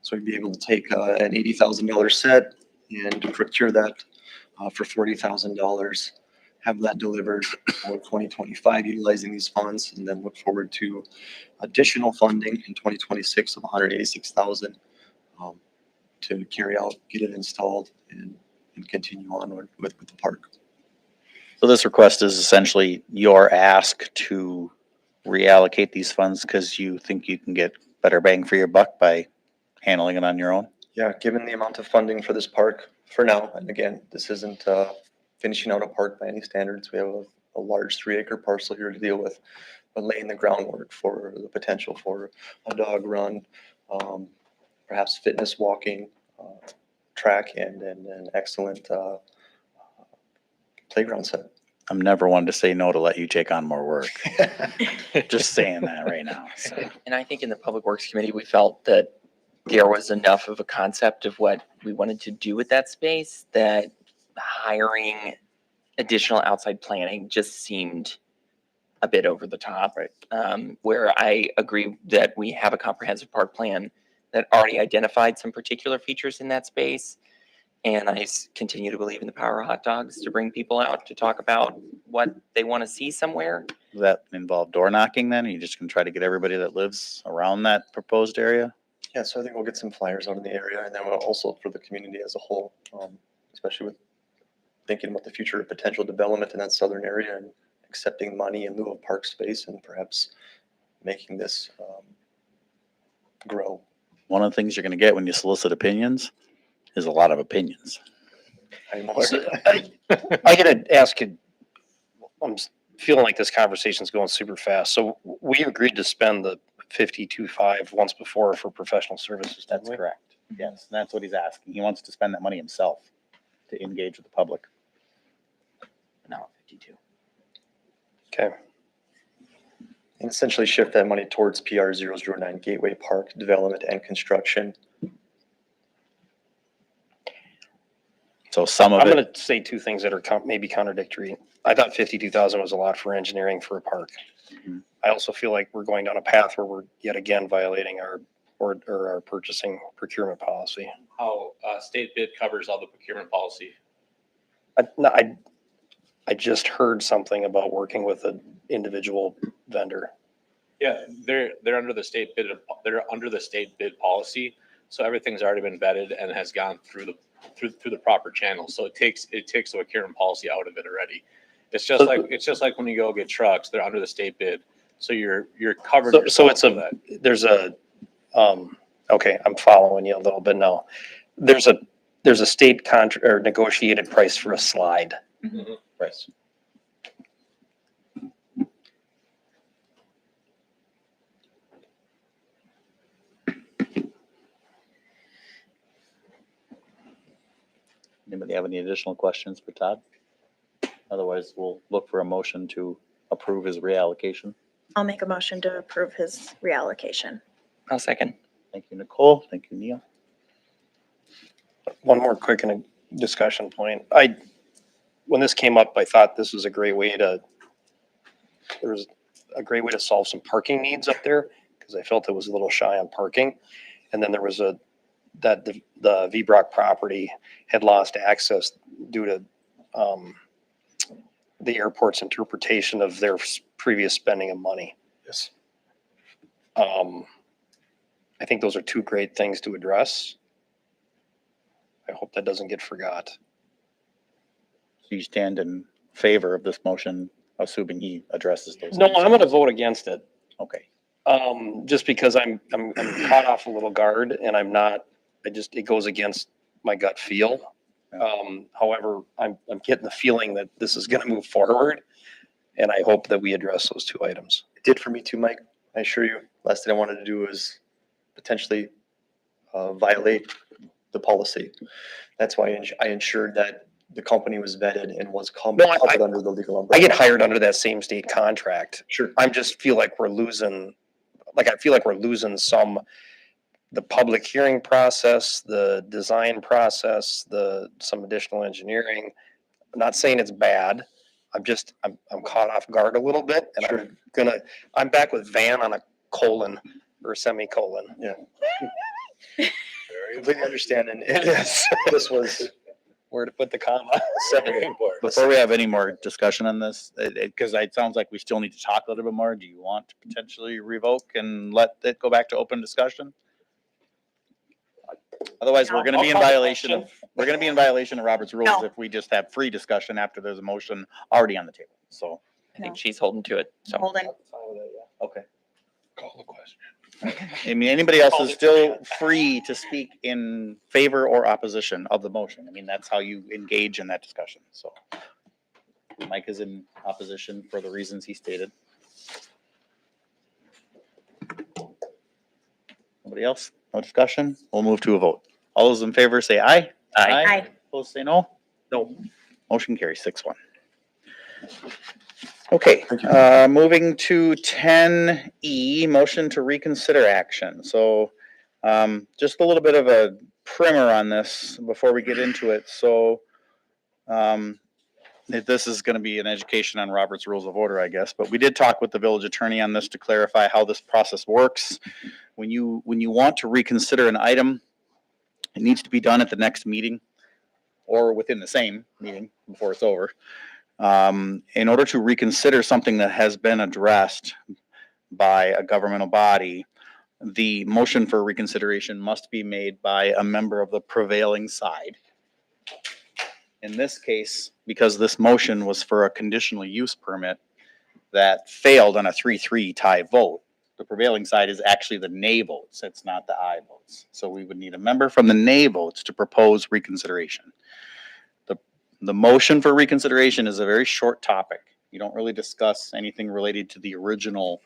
So we'd be able to take an $80,000 set and procure that for $40,000, have that delivered for 2025 utilizing these funds, and then look forward to additional funding in 2026 of $186,000 to carry out, get it installed, and continue onward with the park. So this request is essentially your ask to reallocate these funds because you think you can get better bang for your buck by handling it on your own? Yeah, given the amount of funding for this park for now, and again, this isn't finishing out a park by any standards. We have a large 3-acre parcel here to deal with, but laying the groundwork for the potential for a dog run, perhaps fitness walking, track, and an excellent playground set. I'm never one to say no to let you take on more work. Just saying that right now. So. And I think in the Public Works Committee, we felt that there was enough of a concept of what we wanted to do with that space that hiring additional outside planning just seemed a bit over the top. Right. Where I agree that we have a comprehensive park plan that already identified some particular features in that space. And I continue to believe in the power of hot dogs to bring people out to talk about what they want to see somewhere. Does that involve door knocking then? Are you just going to try to get everybody that lives around that proposed area? Yeah, so I think we'll get some flyers out in the area, and then we'll also for the community as a whole, especially with thinking about the future of potential development in that southern area and accepting money in lieu of park space and perhaps making this grow. One of the things you're going to get when you solicit opinions is a lot of opinions. So, I gotta ask you, I'm feeling like this conversation's going super fast. So we agreed to spend the 52.5 once before for professional services, didn't That's we? correct. Yes, that's what he's asking. He wants to spend that money himself to engage with the public. No, 52. Okay. And essentially shift that money towards PR 009 Gateway Park development and construction. So some of I'm it, gonna say two things that are maybe contradictory. I thought 52,000 was a lot for engineering for a park. I also feel like we're going down a path where we're yet again violating our our purchasing procurement policy. How state bid covers all the procurement policy. No, I just heard something about working with an individual vendor. Yeah, they're under the state bid, they're under the state bid policy. So everything's already been vetted and has gone through the proper channels. So it takes the procurement policy out of it already. It's just like when you go get trucks, they're under the state bid. So you're covered. So it's okay, I'm following you a little bit now. There's a state contract or negotiated price for a slide. Price. Anybody have any additional questions for Todd? Otherwise, we'll look for a motion to approve his reallocation. I'll make a motion to approve his reallocation. I'll second. Thank you, Nicole. Thank you, Neil. One more quick discussion point. When this came up, I thought this was a great way to solve some parking needs up there because I felt it was a little shy on parking. And then there was the VBrock property had lost access due to the airport's interpretation of their previous spending of money. Yes. I think those are two great things to address. I hope that doesn't get forgot. So you stand in favor of this motion, assuming he addresses those? No, I'm going to vote against it. Okay. Just because I'm caught off a little guard and I'm not, it goes against my gut feel. However, I'm getting the feeling that this is going to move forward and I hope that we address those two items. It did for me too, Mike. I assure you, last thing I wanted to do was potentially violate the policy. That's why I ensured that the company was vetted and was covered under the legal umbrella. I get hired under that same state contract. Sure. I just feel like we're losing, the public hearing process, the design process, some additional engineering. I'm not saying it's bad. I'm caught off guard a little bit and I'm back with Van on a colon or semicolon. Yeah. Completely understand. And it is, this was where to put the comma. Before we have any more discussion on this, because it sounds like we still need to talk a little bit more. Do you want to potentially revoke and let it go back to open discussion? Otherwise, we're going to be in violation of Robert's rules if we just have free discussion after there's a motion already on the table. So I think she's holding to it. So. Holding. okay. Call the question. I mean, anybody else is still free to speak in favor or opposition of the motion. I mean, that's how you engage in that discussion. So Mike is in opposition for the reasons he stated. Nobody else? No discussion? We'll move to a vote. All those in favor say aye. Aye. Opposed say no. No. Motion carries 6-1. Okay, moving to 10E, motion to reconsider action. So just a little bit of a primer on this before we get into it. So this is going to be an education on Robert's Rules of Order, I guess, but we did talk with the village attorney on this to clarify how this process works. When you want to reconsider an item, it needs to be done at the next meeting or within the same meeting before it's over. In order to reconsider something that has been addressed by a governmental body, the motion for reconsideration must be made by a member of the prevailing side. In this case, because this motion was for a conditional use permit that failed on a 3-3 tie vote, the prevailing side is actually the nay votes. It's not the aye votes. So we would need a member from the nay votes to propose reconsideration. The motion for reconsideration is a very short topic. You don't really discuss anything related to the original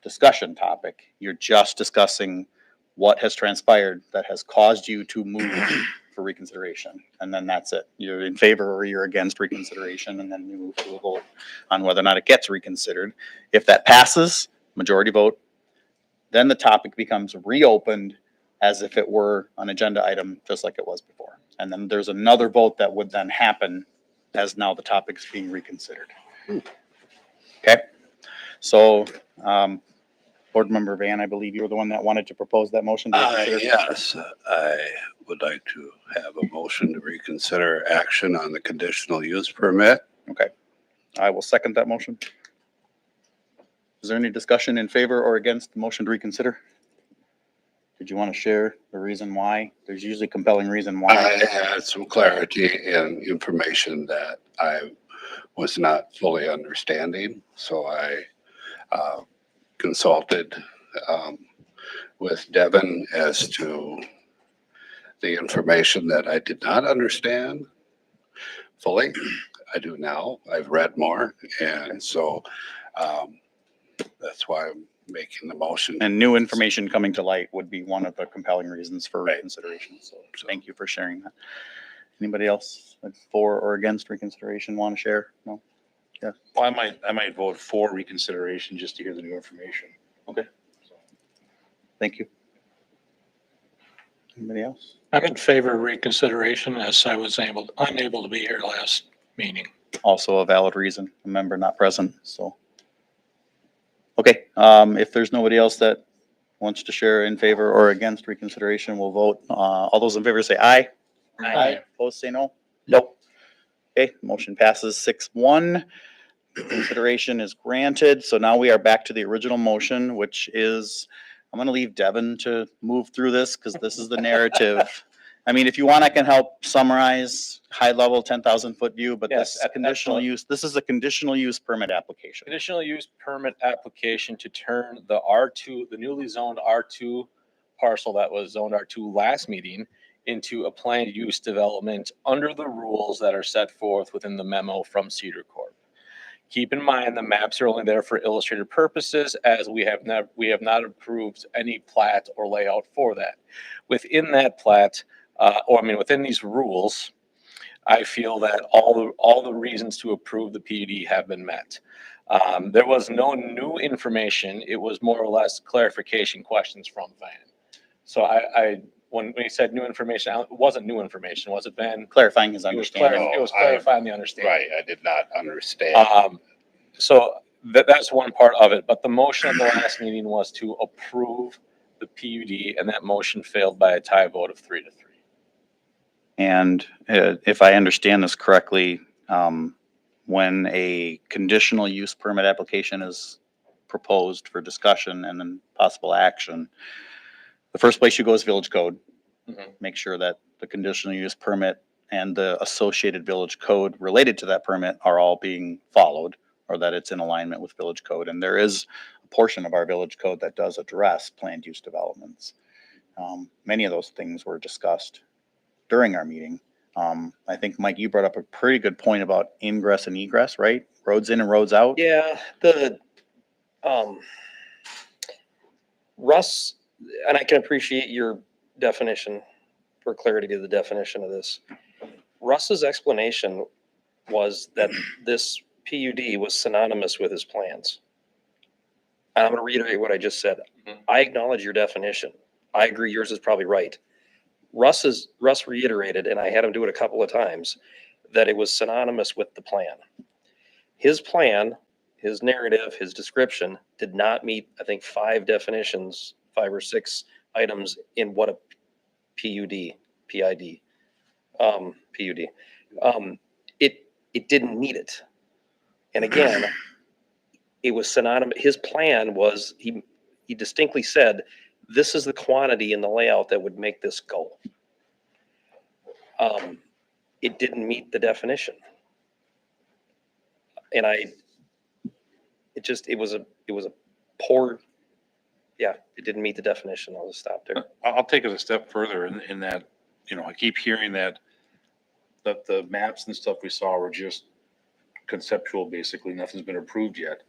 discussion topic. You're just discussing what has transpired that has caused you to move for reconsideration. And then that's it. You're in favor or you're against reconsideration, and then you move to a vote on whether or not it gets reconsidered. If that passes, majority vote, then the topic becomes reopened as if it were an agenda item, just like it was before. And then there's another vote that would then happen as now the topic is being reconsidered. Okay. So, Board Member Van, I believe you were the one that wanted to propose that motion. to reconsider. Yes, I would like to have a motion to reconsider action on the conditional use permit. Okay, I will second that motion. Is there any discussion in favor or against the motion to reconsider? Did you want to share the reason why? There's usually compelling reason why. I had some clarity and information that I was not fully understanding, so I consulted with Devin as to the information that I did not understand fully. I do now. I've read more, and so that's why I'm making the motion. And new information coming to light would be one of the compelling reasons for reconsideration. So thank you for sharing that. Anybody else for or against reconsideration want to share? No? Yeah. Well, I might vote for reconsideration just to hear the new information. Okay. Thank you. Anybody else? I'm in favor of reconsideration as I was unable to be here last meeting. Also a valid reason, a member not present, so. Okay, if there's nobody else that wants to share in favor or against reconsideration, we'll vote. All those in favor say aye. Aye. Opposed, say no. Nope. Okay, motion passes 6-1. Consideration is granted. So now we are back to the original motion, which is, I'm gonna leave Devin to move through this because this is the narrative. I mean, if you want, I can help summarize high level 10,000 foot view, but Yes, this conditional use, this is a conditional use permit application. Conditional use permit application to turn the R2, the newly zoned R2 parcel that was zoned R2 last meeting into a planned use development under the rules that are set forth within the memo from Cedar Corp. Keep in mind, the maps are only there for illustrative purposes, as we have not approved any plat or layout for that. Within that plat, within these rules, I feel that all the reasons to approve the PUD have been met. There was no new information. It was more or less clarification questions from Van. So when we said new information, it wasn't new information, was it, Ben? Clarifying his understanding. It was clarifying the understanding. Right, I did not understand. So that's one part of it, but the motion at the last meeting was to approve the PUD, and that motion failed by a tie vote of 3-3. And if I understand this correctly, when a conditional use permit application is proposed for discussion and then possible action, the first place you go is village code. Make sure that the conditional use permit and the associated village code related to that permit are all being followed, or that it's in alignment with village code. And there is a portion of our village code that does address planned use developments. Many of those things were discussed during our meeting. I think, Mike, you brought up a pretty good point about ingress and egress, right? Roads in and roads out. Yeah, Russ, and I can appreciate your definition for clarity to the definition of this. Russ's explanation was that this PUD was synonymous with his plans. And I'm going to reiterate what I just said. I acknowledge your definition. I agree yours is probably right. Russ reiterated, and I had him do it a couple of times, that it was synonymous with the plan. His plan, his narrative, his description did not meet, I think, 5 or 6 items in what a PUD. It didn't meet it. And again, it was synonymous. His plan was, he distinctly said, this is the quantity in the layout that would make this go. It didn't meet the definition. And it was a poor, it didn't meet the definition. I'll just stop there. I'll take it a step further in that, I keep hearing that the maps and stuff we saw were just conceptual, basically. Nothing's been approved yet.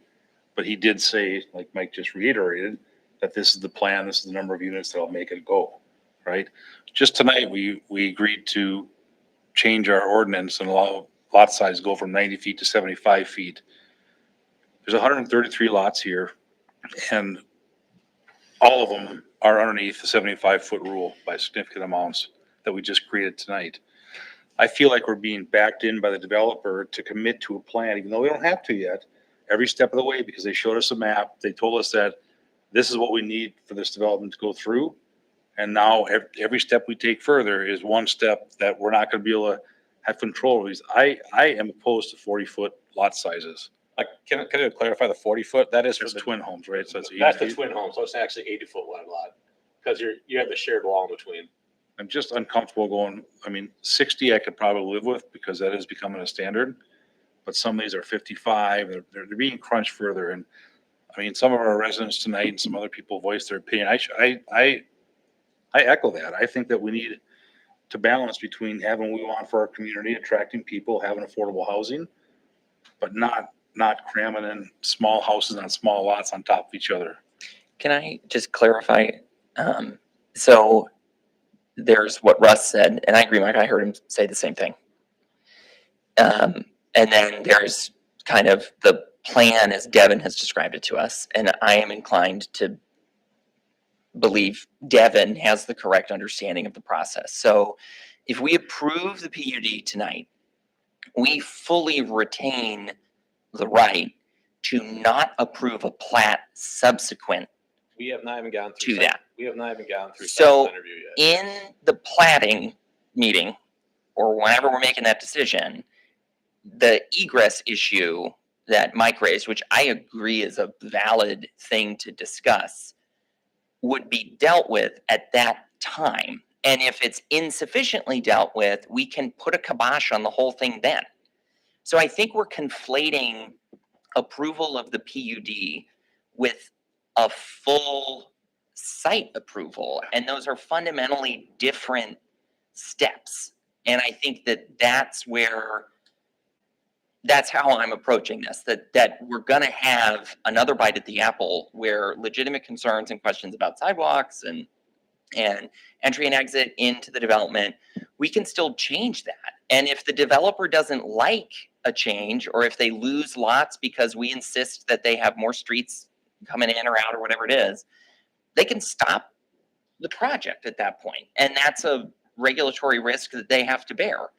But he did say, like Mike just reiterated, that this is the plan, this is the number of units that'll make it go, right? Just tonight, we agreed to change our ordinance and allow lot size go from 90 feet to 75 feet. There's 133 lots here, and all of them are underneath the 75-foot rule by significant amounts that we just created tonight. I feel like we're being backed in by the developer to commit to a plan, even though we don't have to yet, every step of the way because they showed us a map. They told us that this is what we need for this development to go through. And now every step we take further is one step that we're not going to be able to have control of these. I am opposed to 40-foot lot sizes. Can I clarify the 40-foot? That is for It's the, twin homes, right? So that's that's 80 the feet. twin home, so it's actually 80-foot wide lot. Because you have the shared wall in between. I'm just uncomfortable going, 60 I could probably live with because that is becoming a standard. But some of these are 55, they're being crunched further. And some of our residents tonight and some other people voiced their opinion. I echo that. I think that we need to balance between having what we want for our community, attracting people, having affordable housing, but not cramming in small houses on small lots on top of each other. Can I just clarify? So there's what Russ said, and I agree, Mike, I heard him say the same thing. And then there's kind of the plan as Devin has described it to us, and I am inclined to believe Devin has the correct understanding of the process. So if we approve the PUD tonight, we fully retain the right to not approve a plat subsequent We have not even gone through. to that. We have not even gone through. So site interview yet. in the platting meeting, or whenever we're making that decision, the egress issue that Mike raised, which I agree is a valid thing to discuss, would be dealt with at that time. And if it's insufficiently dealt with, we can put a kibosh on the whole thing then. So I think we're conflating approval of the PUD with a full site approval, and those are fundamentally different steps. And I think that's how I'm approaching this, that we're going to have another bite at the apple where legitimate concerns and questions about sidewalks and entry and exit into the development, we can still change that. And if the developer doesn't like a change, or if they lose lots because we insist that they have more streets coming in or out or whatever it is, they can stop the project at that point. And that's a regulatory risk that they have to bear,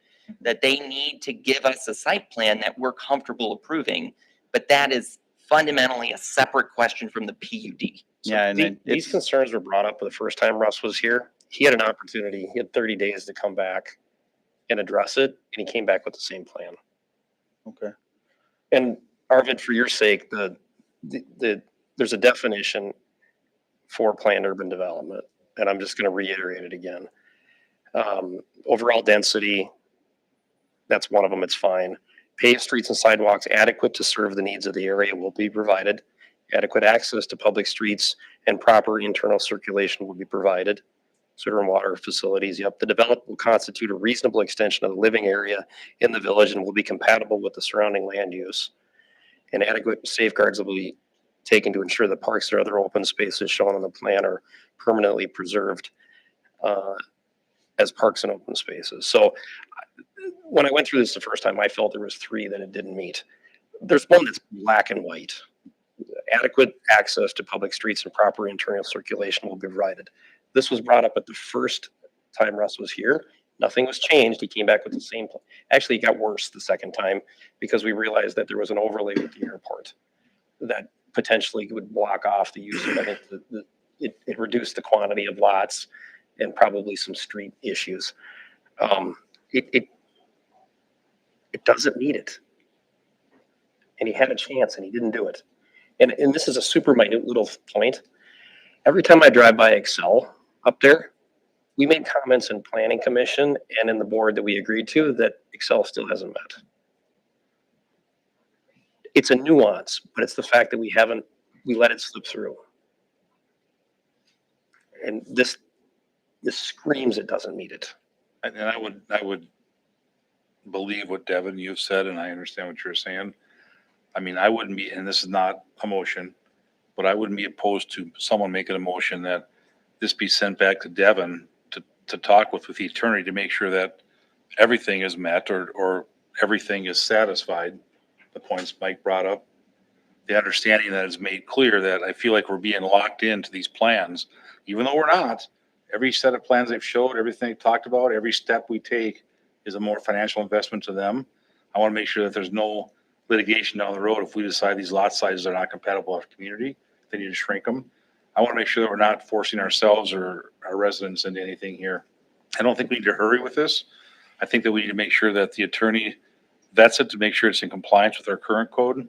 that they need to give us a site plan that we're comfortable approving. But that is fundamentally a separate question from the PUD. Yeah, and These concerns were brought up the first time Russ was here. He had an opportunity. He had 30 days to come back and address it, and he came back with the same plan. Okay. And Arvid, for your sake, there's a definition for planned urban development, and I'm just going to reiterate it again. Overall density, that's one of them. It's fine. Paved streets and sidewalks adequate to serve the needs of the area will be provided. Adequate access to public streets and proper internal circulation will be provided. Sewer and water facilities, yep. The development will constitute a reasonable extension of the living area in the village and will be compatible with the surrounding land use. And adequate safeguards will be taken to ensure that parks or other open spaces shown on the plan are permanently preserved as parks and open spaces. So when I went through this the first time, I felt there was 3 that it didn't meet. There's one that's black and white. Adequate access to public streets and proper internal circulation will be provided. This was brought up at the first time Russ was here. Nothing was changed. He came back with the same plan. Actually, it got worse the second time because we realized that there was an overlay with the airport that potentially would block off the use. I think it reduced the quantity of lots and probably some street issues. It doesn't need it. And he had a chance and he didn't do it. And this is a super minute little point. Every time I drive by Excel up there, we made comments in planning commission and in the board that we agreed to that Excel still hasn't met. It's a nuance, but it's the fact that we let it slip through. And this screams it doesn't meet it. And I would believe what Devin, you've said, and I understand what you're saying. I wouldn't be, and this is not a motion, but I wouldn't be opposed to someone making a motion that this be sent back to Devin to talk with the attorney to make sure that everything is met or everything is satisfied. The points Mike brought up, the understanding that is made clear that I feel like we're being locked into these plans, even though we're not. Every set of plans they've showed, everything they talked about, every step we take is a more financial investment to them. I want to make sure that there's no litigation down the road, if we decide these lot sizes are not compatible with our community, they need to shrink them. I want to make sure that we're not forcing ourselves or our residents into anything here. I don't think we need to hurry with this. I think that we need to make sure that the attorney vets it to make sure it's in compliance with our current code,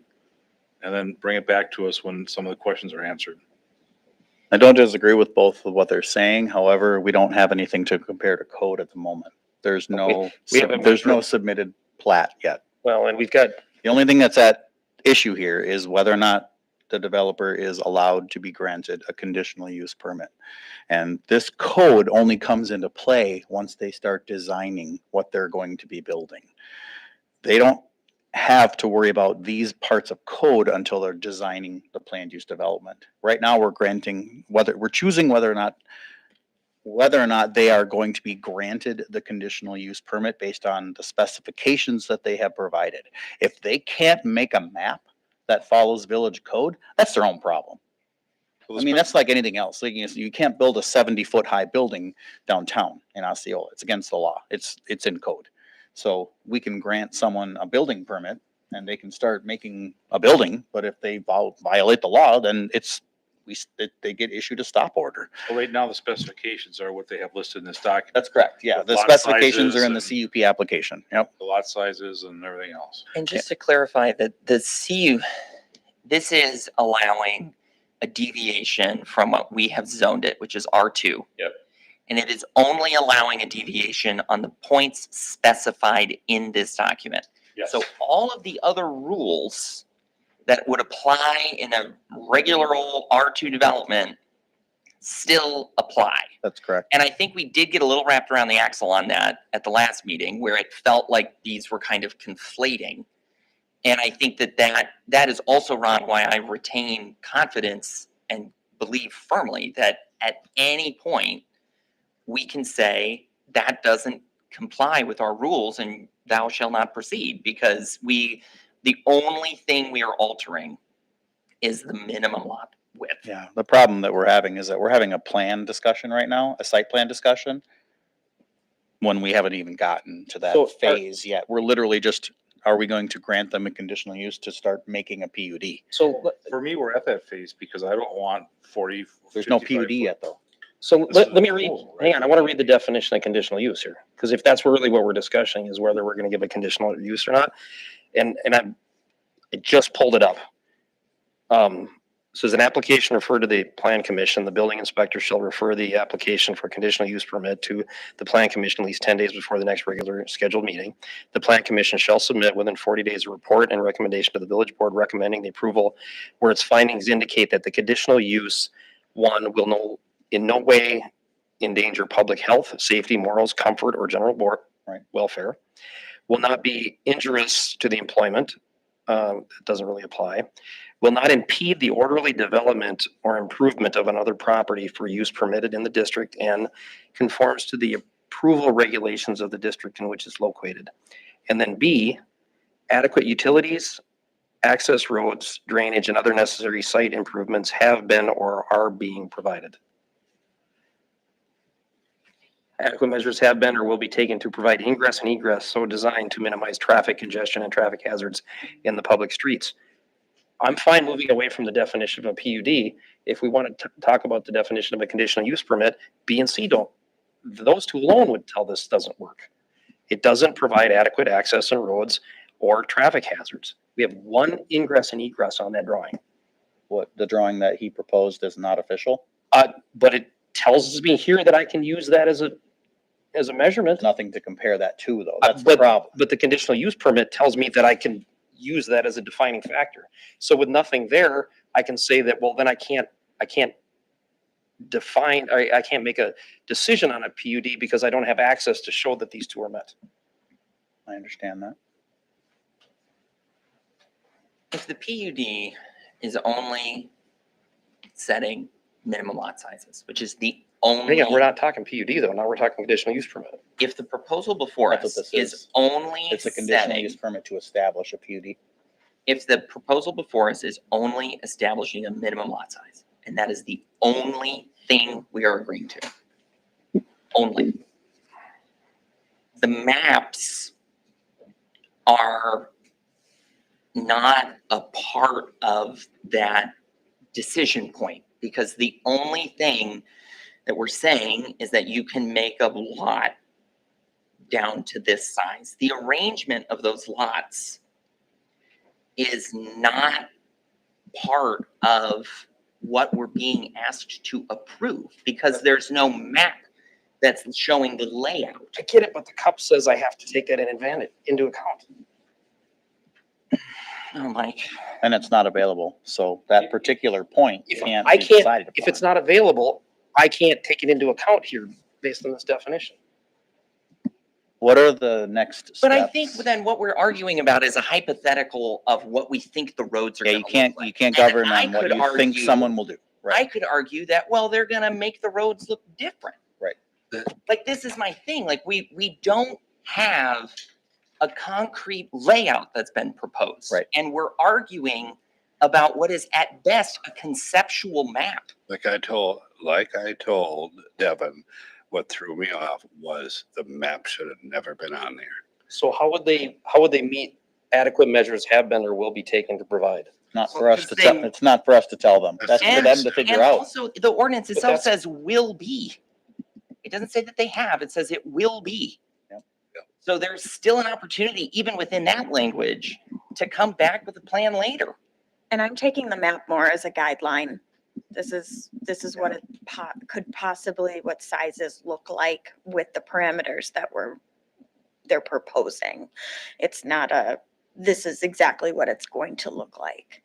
and then bring it back to us when some of the questions are answered. I don't disagree with both of what they're saying. However, we don't have anything to compare to code at the moment. There's no, We haven't there's been no submitted plat yet. Well, and we've got, The only thing that's at issue here is whether or not the developer is allowed to be granted a conditional use permit. And this code only comes into play once they start designing what they're going to be building. They don't have to worry about these parts of code until they're designing the planned use development. Right now, we're choosing whether or not they are going to be granted the conditional use permit based on the specifications that they have provided. If they can't make a map that follows village code, that's their own problem. I mean, that's like anything else. Like, you can't build a 70-foot high building downtown in Osceola. It's against the law. It's in code. So we can grant someone a building permit and they can start making a building, but if they violate the law, then they get issued a stop order. Well, right now, the specifications are what they have listed in this document. That's correct. Yeah, With the lot specifications sizes are in the CUP application. Yep. The lot sizes and everything else. And just to clarify that this is allowing a deviation from what we have zoned it, which is R2. Yep. And it is only allowing a deviation on the points specified in this document. Yes. So all of the other rules that would apply in a regular old R2 development still apply. That's correct. And I think we did get a little wrapped around the axle on that at the last meeting, where it felt like these were kind of conflating. And I think that is also, Ron, why I retain confidence and believe firmly that at any point we can say that doesn't comply with our rules and thou shall not proceed, because the only thing we are altering is the minimum lot width. Yeah, the problem that we're having is that we're having a plan discussion right now, a site plan discussion, when we haven't even gotten to that phase yet. We're literally just, are we going to grant them a conditional use to start making a PUD? So for me, we're at that phase because I don't want 40. There's no 55 PUD yet, though. so This is let me a read, proposal, right? hang on, I want to read the definition of conditional use here. Because if that's really what we're discussing is whether we're going to give a conditional use or not. And I just pulled it up. So as an application referred to the plan commission, the building inspector shall refer the application for conditional use permit to the plan commission at least 10 days before the next regular scheduled meeting. The plan commission shall submit within 40 days a report and recommendation to the village board recommending the approval where its findings indicate that the conditional use, one, will in no way endanger public health, safety, morals, comfort, or general welfare, will not be injurious to the employment, it doesn't really apply, will not impede the orderly development or improvement of another property for use permitted in the district, and conforms to the approval regulations of the district in which it's located. And then B, adequate utilities, access roads, drainage, and other necessary site improvements have been or are being provided. Adequate measures have been or will be taken to provide ingress and egress so designed to minimize traffic congestion and traffic hazards in the public streets. I'm fine moving away from the definition of a PUD. If we want to talk about the definition of a conditional use permit, B and C don't. Those two alone would tell this doesn't work. It doesn't provide adequate access and roads or traffic hazards. We have one ingress and egress on that drawing. What, the drawing that he proposed is not official? But it tells me here that I can use that as a measurement. Nothing to compare that to, though. That's the problem. But the conditional use permit tells me that I can use that as a defining factor. So with nothing there, I can say that, well, then I can't define, I can't make a decision on a PUD because I don't have access to show that these two are met. I understand that. If the PUD is only setting minimum lot sizes, which is the only. Hang on, we're not talking PUD though. Now we're talking conditional use permit. If the proposal before That's us what this is only It's a conditional setting, use permit to establish a PUD. if the proposal before us is only establishing a minimum lot size, and that is the only thing we are agreeing to, only. The maps are not a part of that decision point, because the only thing that we're saying is that you can make a lot down to this size. The arrangement of those lots is not part of what we're being asked to approve, because there's no map that's showing the layout. I get it, but the cup says I have to take that into account. Oh, Mike. And it's not available. So that particular point If can't I be can't, decided if upon. it's not available, I can't take it into account here based on this definition. What are the next steps? But I think then what we're arguing about is a hypothetical of what we think the roads are Yeah, gonna you can't, look like. you can't And govern I on what could you think argue- someone will do. I Right, could argue that, well, they're gonna make the roads look different. right. Like, this is my thing, like, we don't have a concrete layout that's been proposed. Right. And we're arguing about what is at best a conceptual map. Like I told Devin, what threw me off was the map should have never been on there. So how would they meet adequate measures have been or will be taken to provide? Not for Well, us to 'cause tell, they- it's not for us to tell them. That's for And- them to figure and out. also, the ordinance But itself that's- says will be. It doesn't say that they have, it says it will be. Yep. So there's still an opportunity, even within that language, to come back with a plan later. And I'm taking the map more as a guideline. This is what it could possibly, what sizes look like with the parameters that they're proposing. It's not this is exactly what it's going to look like.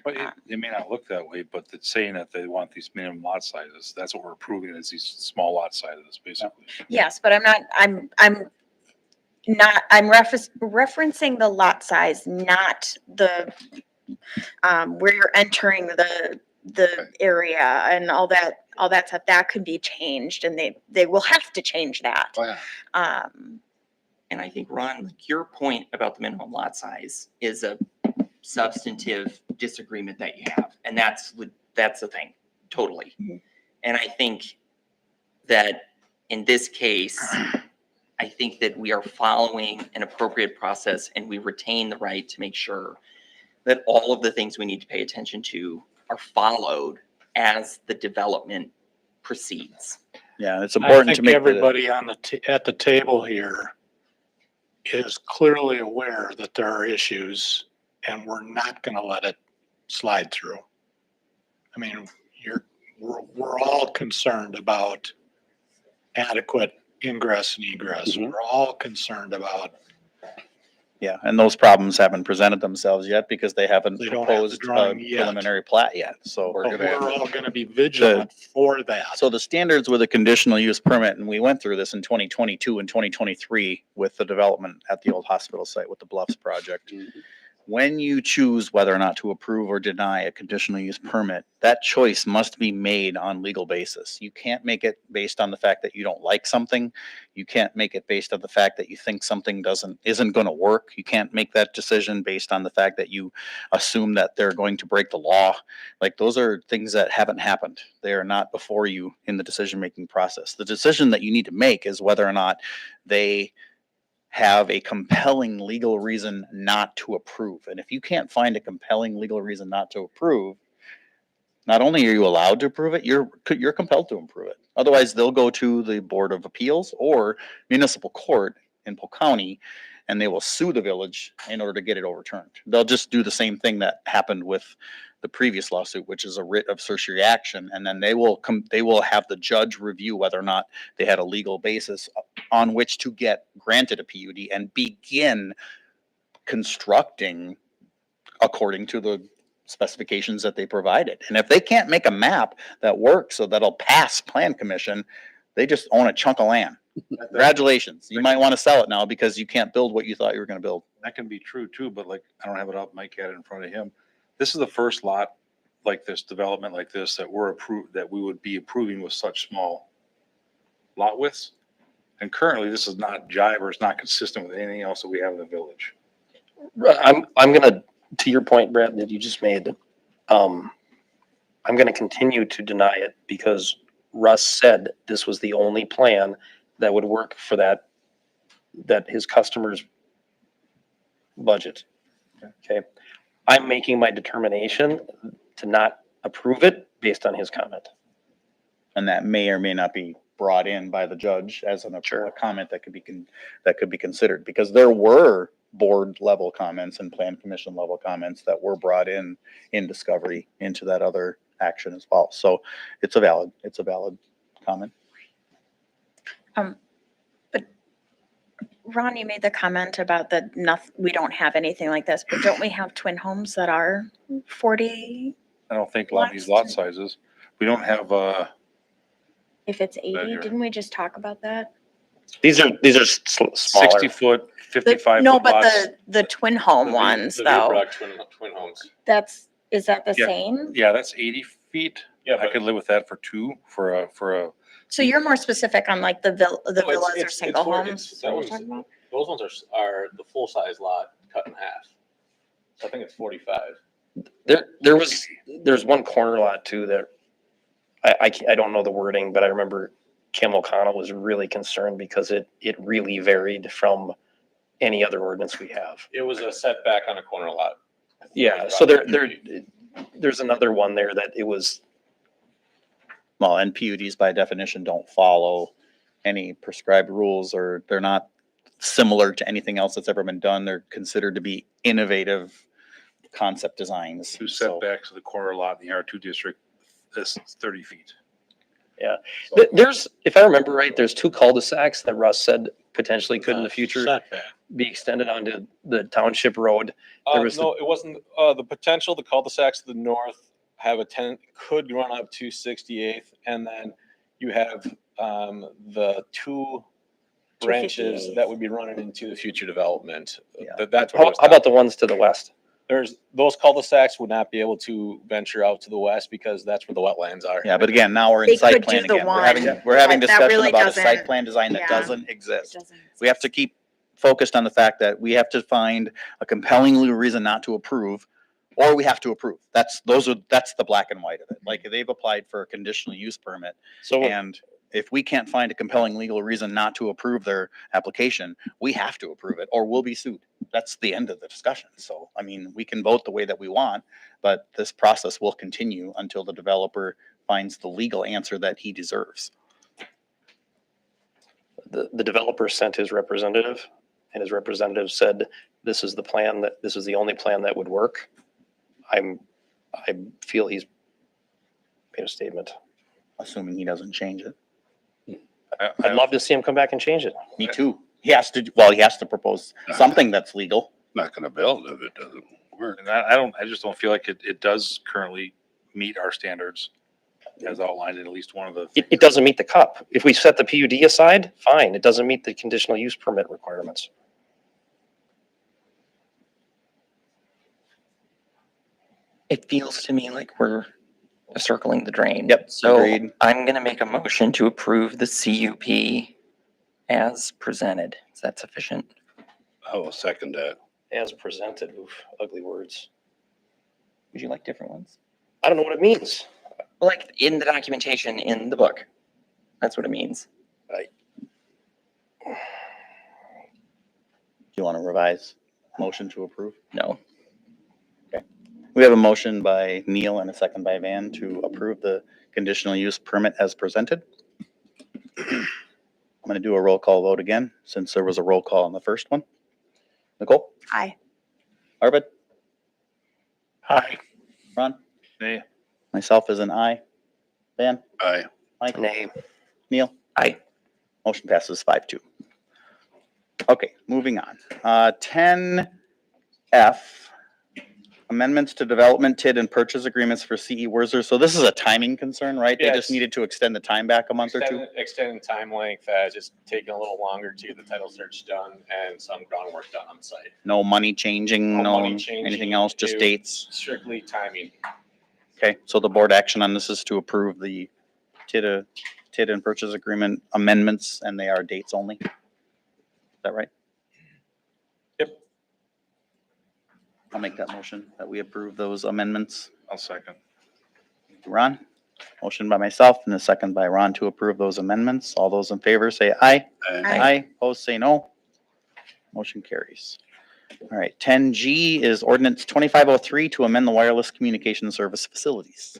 But it may not look that way, but it's saying that they want these minimum lot sizes. That's what we're approving, is these small lot sizes, basically. Yes, but I'm referencing the lot size, not the, where you're entering the area and all that stuff. That could be changed, and they will have to change that. Oh, yeah. And I think, Ron, like, your point about the minimum lot size is a substantive disagreement that you have. And that's the thing, totally. And I think that in this case, I think that we are following an appropriate process, and we retain the right to make sure that all of the things we need to pay attention to are followed as the development proceeds. Yeah, it's I important to think make everybody on at the table here is clearly aware that there are issues, and we're not going to let it slide through. I mean, we're all concerned about adequate ingress and egress. We're all concerned about. Yeah, and those problems haven't presented themselves yet because they haven't They don't have the proposed a drawing yet. preliminary plat yet. So But we're all going to be vigilant for that. So the standards with a conditional use permit, and we went through this in 2022 and 2023 with the development at the old hospital site with the Bluffs project. When you choose whether or not to approve or deny a conditional use permit, that choice must be made on legal basis. You can't make it based on the fact that you don't like something. You can't make it based on the fact that you think something isn't going to work. You can't make that decision based on the fact that you assume that they're going to break the law. Like, those are things that haven't happened. They are not before you in the decision-making process. The decision that you need to make is whether or not they have a compelling legal reason not to approve. And if you can't find a compelling legal reason not to approve, not only are you allowed to approve it, you're compelled to approve it. Otherwise, they'll go to the Board of Appeals or municipal court in Polk County, and they will sue the village in order to get it overturned. They'll just do the same thing that happened with the previous lawsuit, which is a writ of certiorari action, and then they will have the judge review whether or not they had a legal basis on which to get granted a PUD and begin constructing according to the specifications that they provided. And if they can't make a map that works so that'll pass plan commission, they just own a chunk of land. Congratulations. You might want to sell it now because you can't build what you thought you were going to build. That can be true too, but like, I don't have it up, Mike had it in front of him. This is the first lot like this, development like this, that we would be approving with such small lot widths. And currently, this is not jive or it's not consistent with anything else that we have in the village. I'm gonna, to your point, Brad, that you just made, I'm gonna continue to deny it because Russ said this was the only plan that would work for that his customer's budget. Okay, I'm making my determination to not approve it based on his comment. And that may or may not be brought in by the judge as a comment that could be considered, because there were board level comments and plan commission level comments that were brought in discovery into that other action as well. So it's a valid comment. But Ron, you made the comment about we don't have anything like this, but don't we have twin homes that are 40? I don't think a lot of these lot sizes, we don't have, If it's 80, here. didn't we just talk about that? These are smaller. 60-foot, 55-foot No, but lots. the twin home ones though, Twin homes. is that the Yeah. same? Yeah, that's 80 feet. Yeah, I could live with that for a, So you're more specific on like the villas or single homes? Is that what Those you're talking about? ones are the full-size lot cut in half. So I think it's 45. There's one corner lot too that I don't know the wording, but I remember Kim O'Connell was really concerned because it really varied from any other ordinance we have. It was a setback on a corner lot. Yeah, so there's another one there that it was, Well, and PUDs by definition don't follow any prescribed rules, or they're not similar to anything else that's ever been done. They're considered to be innovative concept designs. two So- setbacks of the corner lot in the R2 district, this 30 feet. yeah. There's, if I remember right, there's 2 cul-de-sacs that Russ said potentially could in the future Setback. be extended onto the township road. There was the- No, it wasn't, the potential, the cul-de-sacs to the north have could run up to 68th, and then you have, the 2 branches 258th. that would be running into the future development. Yeah. That's what it was. How about the ones to the west? Those cul-de-sacs would not be able to venture out to the west because that's where the wetlands are. Yeah, but again, now we're They in site could do plan the again. one, We're having but that discussion really about a site doesn't- plan design that yeah. doesn't exist. We have to keep focused on the fact that we have to find a compelling legal reason not to approve, or we have to approve. That's the black and white of it. Like, they've applied for a conditional use permit, So and if we can't find a compelling legal reason not to approve their application, we have to approve it, or we'll be sued. That's the end of the discussion. So, I mean, we can vote the way that we want, but this process will continue until the developer finds the legal answer that he deserves. the developer sent his representative, and his representative said, this is the only plan that would work. I feel he's made a statement. Assuming he doesn't change it. I'd love to see him come back and change it. Me too. He has to propose something that's legal. Not gonna build if it doesn't work. And I just don't feel like it does currently meet our standards as outlined in at least one of the. It doesn't meet the cup. If we set the PUD aside, fine, it doesn't meet the conditional use permit requirements. It feels to me like we're circling the drain. Yep, So agreed. I'm gonna make a motion to approve the CUP as presented. Is that sufficient? I will second that. As presented, oof, ugly words. Would you like different ones? I don't know what it means. Well, like in the documentation in the book. That's what it means. Do you want to revise motion to approve? No. We have a motion by Neil and a second by Van to approve the conditional use permit as presented. I'm going to do a roll call vote again, since there was a roll call on the first one. Nicole? Aye. Arvid? Aye. Ron? Nay. Myself is an aye. Van? Aye. Mike? Nay. Neil? Aye. Motion passes 5-2. Okay, moving on. 10F, amendments to development TID and purchase agreements for CE Werzer. So this is a timing concern, right? They Yes. just needed to extend the time back a month or two? Extending time length, just taking a little longer to get the title search done and some groundwork done on site. No money changing, no money changing, anything else, just new- dates? Strictly timing. Okay, so the board action on this is to approve the TID and purchase agreement amendments, and they are dates only? Is that right? Yep. I'll make that motion that we approve those amendments. I'll second. Ron, motion by myself and a second by Ron to approve those amendments. All those in favor say aye. Aye. Aye. Opposed, say no. Motion carries. All right, 10G is ordinance 2503 to amend the wireless communication service facilities.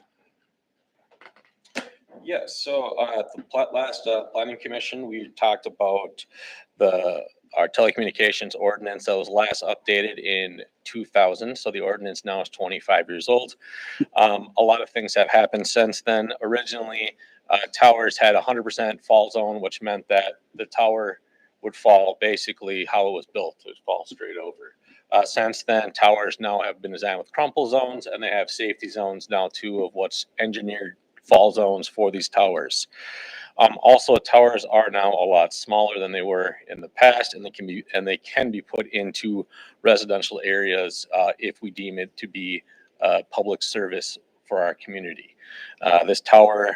Yes, so at the last planning commission, we talked about our telecommunications ordinance that was last updated in 2000. So the ordinance now is 25 years old. A lot of things have happened since then. Originally, towers had 100% fall zone, which meant that the tower would fall basically how it was built. It would fall straight over. Since then, towers now have been designed with crumple zones, and they have safety zones now too of what's engineered fall zones for these towers. Also, towers are now a lot smaller than they were in the past, and they can be put into residential areas if we deem it to be public service for our community. This tower,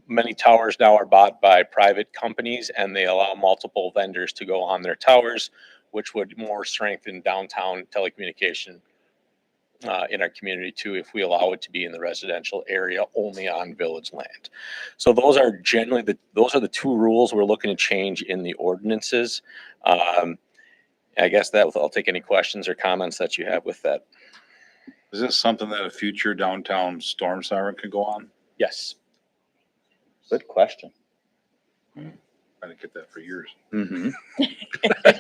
many towers now are bought by private companies, and they allow multiple vendors to go on their towers, which would more strengthen downtown telecommunication in our community too, if we allow it to be in the residential area only on village land. So those are generally the two rules we're looking to change in the ordinances. I guess that I'll take any questions or comments that you have with that. Is this something that a future downtown storm siren could go on? Yes. Good question. I didn't get that for years. Mm-hmm.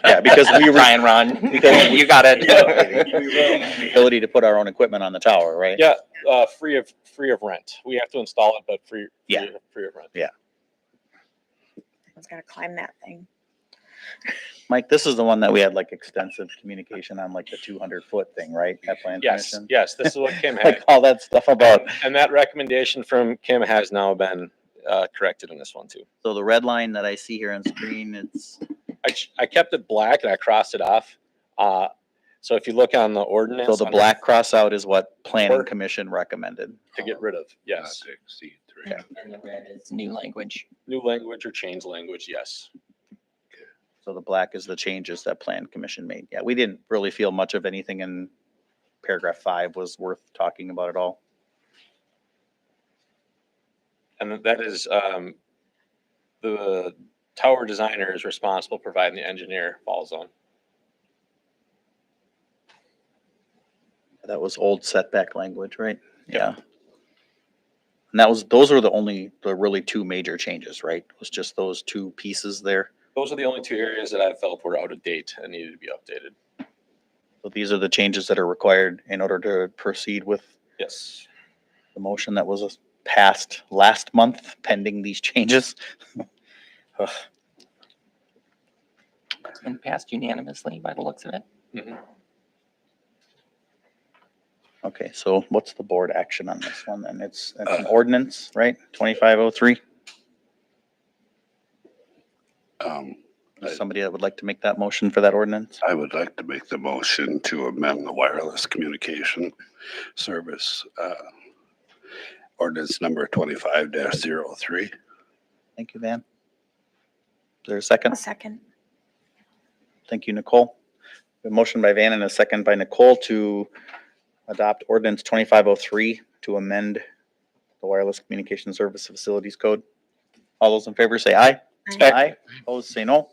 Yeah, because we Ryan, Ron, because you got it. the ability to put our own equipment on the tower, right? Yeah, free of rent. We have to install it, but free of rent. Yeah. Someone's got to climb that thing. Mike, this is the one that we had like extensive communication on, like the 200-foot thing, right? At Plan Yes, Commission? yes, this is what Kim had. Like all that stuff about. And that recommendation from Kim has now been corrected in this one too. So the red line that I see here on screen, it's I kept it black and I crossed it off. So if you look on the ordinance. so the under- black cross out is what Planning Or- Commission recommended. To get rid of, Not yes. to exceed 3. And the red is new language. New language or change language, yes. So the black is the changes that Plan Commission made. Yeah, we didn't really feel much of anything in paragraph 5 was worth talking about at all. And that is, the tower designer is responsible providing the engineer fall zone. That was old setback language, right? Yeah. And those were the really two major changes, right? It was just those two pieces there. Those are the only two areas that I felt were out of date and needed to be updated. So these are the changes that are required in order to proceed with Yes. the motion that was passed last month pending these changes. Ugh. It's been passed unanimously by the looks of it. Mhm. Okay, so what's the board action on this one then? It's an ordinance, right? 2503. Is somebody that would like to make that motion for that ordinance? I would like to make the motion to amend the wireless communication service, ordinance number 25-03. Thank you, Van. Is there a second? A second. Thank you, Nicole. A motion by Van and a second by Nicole to adopt ordinance 2503 to amend the wireless communication service facilities code. All those in favor say aye. Aye. Opposed, say no.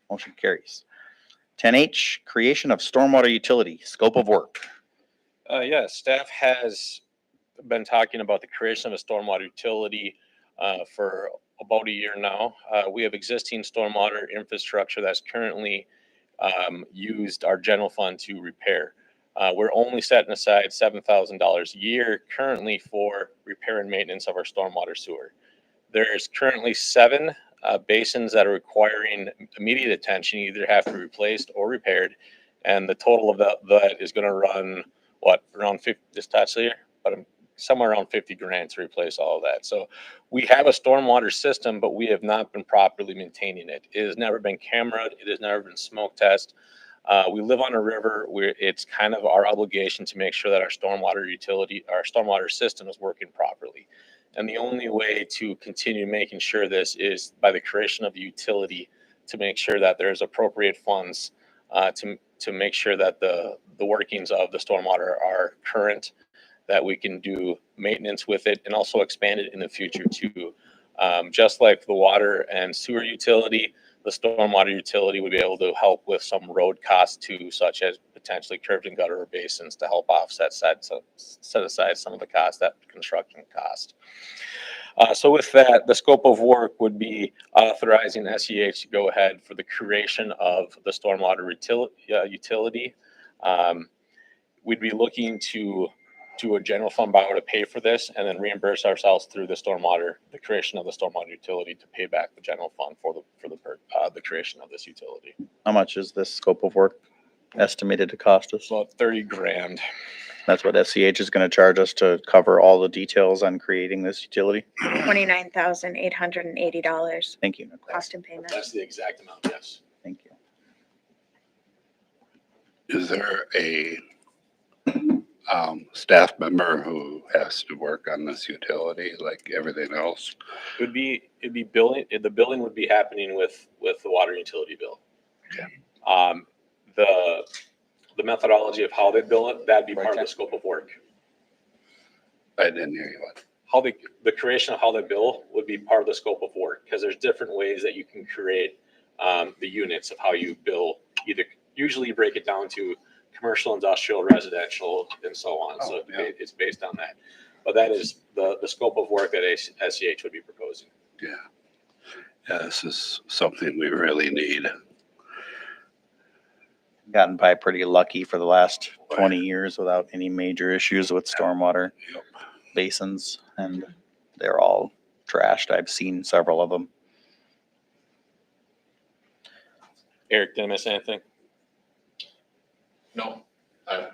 Motion carries. 10H, creation of stormwater utility, scope of work. Yes, staff has been talking about the creation of a stormwater utility for about a year now. We have existing stormwater infrastructure that's currently used our general fund to repair. We're only setting aside $7,000 a year currently for repair and maintenance of our stormwater sewer. There's currently 7 basins that are requiring immediate attention, either have to be replaced or repaired. And the total of that is going to run, around 50, this tax year, but somewhere around 50 grand to replace all of that. So we have a stormwater system, but we have not been properly maintaining it. It has never been cameraed. It has never been smoke tested. We live on a river where it's kind of our obligation to make sure that our stormwater system is working properly. And the only way to continue making sure this is by the creation of the utility to make sure that there's appropriate funds to make sure that the workings of the stormwater are current, that we can do maintenance with it and also expand it in the future too. Just like the water and sewer utility, the stormwater utility would be able to help with some road costs too, such as potentially curbed and gutter basins to help offset set aside some of the cost, that construction cost. So with that, the scope of work would be authorizing SEH to go ahead for the creation of the stormwater utility. We'd be looking to do a general fund borrow to pay for this and then reimburse ourselves through the creation of the stormwater utility to pay back the general fund for the creation of this utility. How much is this scope of work estimated to cost us? About 30 grand. That's what SCH is going to charge us to cover all the details on creating this utility? $29,880 Thank you. cost and payment. That's the exact amount, yes. Thank you. Is there a staff member who has to work on this utility like everything else? It'd be billing, the billing would be happening with the water utility bill. Okay. The methodology of how they bill it, that'd be part of the scope of work. I didn't hear you. What? How the creation of how they bill would be part of the scope of work, because there's different ways that you can create the units of how you bill. Usually you break it down to commercial, industrial, residential, and so on. So it's based on that. But that is the scope of work that SEH would be proposing. Yeah. Yeah, this is something we really need. Gotten by pretty lucky for the last 20 years without any major issues with stormwater basins, and they're all trashed. I've seen several of them. Eric, did I miss anything? No, I'm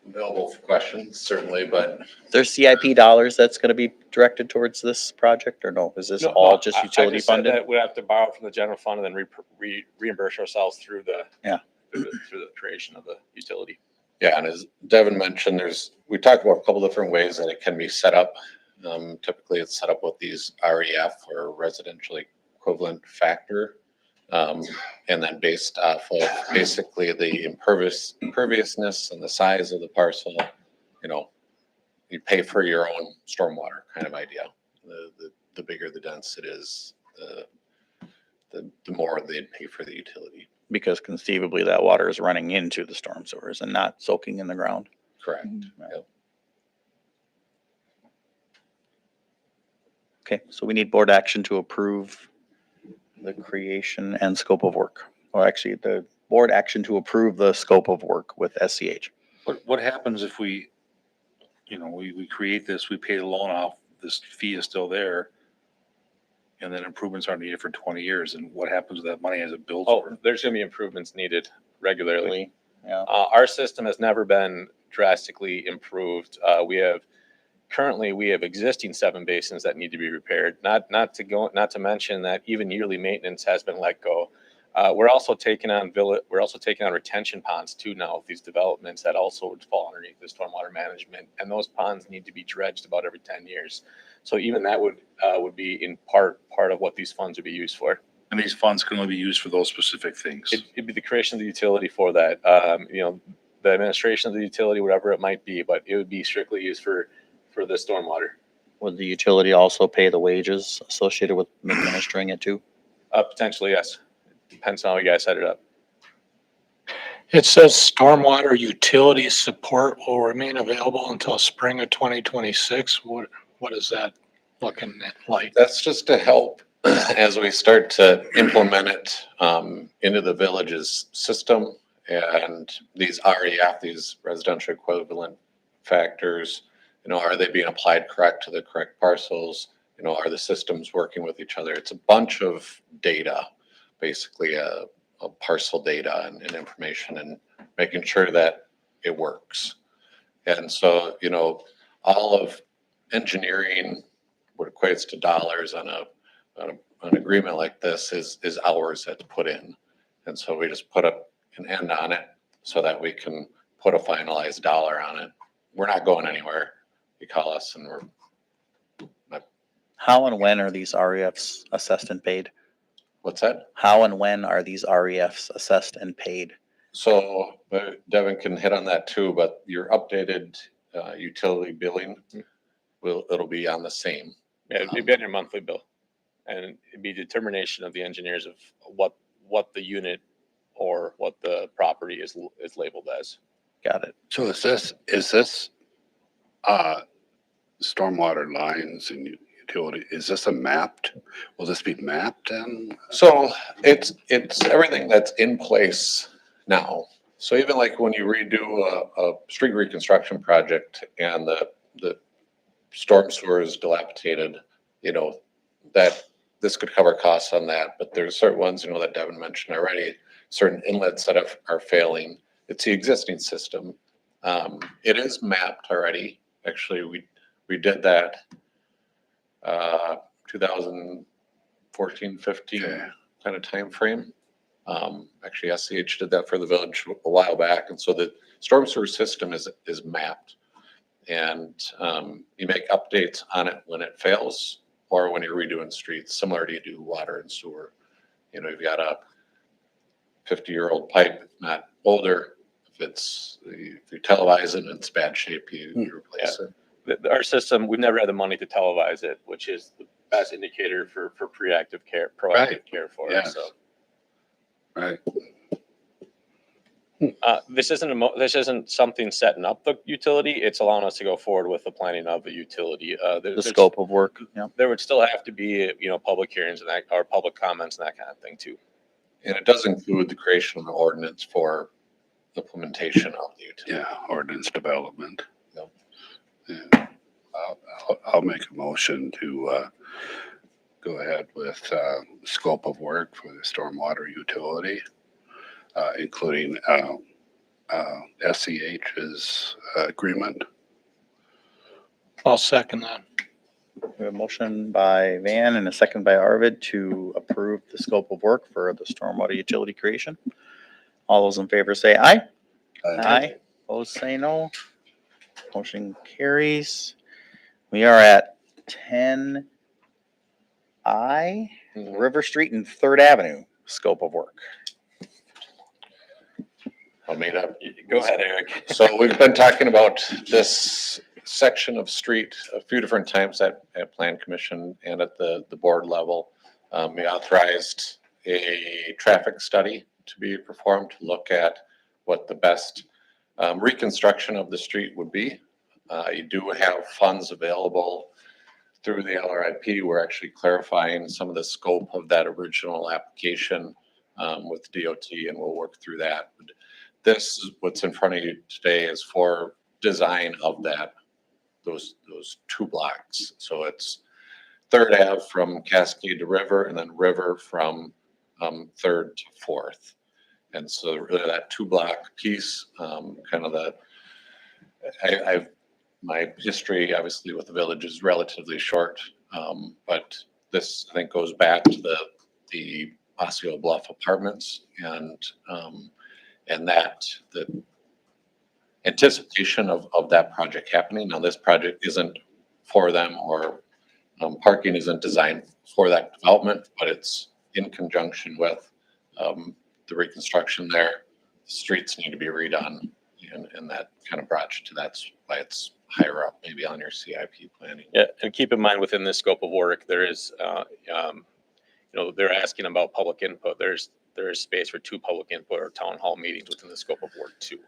available for questions, certainly, but There's CIP dollars that's going to be directed towards this project, or no? Is this all just I utility just said funded? that we have to borrow from the general fund and then reimburse ourselves through the creation of the utility. yeah, and as Devin mentioned, we talked about a couple different ways that it can be set up. Typically it's set up with these REF or residentially equivalent factor. And then based off of basically the imperviousness and the size of the parcel, you pay for your own stormwater kind of idea. The bigger the dense it is, the more they'd pay for the utility. Because conceivably that water is running into the storm sewers and not soaking in the ground. Correct. Yep. Okay, so we need board action to approve the creation and scope of work. Or actually, the board action to approve the scope of work with SCH. What happens if we create this, we pay the loan off, this fee is still there, and then improvements aren't needed for 20 years, and what happens with that money as it builds? Oh, there's gonna be improvements needed regularly. Yeah. Our system has never been drastically improved. Currently, we have existing 7 basins that need to be repaired. Not to mention that even yearly maintenance has been let go. We're also taking on retention ponds too now with these developments that also would fall underneath the stormwater management, and those ponds need to be dredged about every 10 years. So even that would be in part of what these funds would be used for. And these funds can only be used for those specific things. It'd be the creation of the utility for that. The administration of the utility, whatever it might be, but it would be strictly used for the stormwater. Would the utility also pay the wages associated with administering it too? Potentially, yes. Depends on how you guys set it up. It says stormwater utility support will remain available until spring of 2026. What is that looking like? That's just to help as we start to implement it into the village's system, and these REF, these residential equivalent factors, are they being applied correct to the correct parcels? Are the systems working with each other? It's a bunch of data, basically a parcel data and information, and making sure that it works. And so, all of engineering, what equates to dollars on an agreement like this is hours that's put in. And so we just put an end on it so that we can put a finalized dollar on it. We're not going anywhere. You call us and How and when are these REFs assessed and paid? What's that? How and when are these REFs assessed and paid? So Devin can hit on that too, but your updated utility billing it'll be on the same. Yeah, it'd be on your monthly bill. and it'd be determination of the engineers of what the unit or what the property is labeled as. Got it. So is this, stormwater lines and utility, is this will this be mapped then? So it's everything that's in place now. So even like when you redo a street reconstruction project and the storm sewer is dilapidated, that this could cover costs on that, but there's certain ones, that Devin mentioned already, certain inlets that are failing. It's the existing system. It is mapped already. Actually, we did that 2014, 15 kind of time frame. Actually, SCH did that for the village a while back, and so the storm sewer system is mapped, and you make updates on it when it fails or when you're redoing streets, similar to you do water and sewer. You've got a 50-year-old pipe, if not older. If you televise it and it's bad shape, you replace it. Our system, we've never had the money to televise it, which is the best indicator for proactive care care for it. Yes. So. Right. This isn't something setting up the utility. It's allowing us to go forward with the planning of the utility. The scope of work. Yeah. There would still have to be, public hearings and that, or public comments and that kind of thing too. And it does include the creation of an ordinance for implementation of the utility. Yeah, ordinance development. Yep. Yeah. I'll make a motion to go ahead with scope of work for the stormwater utility, including SCH's agreement. I'll second that. We have a motion by Van and a second by Arvid to approve the scope of work for the stormwater utility creation. All those in favor say aye. Aye. Opposed, say no. Motion carries. We are at 10I, River Street and Third Avenue, scope of work. I'll made up. Go ahead, Eric. So we've been talking about this section of street a few different times at Plan Commission and at the board level. We authorized a traffic study to be performed to look at what the best reconstruction of the street would be. You do have funds available through the LRIP. We're actually clarifying some of the scope of that original application with DOT, and we'll work through that. But this, what's in front of you today, is for design of those two blocks. So it's Third Ave from Cascade to River, and then River from Third to Fourth. And so really that two block piece, kind of my history obviously with the village is relatively short, but this I think goes back to the Osseo Bluff Apartments and that the anticipation of that project happening. Now this project isn't for them, or parking isn't designed for that development, but it's in conjunction with the reconstruction there. The streets need to be redone, and that kind of brought you to that's why it's higher up, maybe on your CIP planning. Yeah, and keep in mind within this scope of work, there is, they're asking about public input. There is space for 2 public input or town hall meetings within the scope of work too.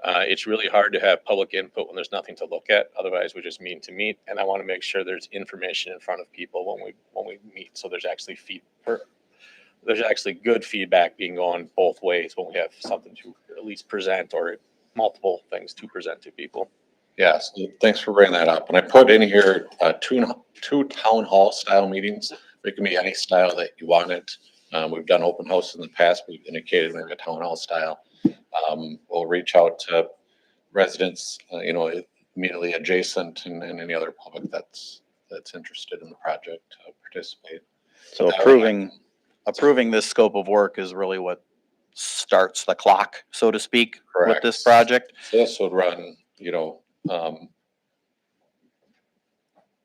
It's really hard to have public input when there's nothing to look at. Otherwise, we just meet to meet, and I want to make sure there's information in front of people when we meet. So there's actually there's actually good feedback being going both ways when we have something to at least present or multiple things to present to people. Yes, thanks for bringing that up. And I put in here two town hall style meetings. It can be any style that you want it. We've done open house in the past. We've indicated maybe a town hall style. We'll reach out to residents, immediately adjacent and any other public that's interested in the project to participate. So approving this scope of work is really what starts the clock, so to speak, with this project. So this would run,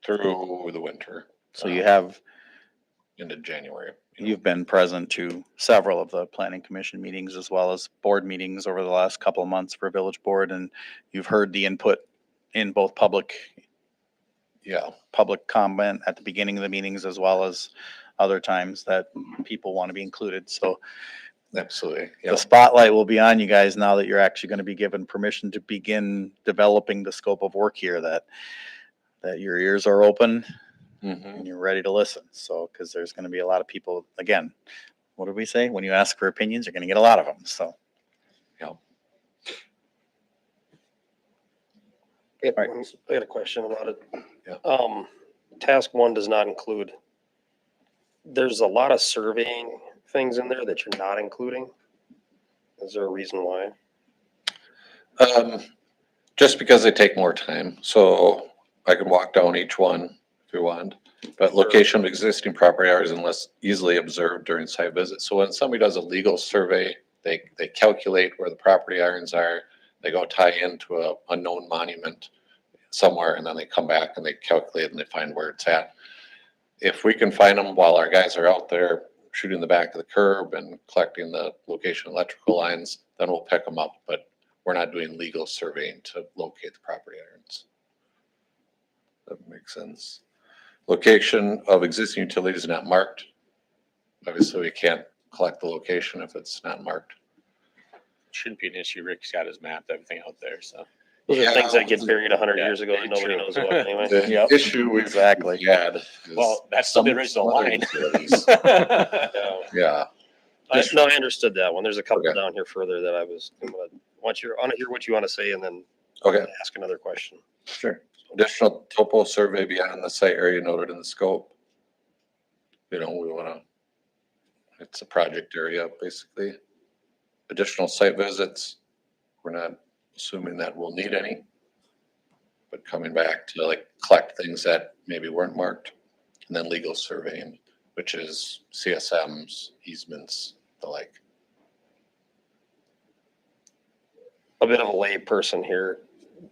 through the winter. So you have into January. You've been present to several of the planning commission meetings as well as board meetings over the last couple of months for village board, and you've heard the input in both public Yeah. public comment at the beginning of the meetings as well as other times that people want to be included. So Absolutely. the spotlight will be on you guys now that you're actually going to be given permission to begin developing the scope of work here, that your ears are open and you're ready to listen. So, because there's going to be a lot of people, again, what did we say? When you ask for opinions, you're going to get a lot of them. So, I got a question about it. Task 1 does not include, there's a lot of surveying things in there that you're not including. Is there a reason why? Just because they take more time. So I could walk down each one if you want. But location of existing property owners unless easily observed during site visits. So when somebody does a legal survey, they calculate where the property irons are. They go tie into a unknown monument somewhere, and then they come back and they calculate and they find where it's at. If we can find them while our guys are out there shooting the back of the curb and collecting the location electrical lines, then we'll pick them up. But we're not doing legal surveying to locate the property irons. That makes sense. Location of existing utilities not marked. Obviously, we can't collect the location if it's not marked. Shouldn't be an issue. Rick's got his mapped everything out there, so. Those are things that get buried 100 years ago that nobody knows about anyway. The issue we've had is Well, that's still the original some other line. utilities. Yeah. No, I understood that one. There's a couple down here further that I want to hear what you want to say and then ask another question. Sure. Additional topo survey beyond the site area noted in the scope. We want to, it's a project area, basically. Additional site visits, we're not assuming that we'll need any. But coming back to like collect things that maybe weren't marked. And then legal surveying, which is CSMs, easements, the like. A bit of a lay person here.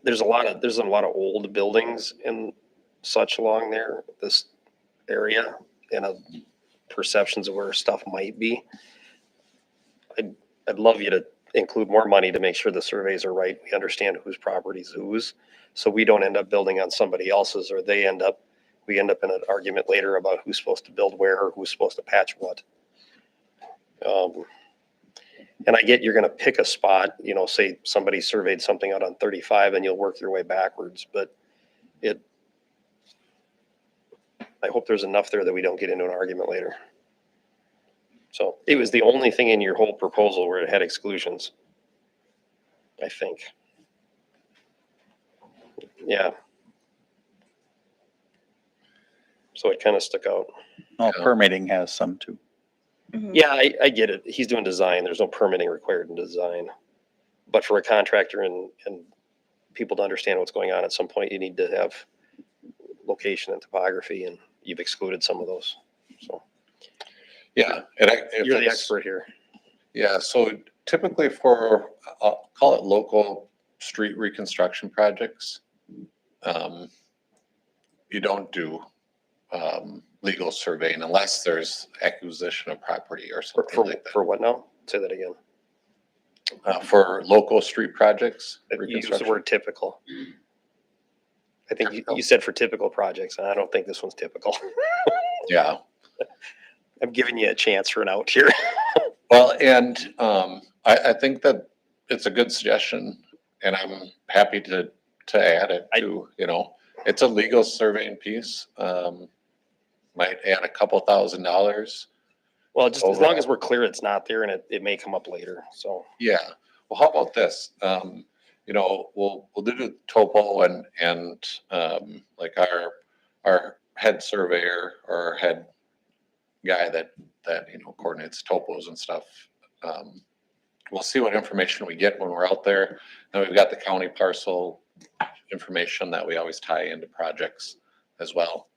There's a lot of old buildings and such along there, this area, and perceptions of where stuff might be. I'd love you to include more money to make sure the surveys are right. We understand whose property is whose, so we don't end up building on somebody else's, or we end up in an argument later about who's supposed to build where or who's supposed to patch what. And I get you're going to pick a spot, say somebody surveyed something out on 35 and you'll work your way backwards, but I hope there's enough there that we don't get into an argument later. So it was the only thing in your whole proposal where it had exclusions, I think. Yeah. So it kind of stuck out. Oh, permitting has some too. Yeah, I get it. He's doing design. There's no permitting required in design. But for a contractor and people to understand what's going on at some point, you need to have location and topography, and you've excluded some of those. So. Yeah. And you're the expert here. Yeah. So typically for, I'll call it local street reconstruction projects, you don't do legal surveying unless there's acquisition of property or something like that. For what now? Say that again. For local street projects. You use the word typical. I think you said for typical projects, and I don't think this one's typical. Yeah. I'm giving you a chance for an out here. Well, and I think that it's a good suggestion, and I'm happy to add it to, it's a legal surveying piece. Might add a couple $1,000s. Well, just as long as we're clear it's not there, and it may come up later, so. Yeah. Well, how about this? We'll do the topo and like our head surveyor or our head guy that coordinates topos and stuff. We'll see what information we get when we're out there. Then we've got the county parcel information that we always tie into projects as well.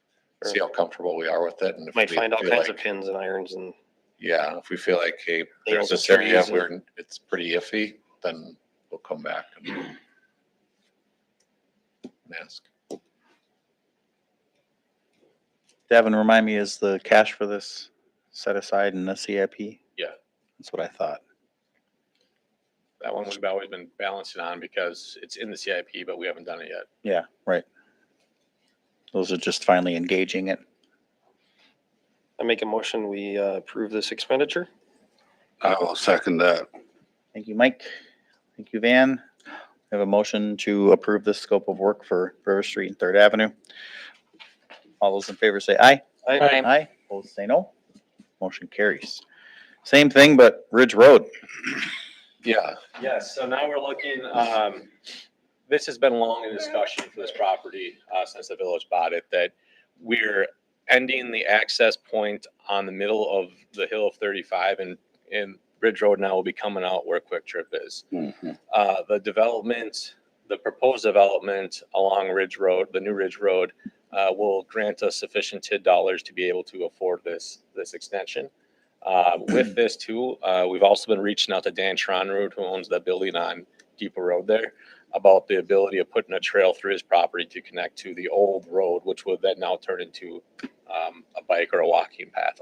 Sure. See how comfortable we are with it. And if Might we find all feel kinds like, of pins and irons and. Yeah, if we feel like, hey, nails there's this and area trees where it's pretty iffy, then we'll come back and ask. Devin, remind me, is the cash for this set aside in the CIP? Yeah. That's what I thought. That one we've always been balancing on because it's in the CIP, but we haven't done it yet. Yeah, right. Those are just finally engaging it. I make a motion, we approve this expenditure. I will second that. Thank you, Mike. Thank you, Van. We have a motion to approve this scope of work for River Street and Third Avenue. All those in favor say aye. Aye. Aye. Opposed, say no. Motion carries. Same thing, but Ridge Road. Yeah. Yes, so now we're looking, this has been long in discussion for this property, since the village bought it, that we're ending the access point on the middle of the hill of 35 and Ridge Road now will be coming out where Quick Trip is. The development, the proposed development along Ridge Road, the new Ridge Road, will grant us sufficient TID dollars to be able to afford this extension. With this too, we've also been reaching out to Dan Tronrood, who owns that building on Depot Road there, about the ability of putting a trail through his property to connect to the old road, which would then now turn into a bike or a walking path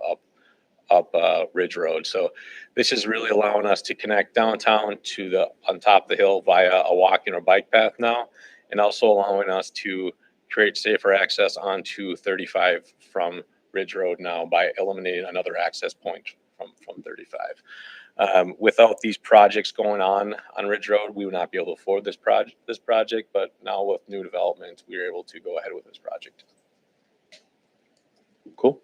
up Ridge Road. So this is really allowing us to connect downtown to on top of the hill via a walking or bike path now, and also allowing us to create safer access onto 35 from Ridge Road now by eliminating another access point from 35. Without these projects going on Ridge Road, we would not be able to afford this project, but now with new development, we are able to go ahead with this project. Cool.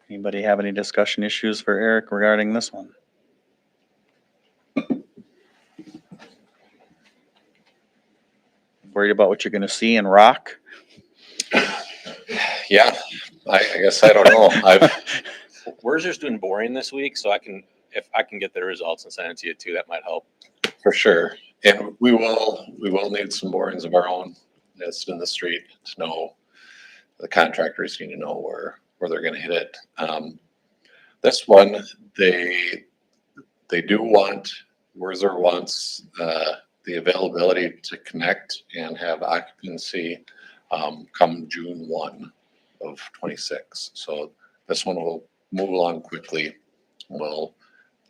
Anybody have any discussion issues for Eric regarding this one? Worried about what you're gonna see in rock? Yeah, I guess I don't know. We're just doing boring this week, so if I can get the results and send it to you too, that might help. For sure. And we will need some borings of our own that's in the street to know, the contractors need to know where they're gonna hit it. This one, they do want, Werzer wants, the availability to connect and have occupancy, come June 1 of 26. So this one will move along quickly. We'll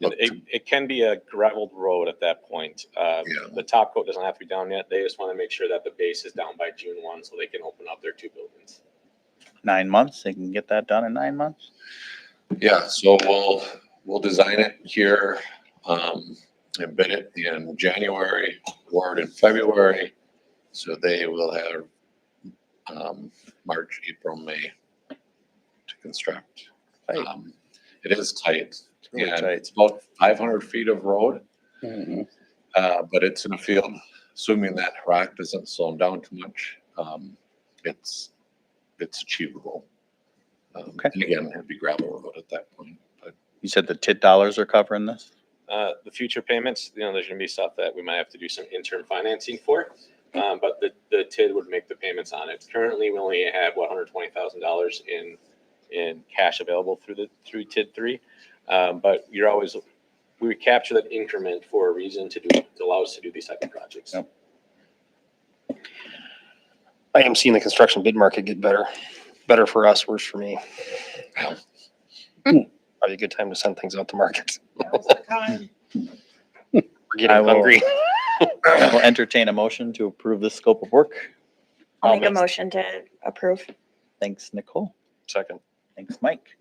look to, It can be a gravelled road at that point. The top coat doesn't have to be down yet. They just want to make sure that the base is down by June 1 so they can open up their two buildings. 9 months, they can get that done in 9 months? yeah, so we'll design it here, and bid it in January, award in February. So they will have, March, April, May to construct. It is tight. really and tight. It's about 500 feet of road. But it's in a field, assuming that rock doesn't slow them down too much, it's achievable. And again, it'd be gravel road at that point, but You said the TID dollars are covering this? The future payments, there's gonna be stuff that we might have to do some interim financing for. But the TID would make the payments on it. Currently, we only have $120,000 in cash available through TID 3. But we would capture that increment for a reason to allow us to do these type of projects. Yep. I am seeing the construction bid market get better for us, worse for me. Probably a good time to send things out to market. We're getting hungry. I will entertain a motion to approve this scope of work. I'll make a motion to approve. Thanks, Nicole. Second. Thanks, Mike.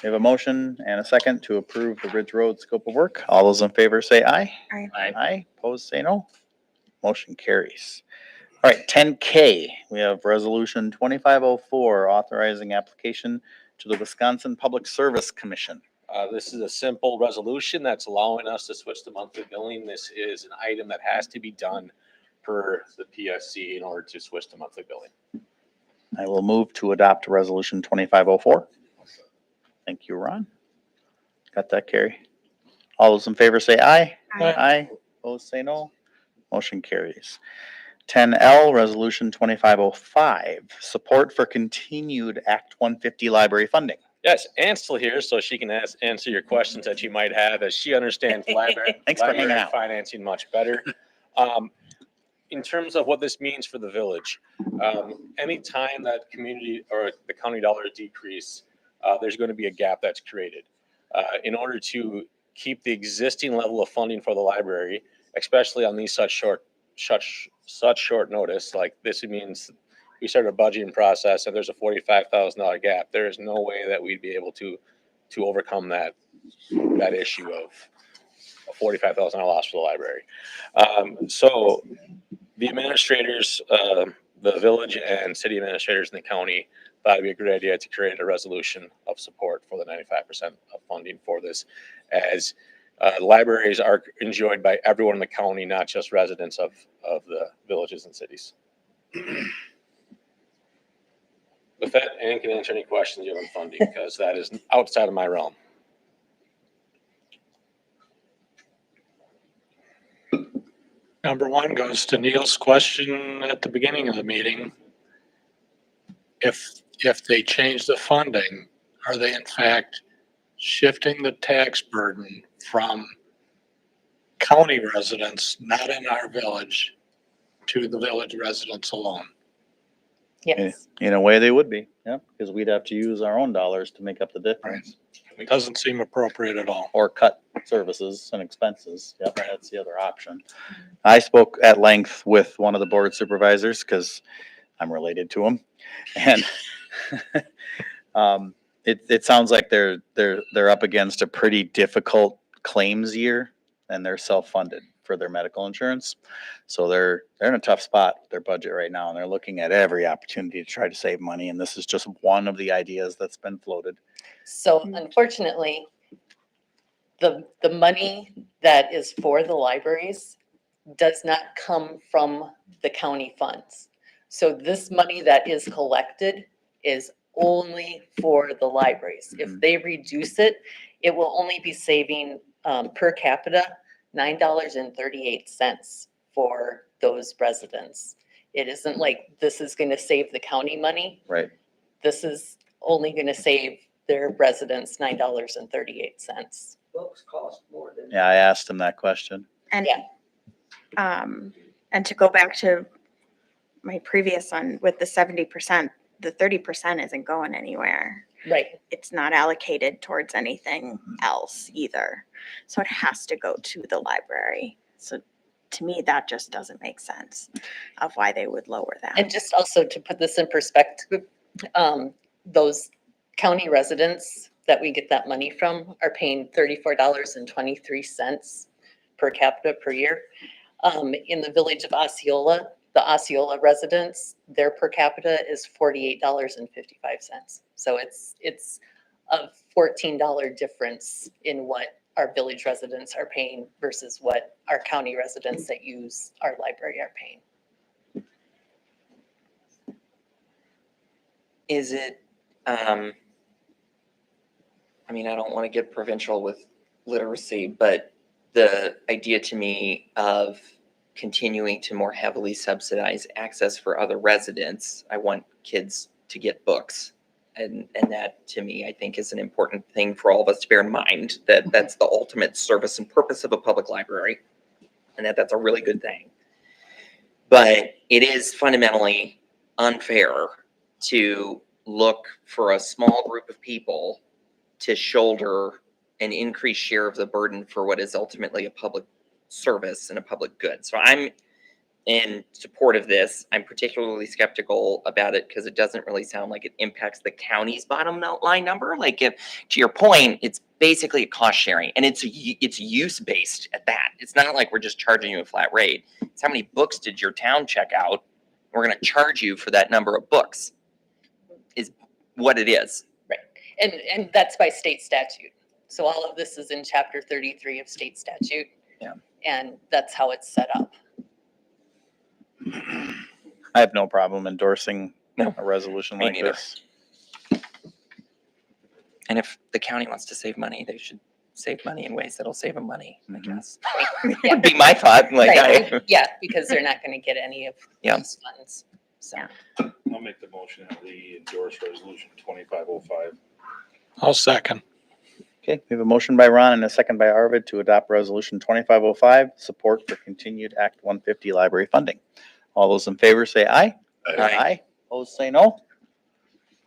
We have a motion and a second to approve the Ridge Road scope of work. All those in favor say aye. Aye. Aye. Opposed, say no. Motion carries. All right, 10K, we have resolution 2504, authorizing application to the Wisconsin Public Service Commission. This is a simple resolution that's allowing us to switch to monthly billing. This is an item that has to be done per the PSC in order to switch to monthly billing. I will move to adopt resolution 2504. Thank you, Ron. Got that, Carrie? All those in favor say aye. Aye. Aye. Opposed, say no. Motion carries. 10L, resolution 2505, support for continued Act 150 library funding. Yes, Anne's still here, so she can answer your questions that you might have as she understands library Thanks for hanging library out. financing much better. In terms of what this means for the village, anytime that community or the county dollars decrease, there's going to be a gap that's created. In order to keep the existing level of funding for the library, especially on these such short such short notice. Like this means we started a budgeting process and there's a $45,000 gap. There is no way that we'd be able to overcome that issue of a $45,000 loss for the library. So the administrators, the village and city administrators in the county thought it'd be a good idea to create a resolution of support for the 95% of funding for this, as libraries are enjoyed by everyone in the county, not just residents of the villages and cities. With that, Ann can answer any questions you have on funding, because that is outside of my realm. Number one goes to Neil's question at the beginning of the meeting. If they change the funding, are they in fact shifting the tax burden from county residents, not in our village, to the village residents alone? Yes. In a way, they would be, yeah, because we'd have to use our own dollars to make up the difference. It doesn't seem appropriate at all. Or cut services and expenses. Yep, that's the other option. I spoke at length with one of the board supervisors because I'm related to him. And it sounds like they're up against a pretty difficult claims year, and they're self-funded for their medical insurance. So they're in a tough spot with their budget right now, and they're looking at every opportunity to try to save money. And this is just one of the ideas that's been floated. So unfortunately, the money that is for the libraries does not come from the county funds. So this money that is collected is only for the libraries. If they reduce it, it will only be saving per capita $9.38 for those residents. It isn't like this is going to save the county money. Right. This is only going to save their residents $9.38. Books cost more than. Yeah, I asked him that question. And, and to go back to my previous one with the 70%, the 30% isn't going anywhere. Right. It's not allocated towards anything else either. So it has to go to the library. So to me, that just doesn't make sense of why they would lower that. And just also to put this in perspective, those county residents that we get that money from are paying $34.23 per capita per year. In the village of Osceola, the Osceola residents, their per capita is $48.55. So it's a $14 difference in what our village residents are paying versus what our county residents that use our library are paying. Is it, I mean, I don't want to get provincial with literacy, but the idea to me of continuing to more heavily subsidize access for other residents, I want kids to get books. And that to me, I think is an important thing for all of us to bear in mind, that that's the ultimate service and purpose of a public library, and that's a really good thing. But it is fundamentally unfair to look for a small group of people to shoulder an increased share of the burden for what is ultimately a public service and a public good. So I'm in support of this. I'm particularly skeptical about it because it doesn't really sound like it impacts the county's bottom line number. Like, if, to your point, it's basically a cost sharing, and it's use based at that. It's not like we're just charging you a flat rate. It's how many books did your town check out? We're going to charge you for that number of books, is what it is. Right. And that's by state statute. So all of this is in chapter 33 of state statute. Yeah. And that's how it's set up. I have no problem endorsing a resolution Me like neither. this. And if the county wants to save money, they should save money in ways that'll save them money, I guess. Yeah. Would be my thought. Like, Right. Yeah, because they're not going to get any of Yeah. those funds. So. I'll make the motion that we endorse resolution 2505. I'll second. Okay, we have a motion by Ron and a second by Arvid to adopt resolution 2505, support for continued Act 150 library funding. All those in favor say aye. Aye. Opposed say no.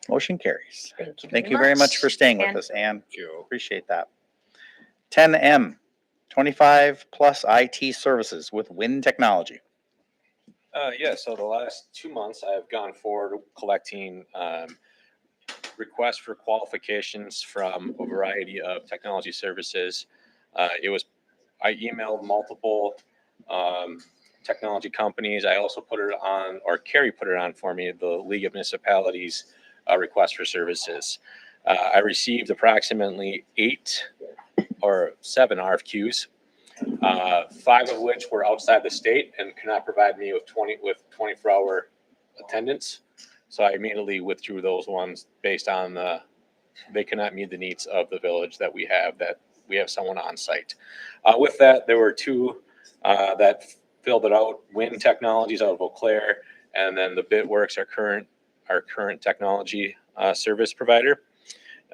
Motion carries. Thank you very much for staying with Ann. us, Ann. Appreciate that. 10M, 25 plus IT services with Win Technology. Yeah, so the last 2 months, I've gone forward collecting requests for qualifications from a variety of technology services. I emailed multiple technology companies. I also put it on, or Carrie put it on for me, the League of Municipalities request for services. I received approximately 8 or 7 RFQs. 5 of which were outside the state and could not provide me with 24-hour attendance. So I immediately withdrew those ones based on they could not meet the needs of the village that we have someone on site. With that, there were 2 that filled it out, Wind Technologies out of Eau Claire, and then the Bitworks, our current technology service provider.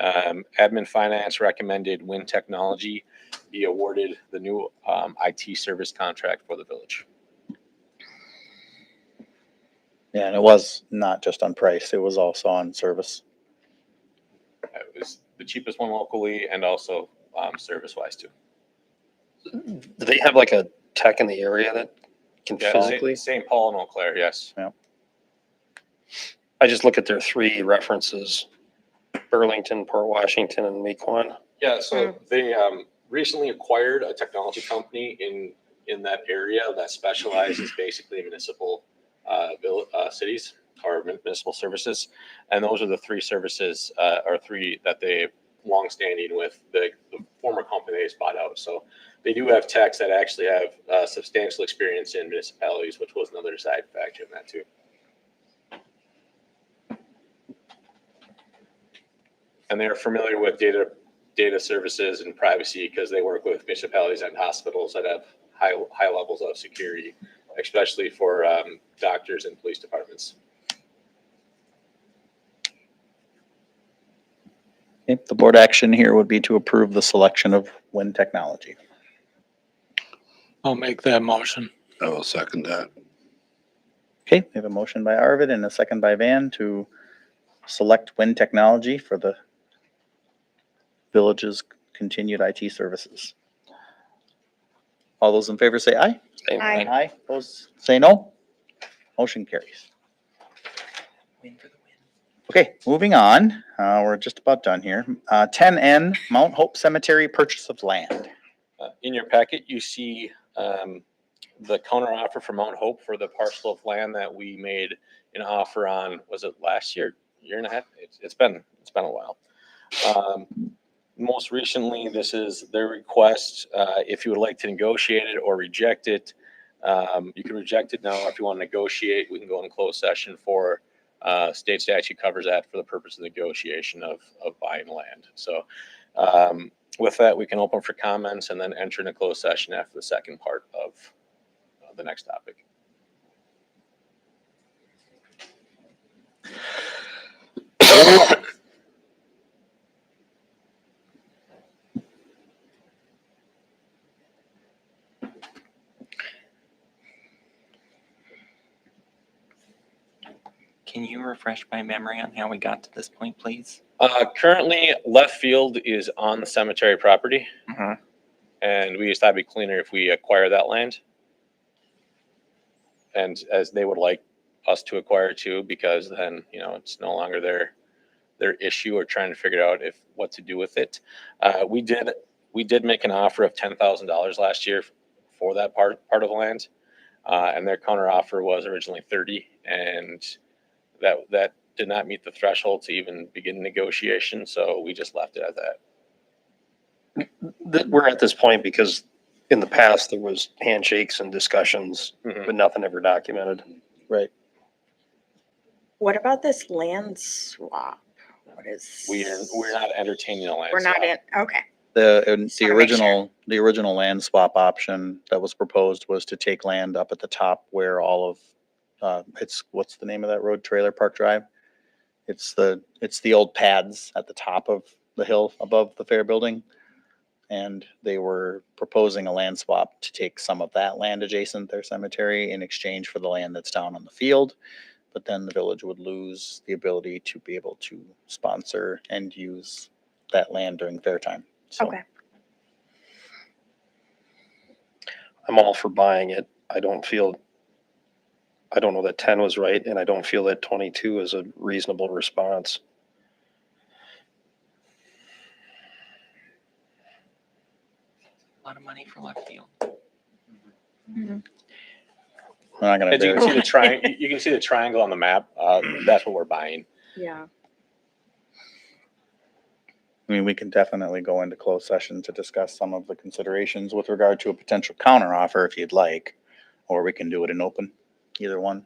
Admin Finance recommended Wind Technology be awarded the new IT service contract for the village. Yeah, and it was not just on price, it was also on service. It was the cheapest one locally and also service-wise too. Do they have like a tech in the area that can physically? St. Paul and Eau Claire, yes. Yeah. I just look at their 3 references, Burlington, Port Washington, and Mequon. Yeah, so they recently acquired a technology company in that area that specializes basically in municipal cities or municipal services. And those are the 3 services or 3 that they longstanding with the former company they bought out. So they do have techs that actually have substantial experience in municipalities, which was another side factor in that too. And they're familiar with data services and privacy because they work with municipalities and hospitals that have high levels of security, especially for doctors and police departments. Okay, the board action here would be to approve the selection of Wind Technology. I'll make that motion. I will second that. Okay, we have a motion by Arvid and a second by Van to select Wind Technology for the village's continued IT services. All those in favor say aye. Aye. Aye. Opposed, say no. Motion carries. Okay, moving on. We're just about done here. 10N, Mount Hope Cemetery purchase of land. In your packet, you see the counter offer for Mount Hope for the parcel of land that we made an offer on. Was it last year and a half? It's been a while. Most recently, this is their request. If you would like to negotiate it or reject it, you can reject it now. If you want to negotiate, we can go in closed session for state statute covers that for the purpose of negotiation of buying land. So with that, we can open for comments and then enter in a closed session after the second part of the next topic. Can you refresh my memory on how we got to this point, please? Currently, left field is on the cemetery property. And we just thought it'd be cleaner if we acquire that land. And as they would like us to acquire too, because then, it's no longer their issue or trying to figure out what to do with it. We did make an offer of $10,000 last year for that part of land. And their counter offer was originally 30, and that did not meet the threshold to even begin negotiation. So we just left it at that. We're at this point because in the past there was handshakes and discussions, but nothing ever documented. Right. What about this land swap? What is? We're not entertaining a land We're not swap. in, okay. The original land swap option that was proposed was to take land up at the top where all of what's the name of that road? Trailer Park Drive. It's the old pads at the top of the hill above the fair building. And they were proposing a land swap to take some of that land adjacent their cemetery in exchange for the land that's down on the field. But then the village would lose the ability to be able to sponsor and use that land during fair time. So, Okay. I'm all for buying it. I don't know that 10 was right, and I don't feel that 22 is a reasonable response. A lot of money for left field. We're not gonna As you can embarrass see the triangle, you can see the triangle on the map. That's what we're buying. Yeah. I mean, we can definitely go into closed session to discuss some of the considerations with regard to a potential counteroffer if you'd like, or we can do it in open, either one.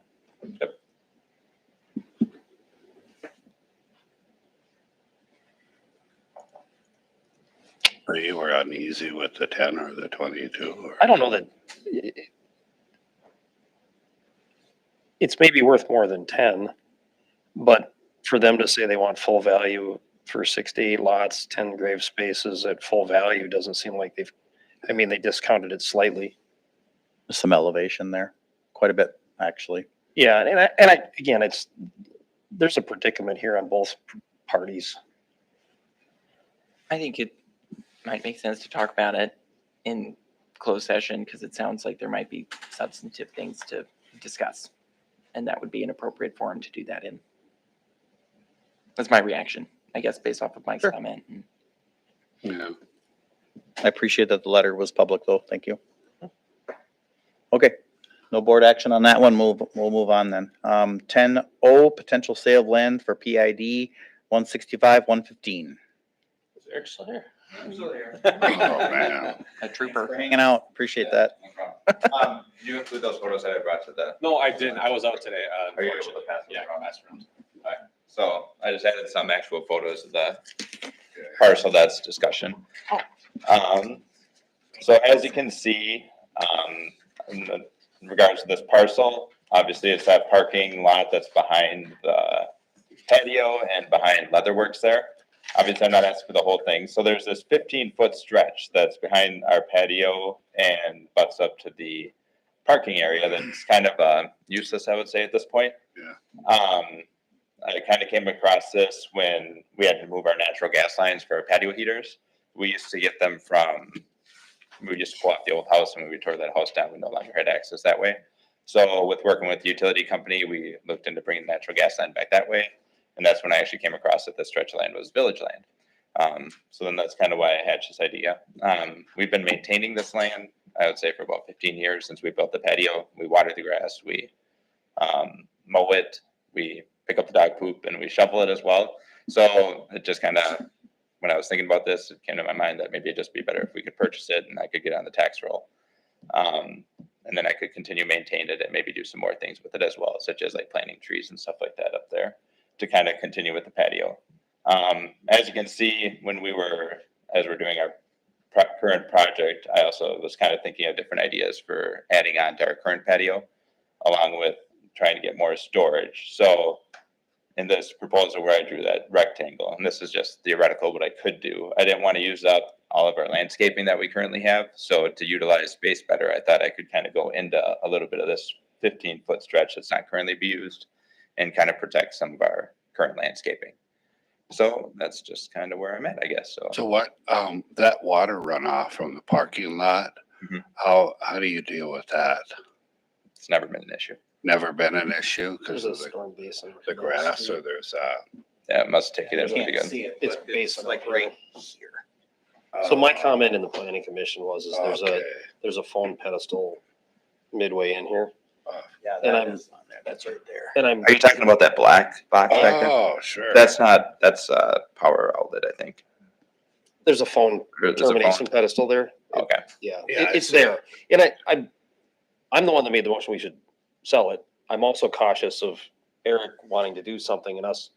Or you were uneasy with the 10 or the 22? Or? I don't know that it's maybe worth more than 10, but for them to say they want full value for 6 to 8 lots, 10 grave spaces at full value doesn't seem like they discounted it slightly. Some elevation there, quite a bit, actually. Yeah, again, there's a predicament here on both parties. I think it might make sense to talk about it in closed session because it sounds like there might be substantive things to discuss. And that would be an appropriate forum to do that in. That's my reaction, I guess, based off of Mike's comment. Yeah. I appreciate that the letter was public though. Thank you. Okay, no board action on that one. We'll move on then. 10O, potential sale of land for PID 165, 115. Is Eric still here? Oh, man. A trooper. For hanging out. Appreciate that. Did you include those photos that I brought to the? No, I didn't. I was out today. Are you able to pass those Yeah, around? pass around. Alright, so I just added some actual photos of the parcel that's discussion. So as you can see, in regards to this parcel, obviously it's that parking lot that's behind the patio and behind Leatherworks there. Obviously, I'm not asking for the whole thing. So there's this 15-foot stretch that's behind our patio and butts up to the parking area that's kind of useless, I would say, at this point. Yeah. I kind of came across this when we had to move our natural gas lines for our patio heaters. We used to get them we used to pull off the old house, and when we tore that house down, we no longer had access that way. So with working with the utility company, we looked into bringing the natural gas line back that way. And that's when I actually came across that this stretch of land was village land. So then that's kind of why I hatched this idea. We've been maintaining this land, I would say, for about 15 years since we built the patio. We water the grass, we mow it, we pick up the dog poop, and we shovel it as well. So it just kind of, when I was thinking about this, it came to my mind that maybe it'd just be better if we could purchase it and I could get on the tax roll. And then I could continue maintain it and maybe do some more things with it as well, such as like planting trees and stuff like that up there to kind of continue with the patio. As you can see, as we're doing our current project, I also was kind of thinking of different ideas for adding on to our current patio, along with trying to get more storage. So in this proposal where I drew that rectangle, and this is just theoretical what I could do, I didn't want to use up all of our landscaping that we currently have. So to utilize space better, I thought I could kind of go into a little bit of this 15-foot stretch that's not currently be used and kind of protect some of our current landscaping. So that's just kind of where I'm at, I guess. So what, that water runoff from the parking lot, how do you deal with that? It's never been an issue. Never been an issue because There's of a storm basin. the grass, or there's Yeah, it must take it in You pretty can't good. It's basin like right here. So my comment in the planning commission was, there's a phone pedestal midway in here. Yeah, And that I'm- is on there. That's right there. And I'm. Are you talking about that black box back there? Oh, sure. That's a power outlet, I think. There's a phone There's a phone. termination pedestal there. Okay. Yeah, Yeah, I it's see there. And I'm the one that made the motion we should sell it. I'm also cautious of Eric wanting to do something and us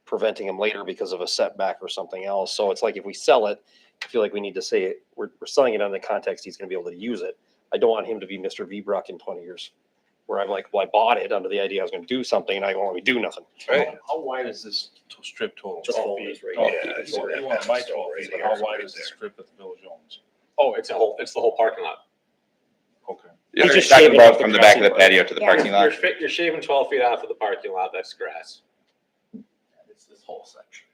preventing him later because of a setback or something else. So it's like if we sell it, I feel like we need to say we're selling it in the context he's gonna be able to use it. I don't want him to be Mr. V-Bruck in 20 years. Where I'm like, well, I bought it under the idea I was gonna do something and I won't let me do nothing. How wide is this strip total? This whole 12 is feet. right Okay, here. so you want my 12 feet, but how wide is the strip that the village owns? Oh, it's the whole parking lot. Okay. You're just talking shaving about off from the the back of the grassy patio to the Yeah. parking lot? You're shaving 12 feet off of the parking lot. That's grass. It's this whole section.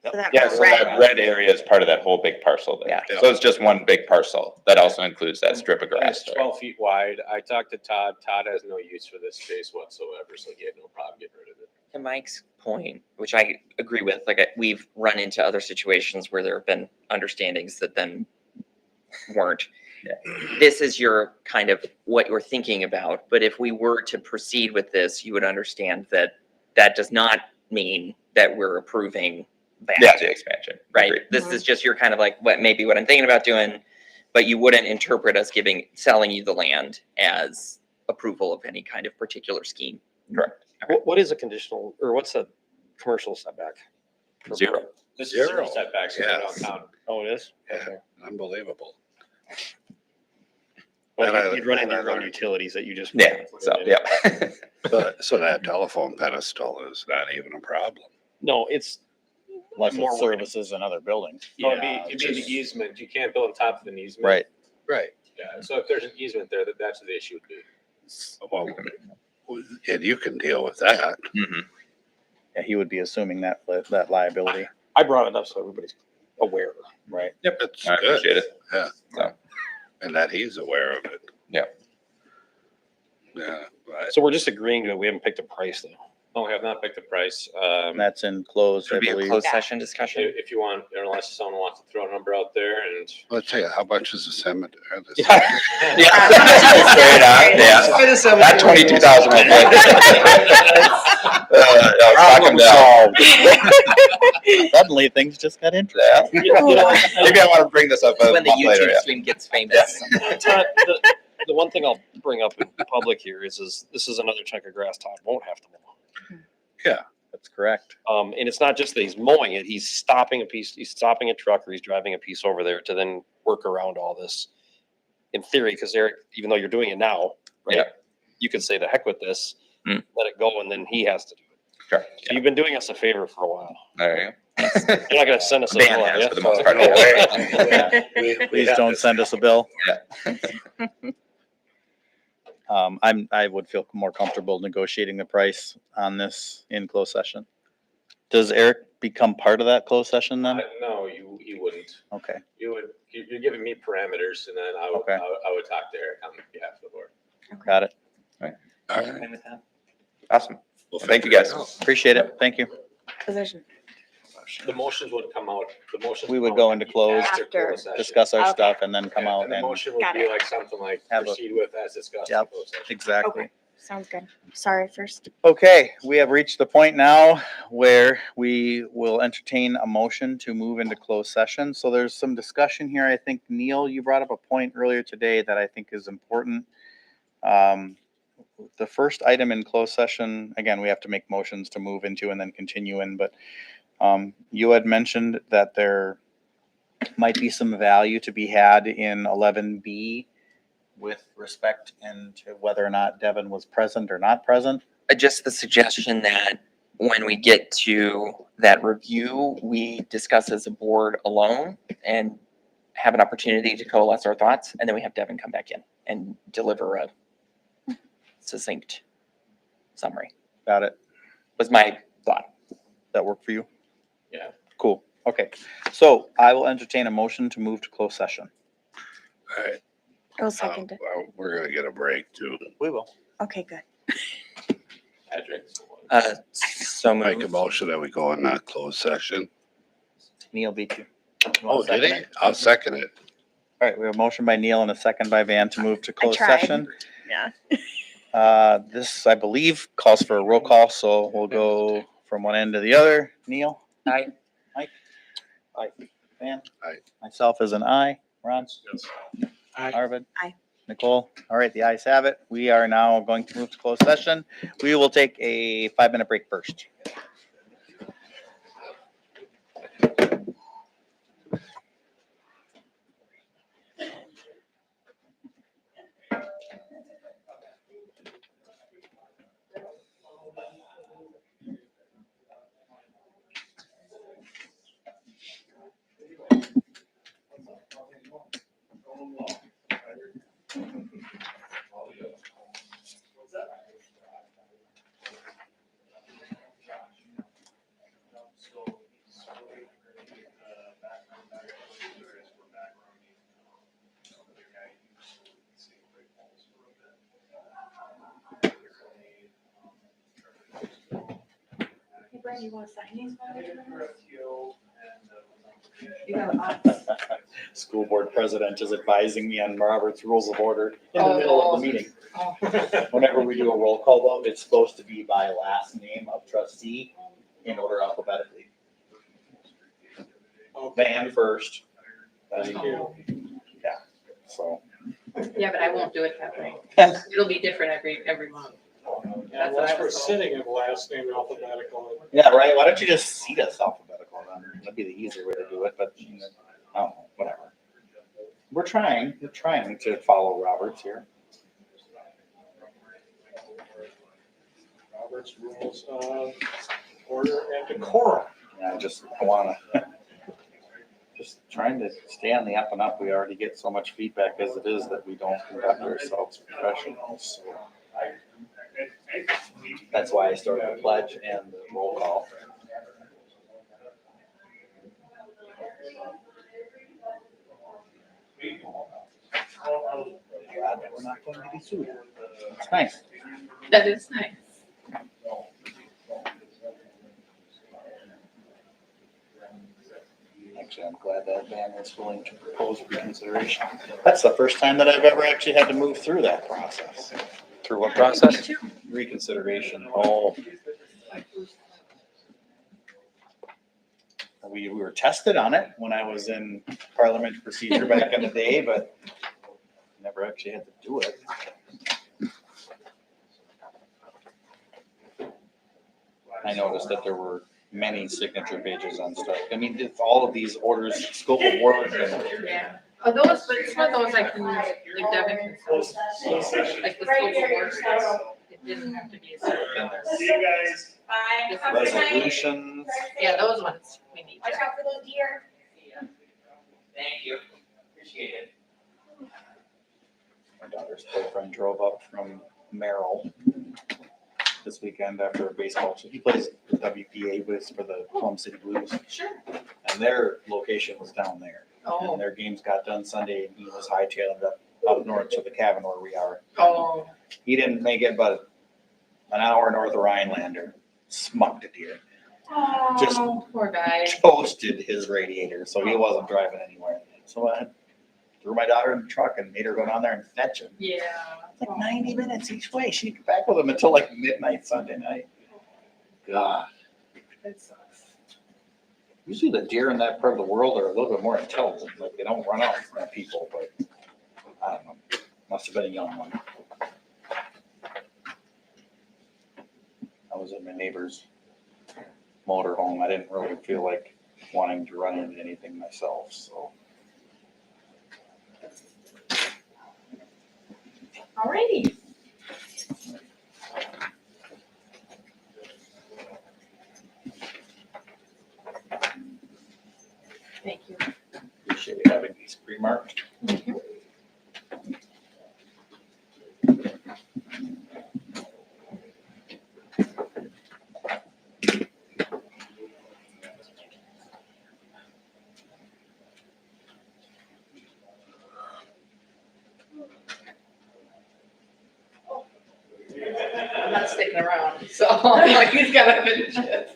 So that Yeah, so red- that red area is part of that whole big parcel there. Yeah. So it's just one big parcel that also includes that strip of grass It's there. 12 feet wide. I talked to Todd. Todd has no use for this space whatsoever, so he had no problem getting rid of it. To Mike's point, which I agree with, we've run into other situations where there have been understandings that then weren't. This is your kind of what you're thinking about, but if we were to proceed with this, you would understand that that does not mean that we're approving that. Yeah, the expansion. Right? Agreed. This is just your kind of like what I'm thinking about doing, but you wouldn't interpret us selling you the land as approval of any kind of particular scheme. Correct. What is a conditional, or what's a commercial setback? Zero. This is zero setbacks in downtown. Oh, it is? Yeah, unbelievable. Well, you'd run into your own utilities that you just. Yeah, so, yeah. So that telephone pedestal is not even a problem. No, it's Unless more it's services and other buildings. No, it'd be the easement. You can't build on top of an easement. Right. Right. Yeah, so if there's an easement there, that's what the issue would be. Well, and you can deal with that. Mhm. Yeah, he would be assuming that liability. I brought it up so everybody's aware. Right. Yep. That's I good. appreciate it. Yeah. So. And that he's aware of it. Yeah. Yeah. Right. So we're just agreeing that we haven't picked a price though. No, we have not picked a price. And that's in closed, I Should be a believe. closed session discussion. If you want, unless someone wants to throw a number out there and. Let's tell you, how much is the cemetery? Yeah. Straight on, yeah. That 22,000 will Problem solved. Suddenly, things just got interesting. Yeah. Maybe I want to bring this up a When the month later. YouTube Yeah. stream gets famous. Todd, the one thing I'll bring up in public here is this is another chunk of grass Todd won't have to mow. Yeah. That's correct. And it's not just that he's mowing it, he's stopping a truck or he's driving a piece over there to then work around all this. In theory, because Eric, even though you're doing it now, right? Yeah. You could say the heck with this, let it go, and then he has to do it. Sure. So you've been doing us a favor for a while. There you You're not gonna send us a Van bill, are has you? for the most part. Yeah. Please don't send us a bill. Yeah. I would feel more comfortable negotiating the price on this in closed session. Does Eric become part of that closed session then? No, you wouldn't. Okay. You're giving me parameters and then I would talk to Eric on behalf of the board. Got it. All right. Fine with that. Awesome. Well, Thank you, guys. Appreciate it. Thank you. Position. The motions would come out, We would go into closed, After. closed session. discuss our Okay. stuff, and then come out And the and, motion would Got be it. like something like Have a- proceed with as discussed. in Yep. closed session. exactly. Okay, sounds good. Sorry first. Okay, we have reached the point now where we will entertain a motion to move into closed session. So there's some discussion here. I think, Neil, you brought up a point earlier today that I think is important. The first item in closed session, again, we have to make motions to move into and then continue in, but you had mentioned that there might be some value to be had in 11B with respect into whether or not Devin was present or not present. Just the suggestion that when we get to that review, we discuss as a board alone and have an opportunity to coalesce our thoughts, and then we have Devin come back in and deliver a succinct summary. Got it. Was my thought. That work for you? Yeah. Cool. Okay. So I will entertain a motion to move to closed session. All right. I'll second it. Well, we're gonna get a break too. We will. Okay, good. Patrick. So Make a moved. motion that we go in that closed session. Neil beat you. You Oh, wanna did second he? it? I'll second it. All right, we have a motion by Neil and a second by Van to move to closed tried. session. Yeah. This, I believe, calls for a roll call, so we'll go from one end to the other. Neil? Aye. Mike? Aye. Van? Aye. Myself is an aye. Ron? Arvid? Aye. Nicole? All right, the ayes have it. We are now going to move to closed session. We will take a 5-minute break first. you want to sign these? School board president is advising me on Robert's Rules of Order in the middle of the meeting. Whenever we do a roll call vote, it's supposed to be by last name of trustee in order alphabetically. Van first. Thank you. Yeah, so. Yeah, but I won't do it that way. It'll be different every month. Yeah, unless we're sitting in last name alphabetical. Yeah, right. Why don't you just seat us alphabetical then? That'd be the easier way to do it, but I don't know, whatever. We're trying to follow Roberts here. Robert's Rules of Order and Decorum. Yeah, I wanna, just trying to stay on the up and up. We already get so much feedback as it is that we don't conduct ourselves professionals. So that's why I started the pledge and the roll call. Glad that we're not going to be sued. It's nice. That is nice. Actually, I'm glad that Van was willing to propose reconsideration. That's the first time that I've ever actually had to move through that process. Through what process? Reconsideration. Oh. We were tested on it when I was in parliament procedure back in the day, but never actually had to do it. I noticed that there were many signature pages on stuff. I mean, if all of these orders, scope of work and. Yeah. Oh, those, but it's not those I can use, like Devin can use. Like the scope of work stuff. It didn't have to be a certain. See you guys. Bye. Resolutions. Yeah, those ones we need. Watch out for those deer. Thank you. Appreciate it. My daughter's boyfriend drove up from Merrill this weekend after a baseball. He plays the WPA with for the Plum City Blues. Sure. And their location was down there. Oh. And their games got done Sunday and he was hightailing up north to the cabin where we are. Oh. He didn't make it but an hour north of Rhinelander. Smucked a deer. Just Oh, poor guy. toasted his radiator, so he wasn't driving anywhere. So I threw my daughter in the truck and made her go down there and fetch him. Yeah. It's like 90 minutes each way. She didn't get back with him until like midnight Sunday night. God. That sucks. Usually the deer in that part of the world are a little bit more intelligent. Like they don't run out from people, but I don't know. Must have been a young one. I was in my neighbor's motorhome. I didn't really feel like wanting to run into anything myself, so. Alrighty. Thank you. Appreciate you having these pre-marked. I'm not sticking around, so like he's gotta finish it.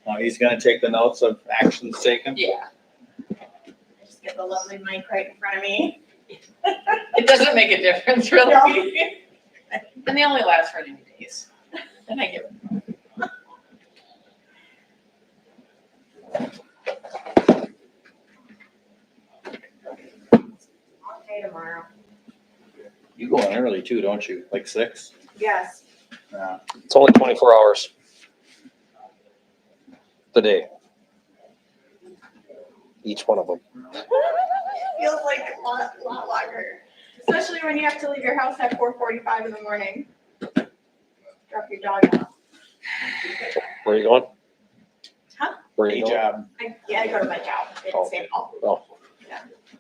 Now he's gonna take the notes of actions taken. Yeah. Just get the lovely mic right in front of me. It doesn't make a difference really. And they only last for 90 days. Then I get Okay, tomorrow. You go in early too, don't you? Like 6? Yes. Yeah. It's only 24 hours. The day. Each one of them. Feels like a lot longer, especially when you have to leave your house at 4:45 in the morning. Drop your dog off. Where are you going? Huh? Where are you going? Job. Yeah, I go to my job in Oh. St. Paul. Oh,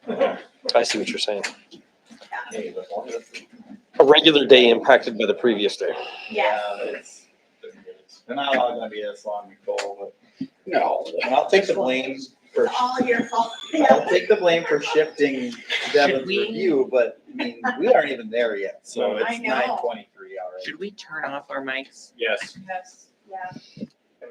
Yeah. I see what you're saying. A regular day impacted by the previous day. Yeah, they're not all gonna be this long, Nicole, but no. And I'll take the blame for. It's all your fault. I'll take the blame for shifting Devin's review, but I mean, we aren't even there yet, so I it's know. 9:23 already. Should we turn off our mics? Yes. Yes, yeah.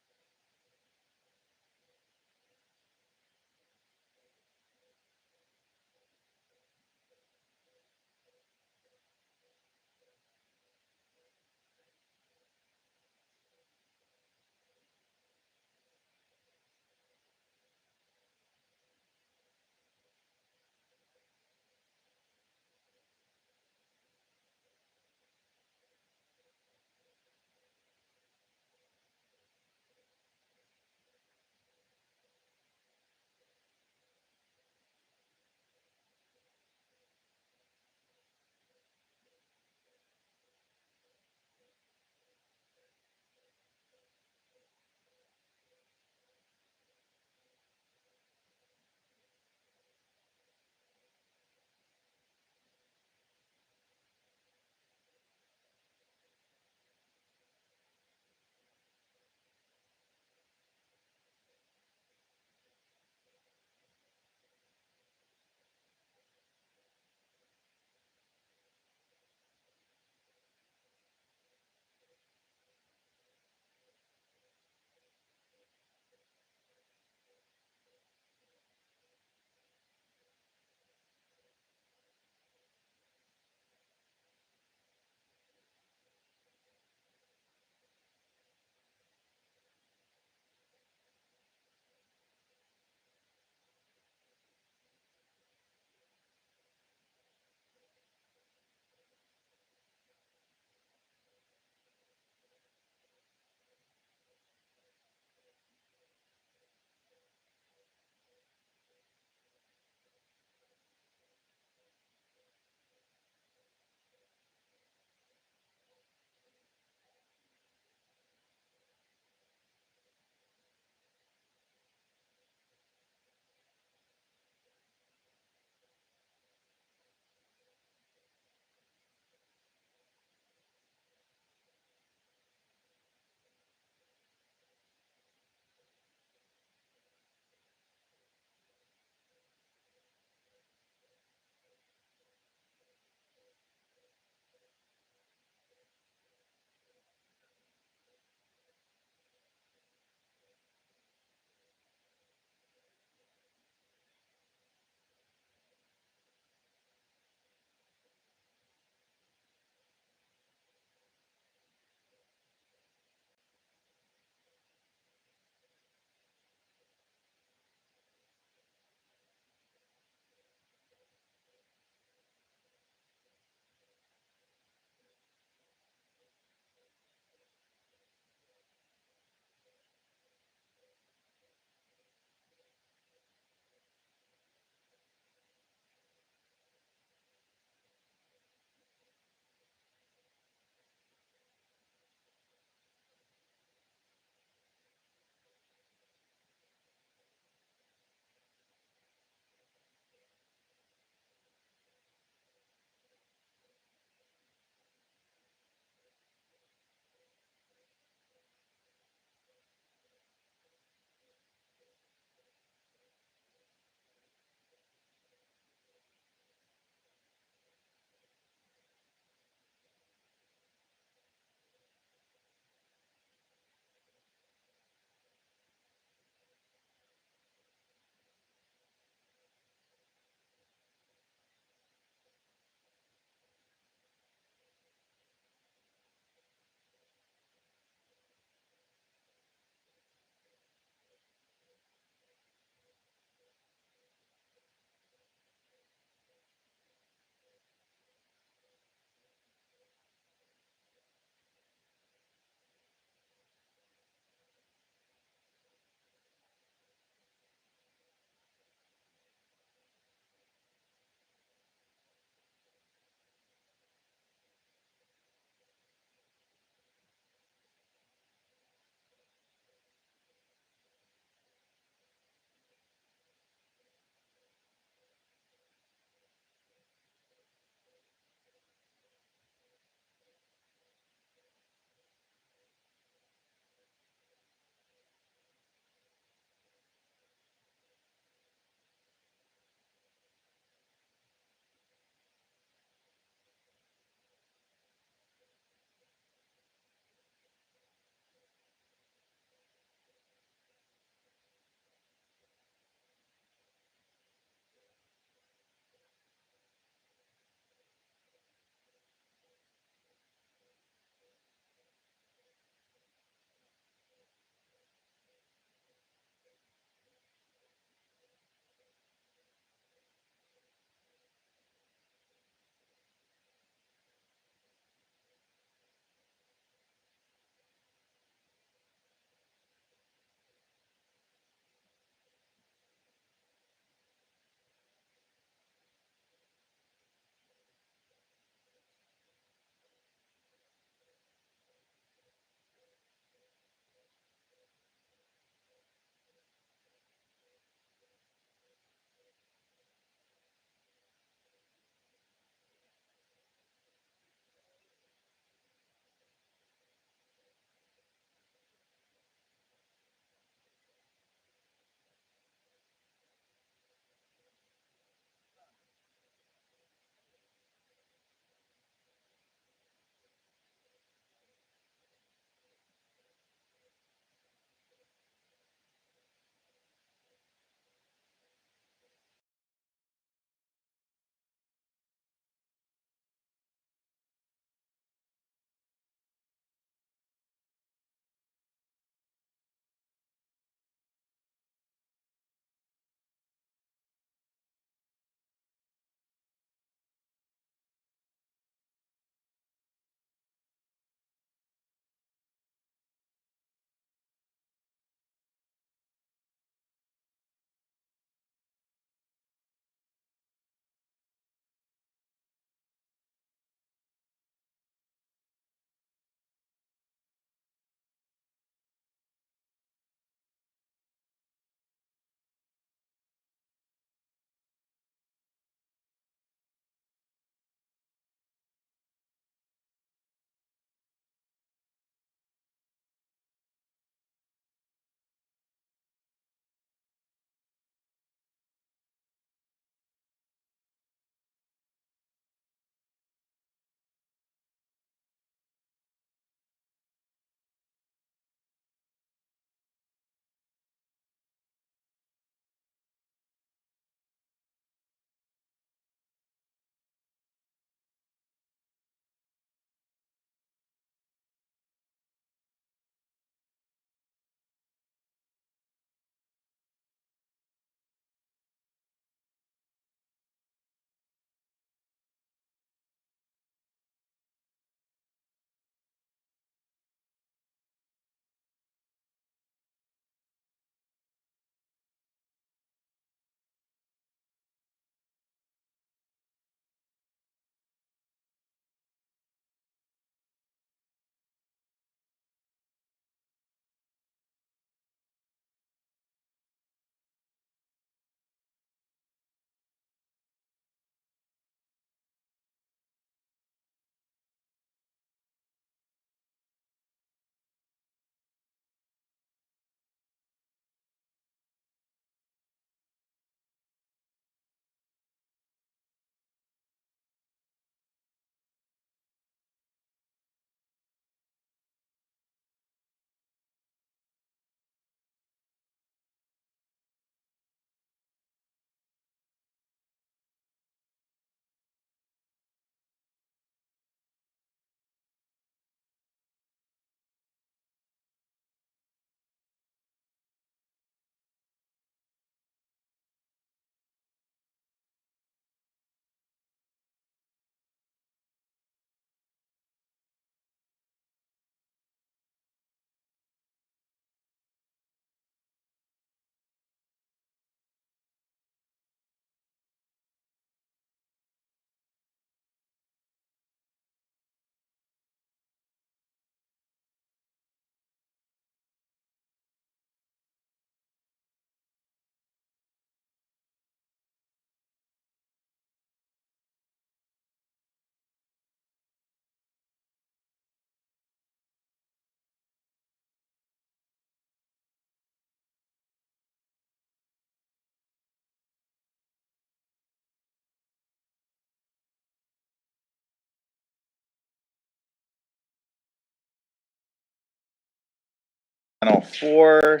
10:04.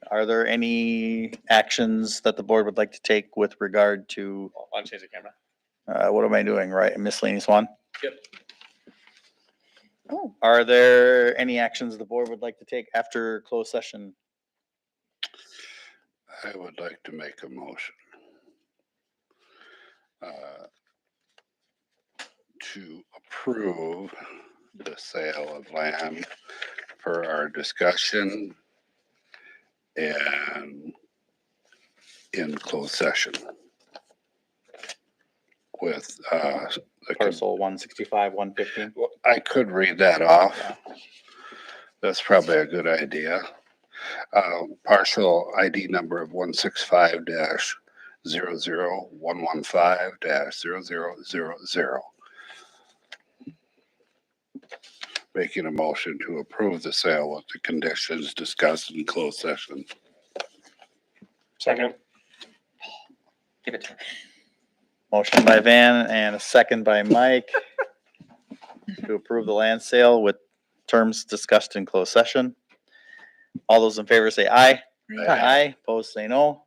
Are there any actions that the board would like to take with regard to, Why don't you change the camera? what am I doing, right? Miscellaneous one? Yep. Oh, Are there any actions the board would like to take after closed session? I would like to make a motion to approve the sale of land per our discussion and in closed session with the Parcel 165, 115. I could read that off. That's probably a good idea. Parcel ID number of 165-00115-0000. Making a motion to approve the sale with the conditions discussed in closed session. Second. Give it to her. Motion by Van and a second by Mike to approve the land sale with terms discussed in closed session. All those in favor say aye. Aye. Opposed, say no.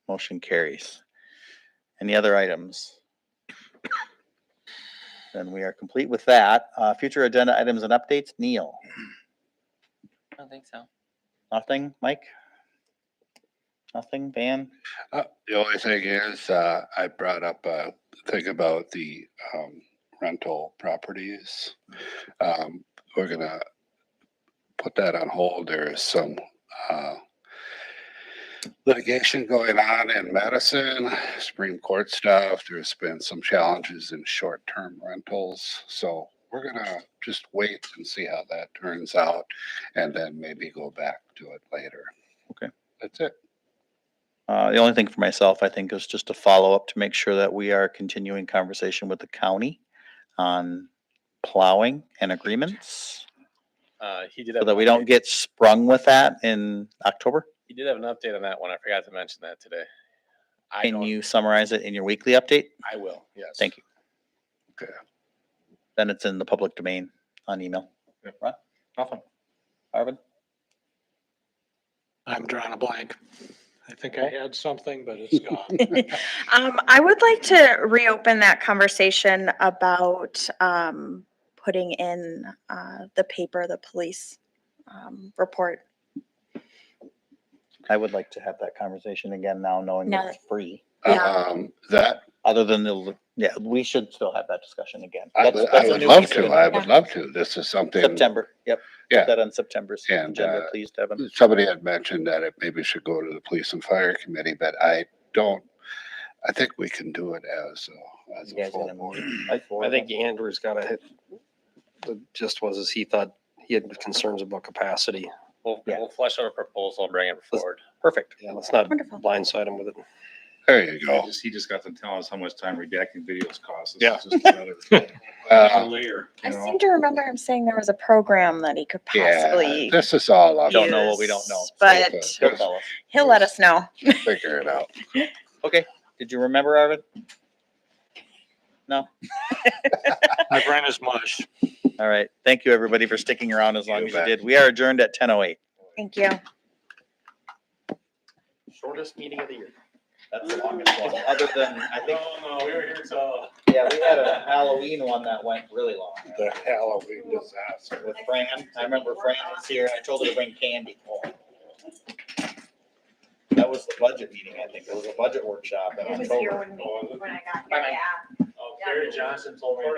Motion carries. Any other items? Then we are complete with that. Future agenda items and updates. Neil, I don't think so. nothing? Mike? Nothing? Van? The only thing is, I brought up a thing about the rental properties. We're gonna put that on hold. There is some litigation going on in Madison, Supreme Court stuff. There's been some challenges in short-term rentals. So we're gonna just wait and see how that turns out and then maybe go back to it later. Okay. That's it. The only thing for myself, I think, is just a follow-up to make sure that we are continuing conversation with the county on plowing and agreements, He did so have, that we don't get sprung with that in October. he did have an update on that one. I forgot to mention that today. Can you summarize it in your weekly update? I will, yes. Thank you. Okay. Then it's in the public domain on email. Right? Nothing. Arvin? I'm drawing a blank. I think I had something, but it's gone. I would like to reopen that conversation about putting in the paper, the police report. I would like to have that conversation again now, knowing that Now it's free. That Other than we should still have that discussion again. I That's- would, that's I a would new love piece of to. it. I would love to. This is something. September, yep. Yeah. Put that on September's And, agenda, please, Devin. Somebody had mentioned that it maybe should go to the police and fire committee, but I think we can do it as You a guys full gonna board. I think Andrew's got to hit, the gist was, is he thought he had concerns about capacity. We'll flesh out a proposal and bring it forward. Perfect. Yeah, let's not Wonderful. blindside him with it. There you go. He just got to tell us how much time redacting videos costs. Yeah. It's just another layer, I you know? seem to remember him saying there was a program that he could possibly This is all up. Don't know what we don't know. use, but He'll tell us. he'll let us know. Figure it out. Okay, did you remember, Arvin? No? My brain is mush. All right, thank you, everybody, for sticking around as long You as you bet. did. We are adjourned at 10:08. Thank you. Shortest meeting of the year. That's the longest one, other than, I think, No, we were here till. yeah, we had a Halloween one that went really long. The Halloween disaster. With Fran, I remember Fran was here, and I told her to bring candy. That was the budget meeting, I think. It was a budget workshop in October. when I got Bye, Mike. Oh, Gary Johnson told me that.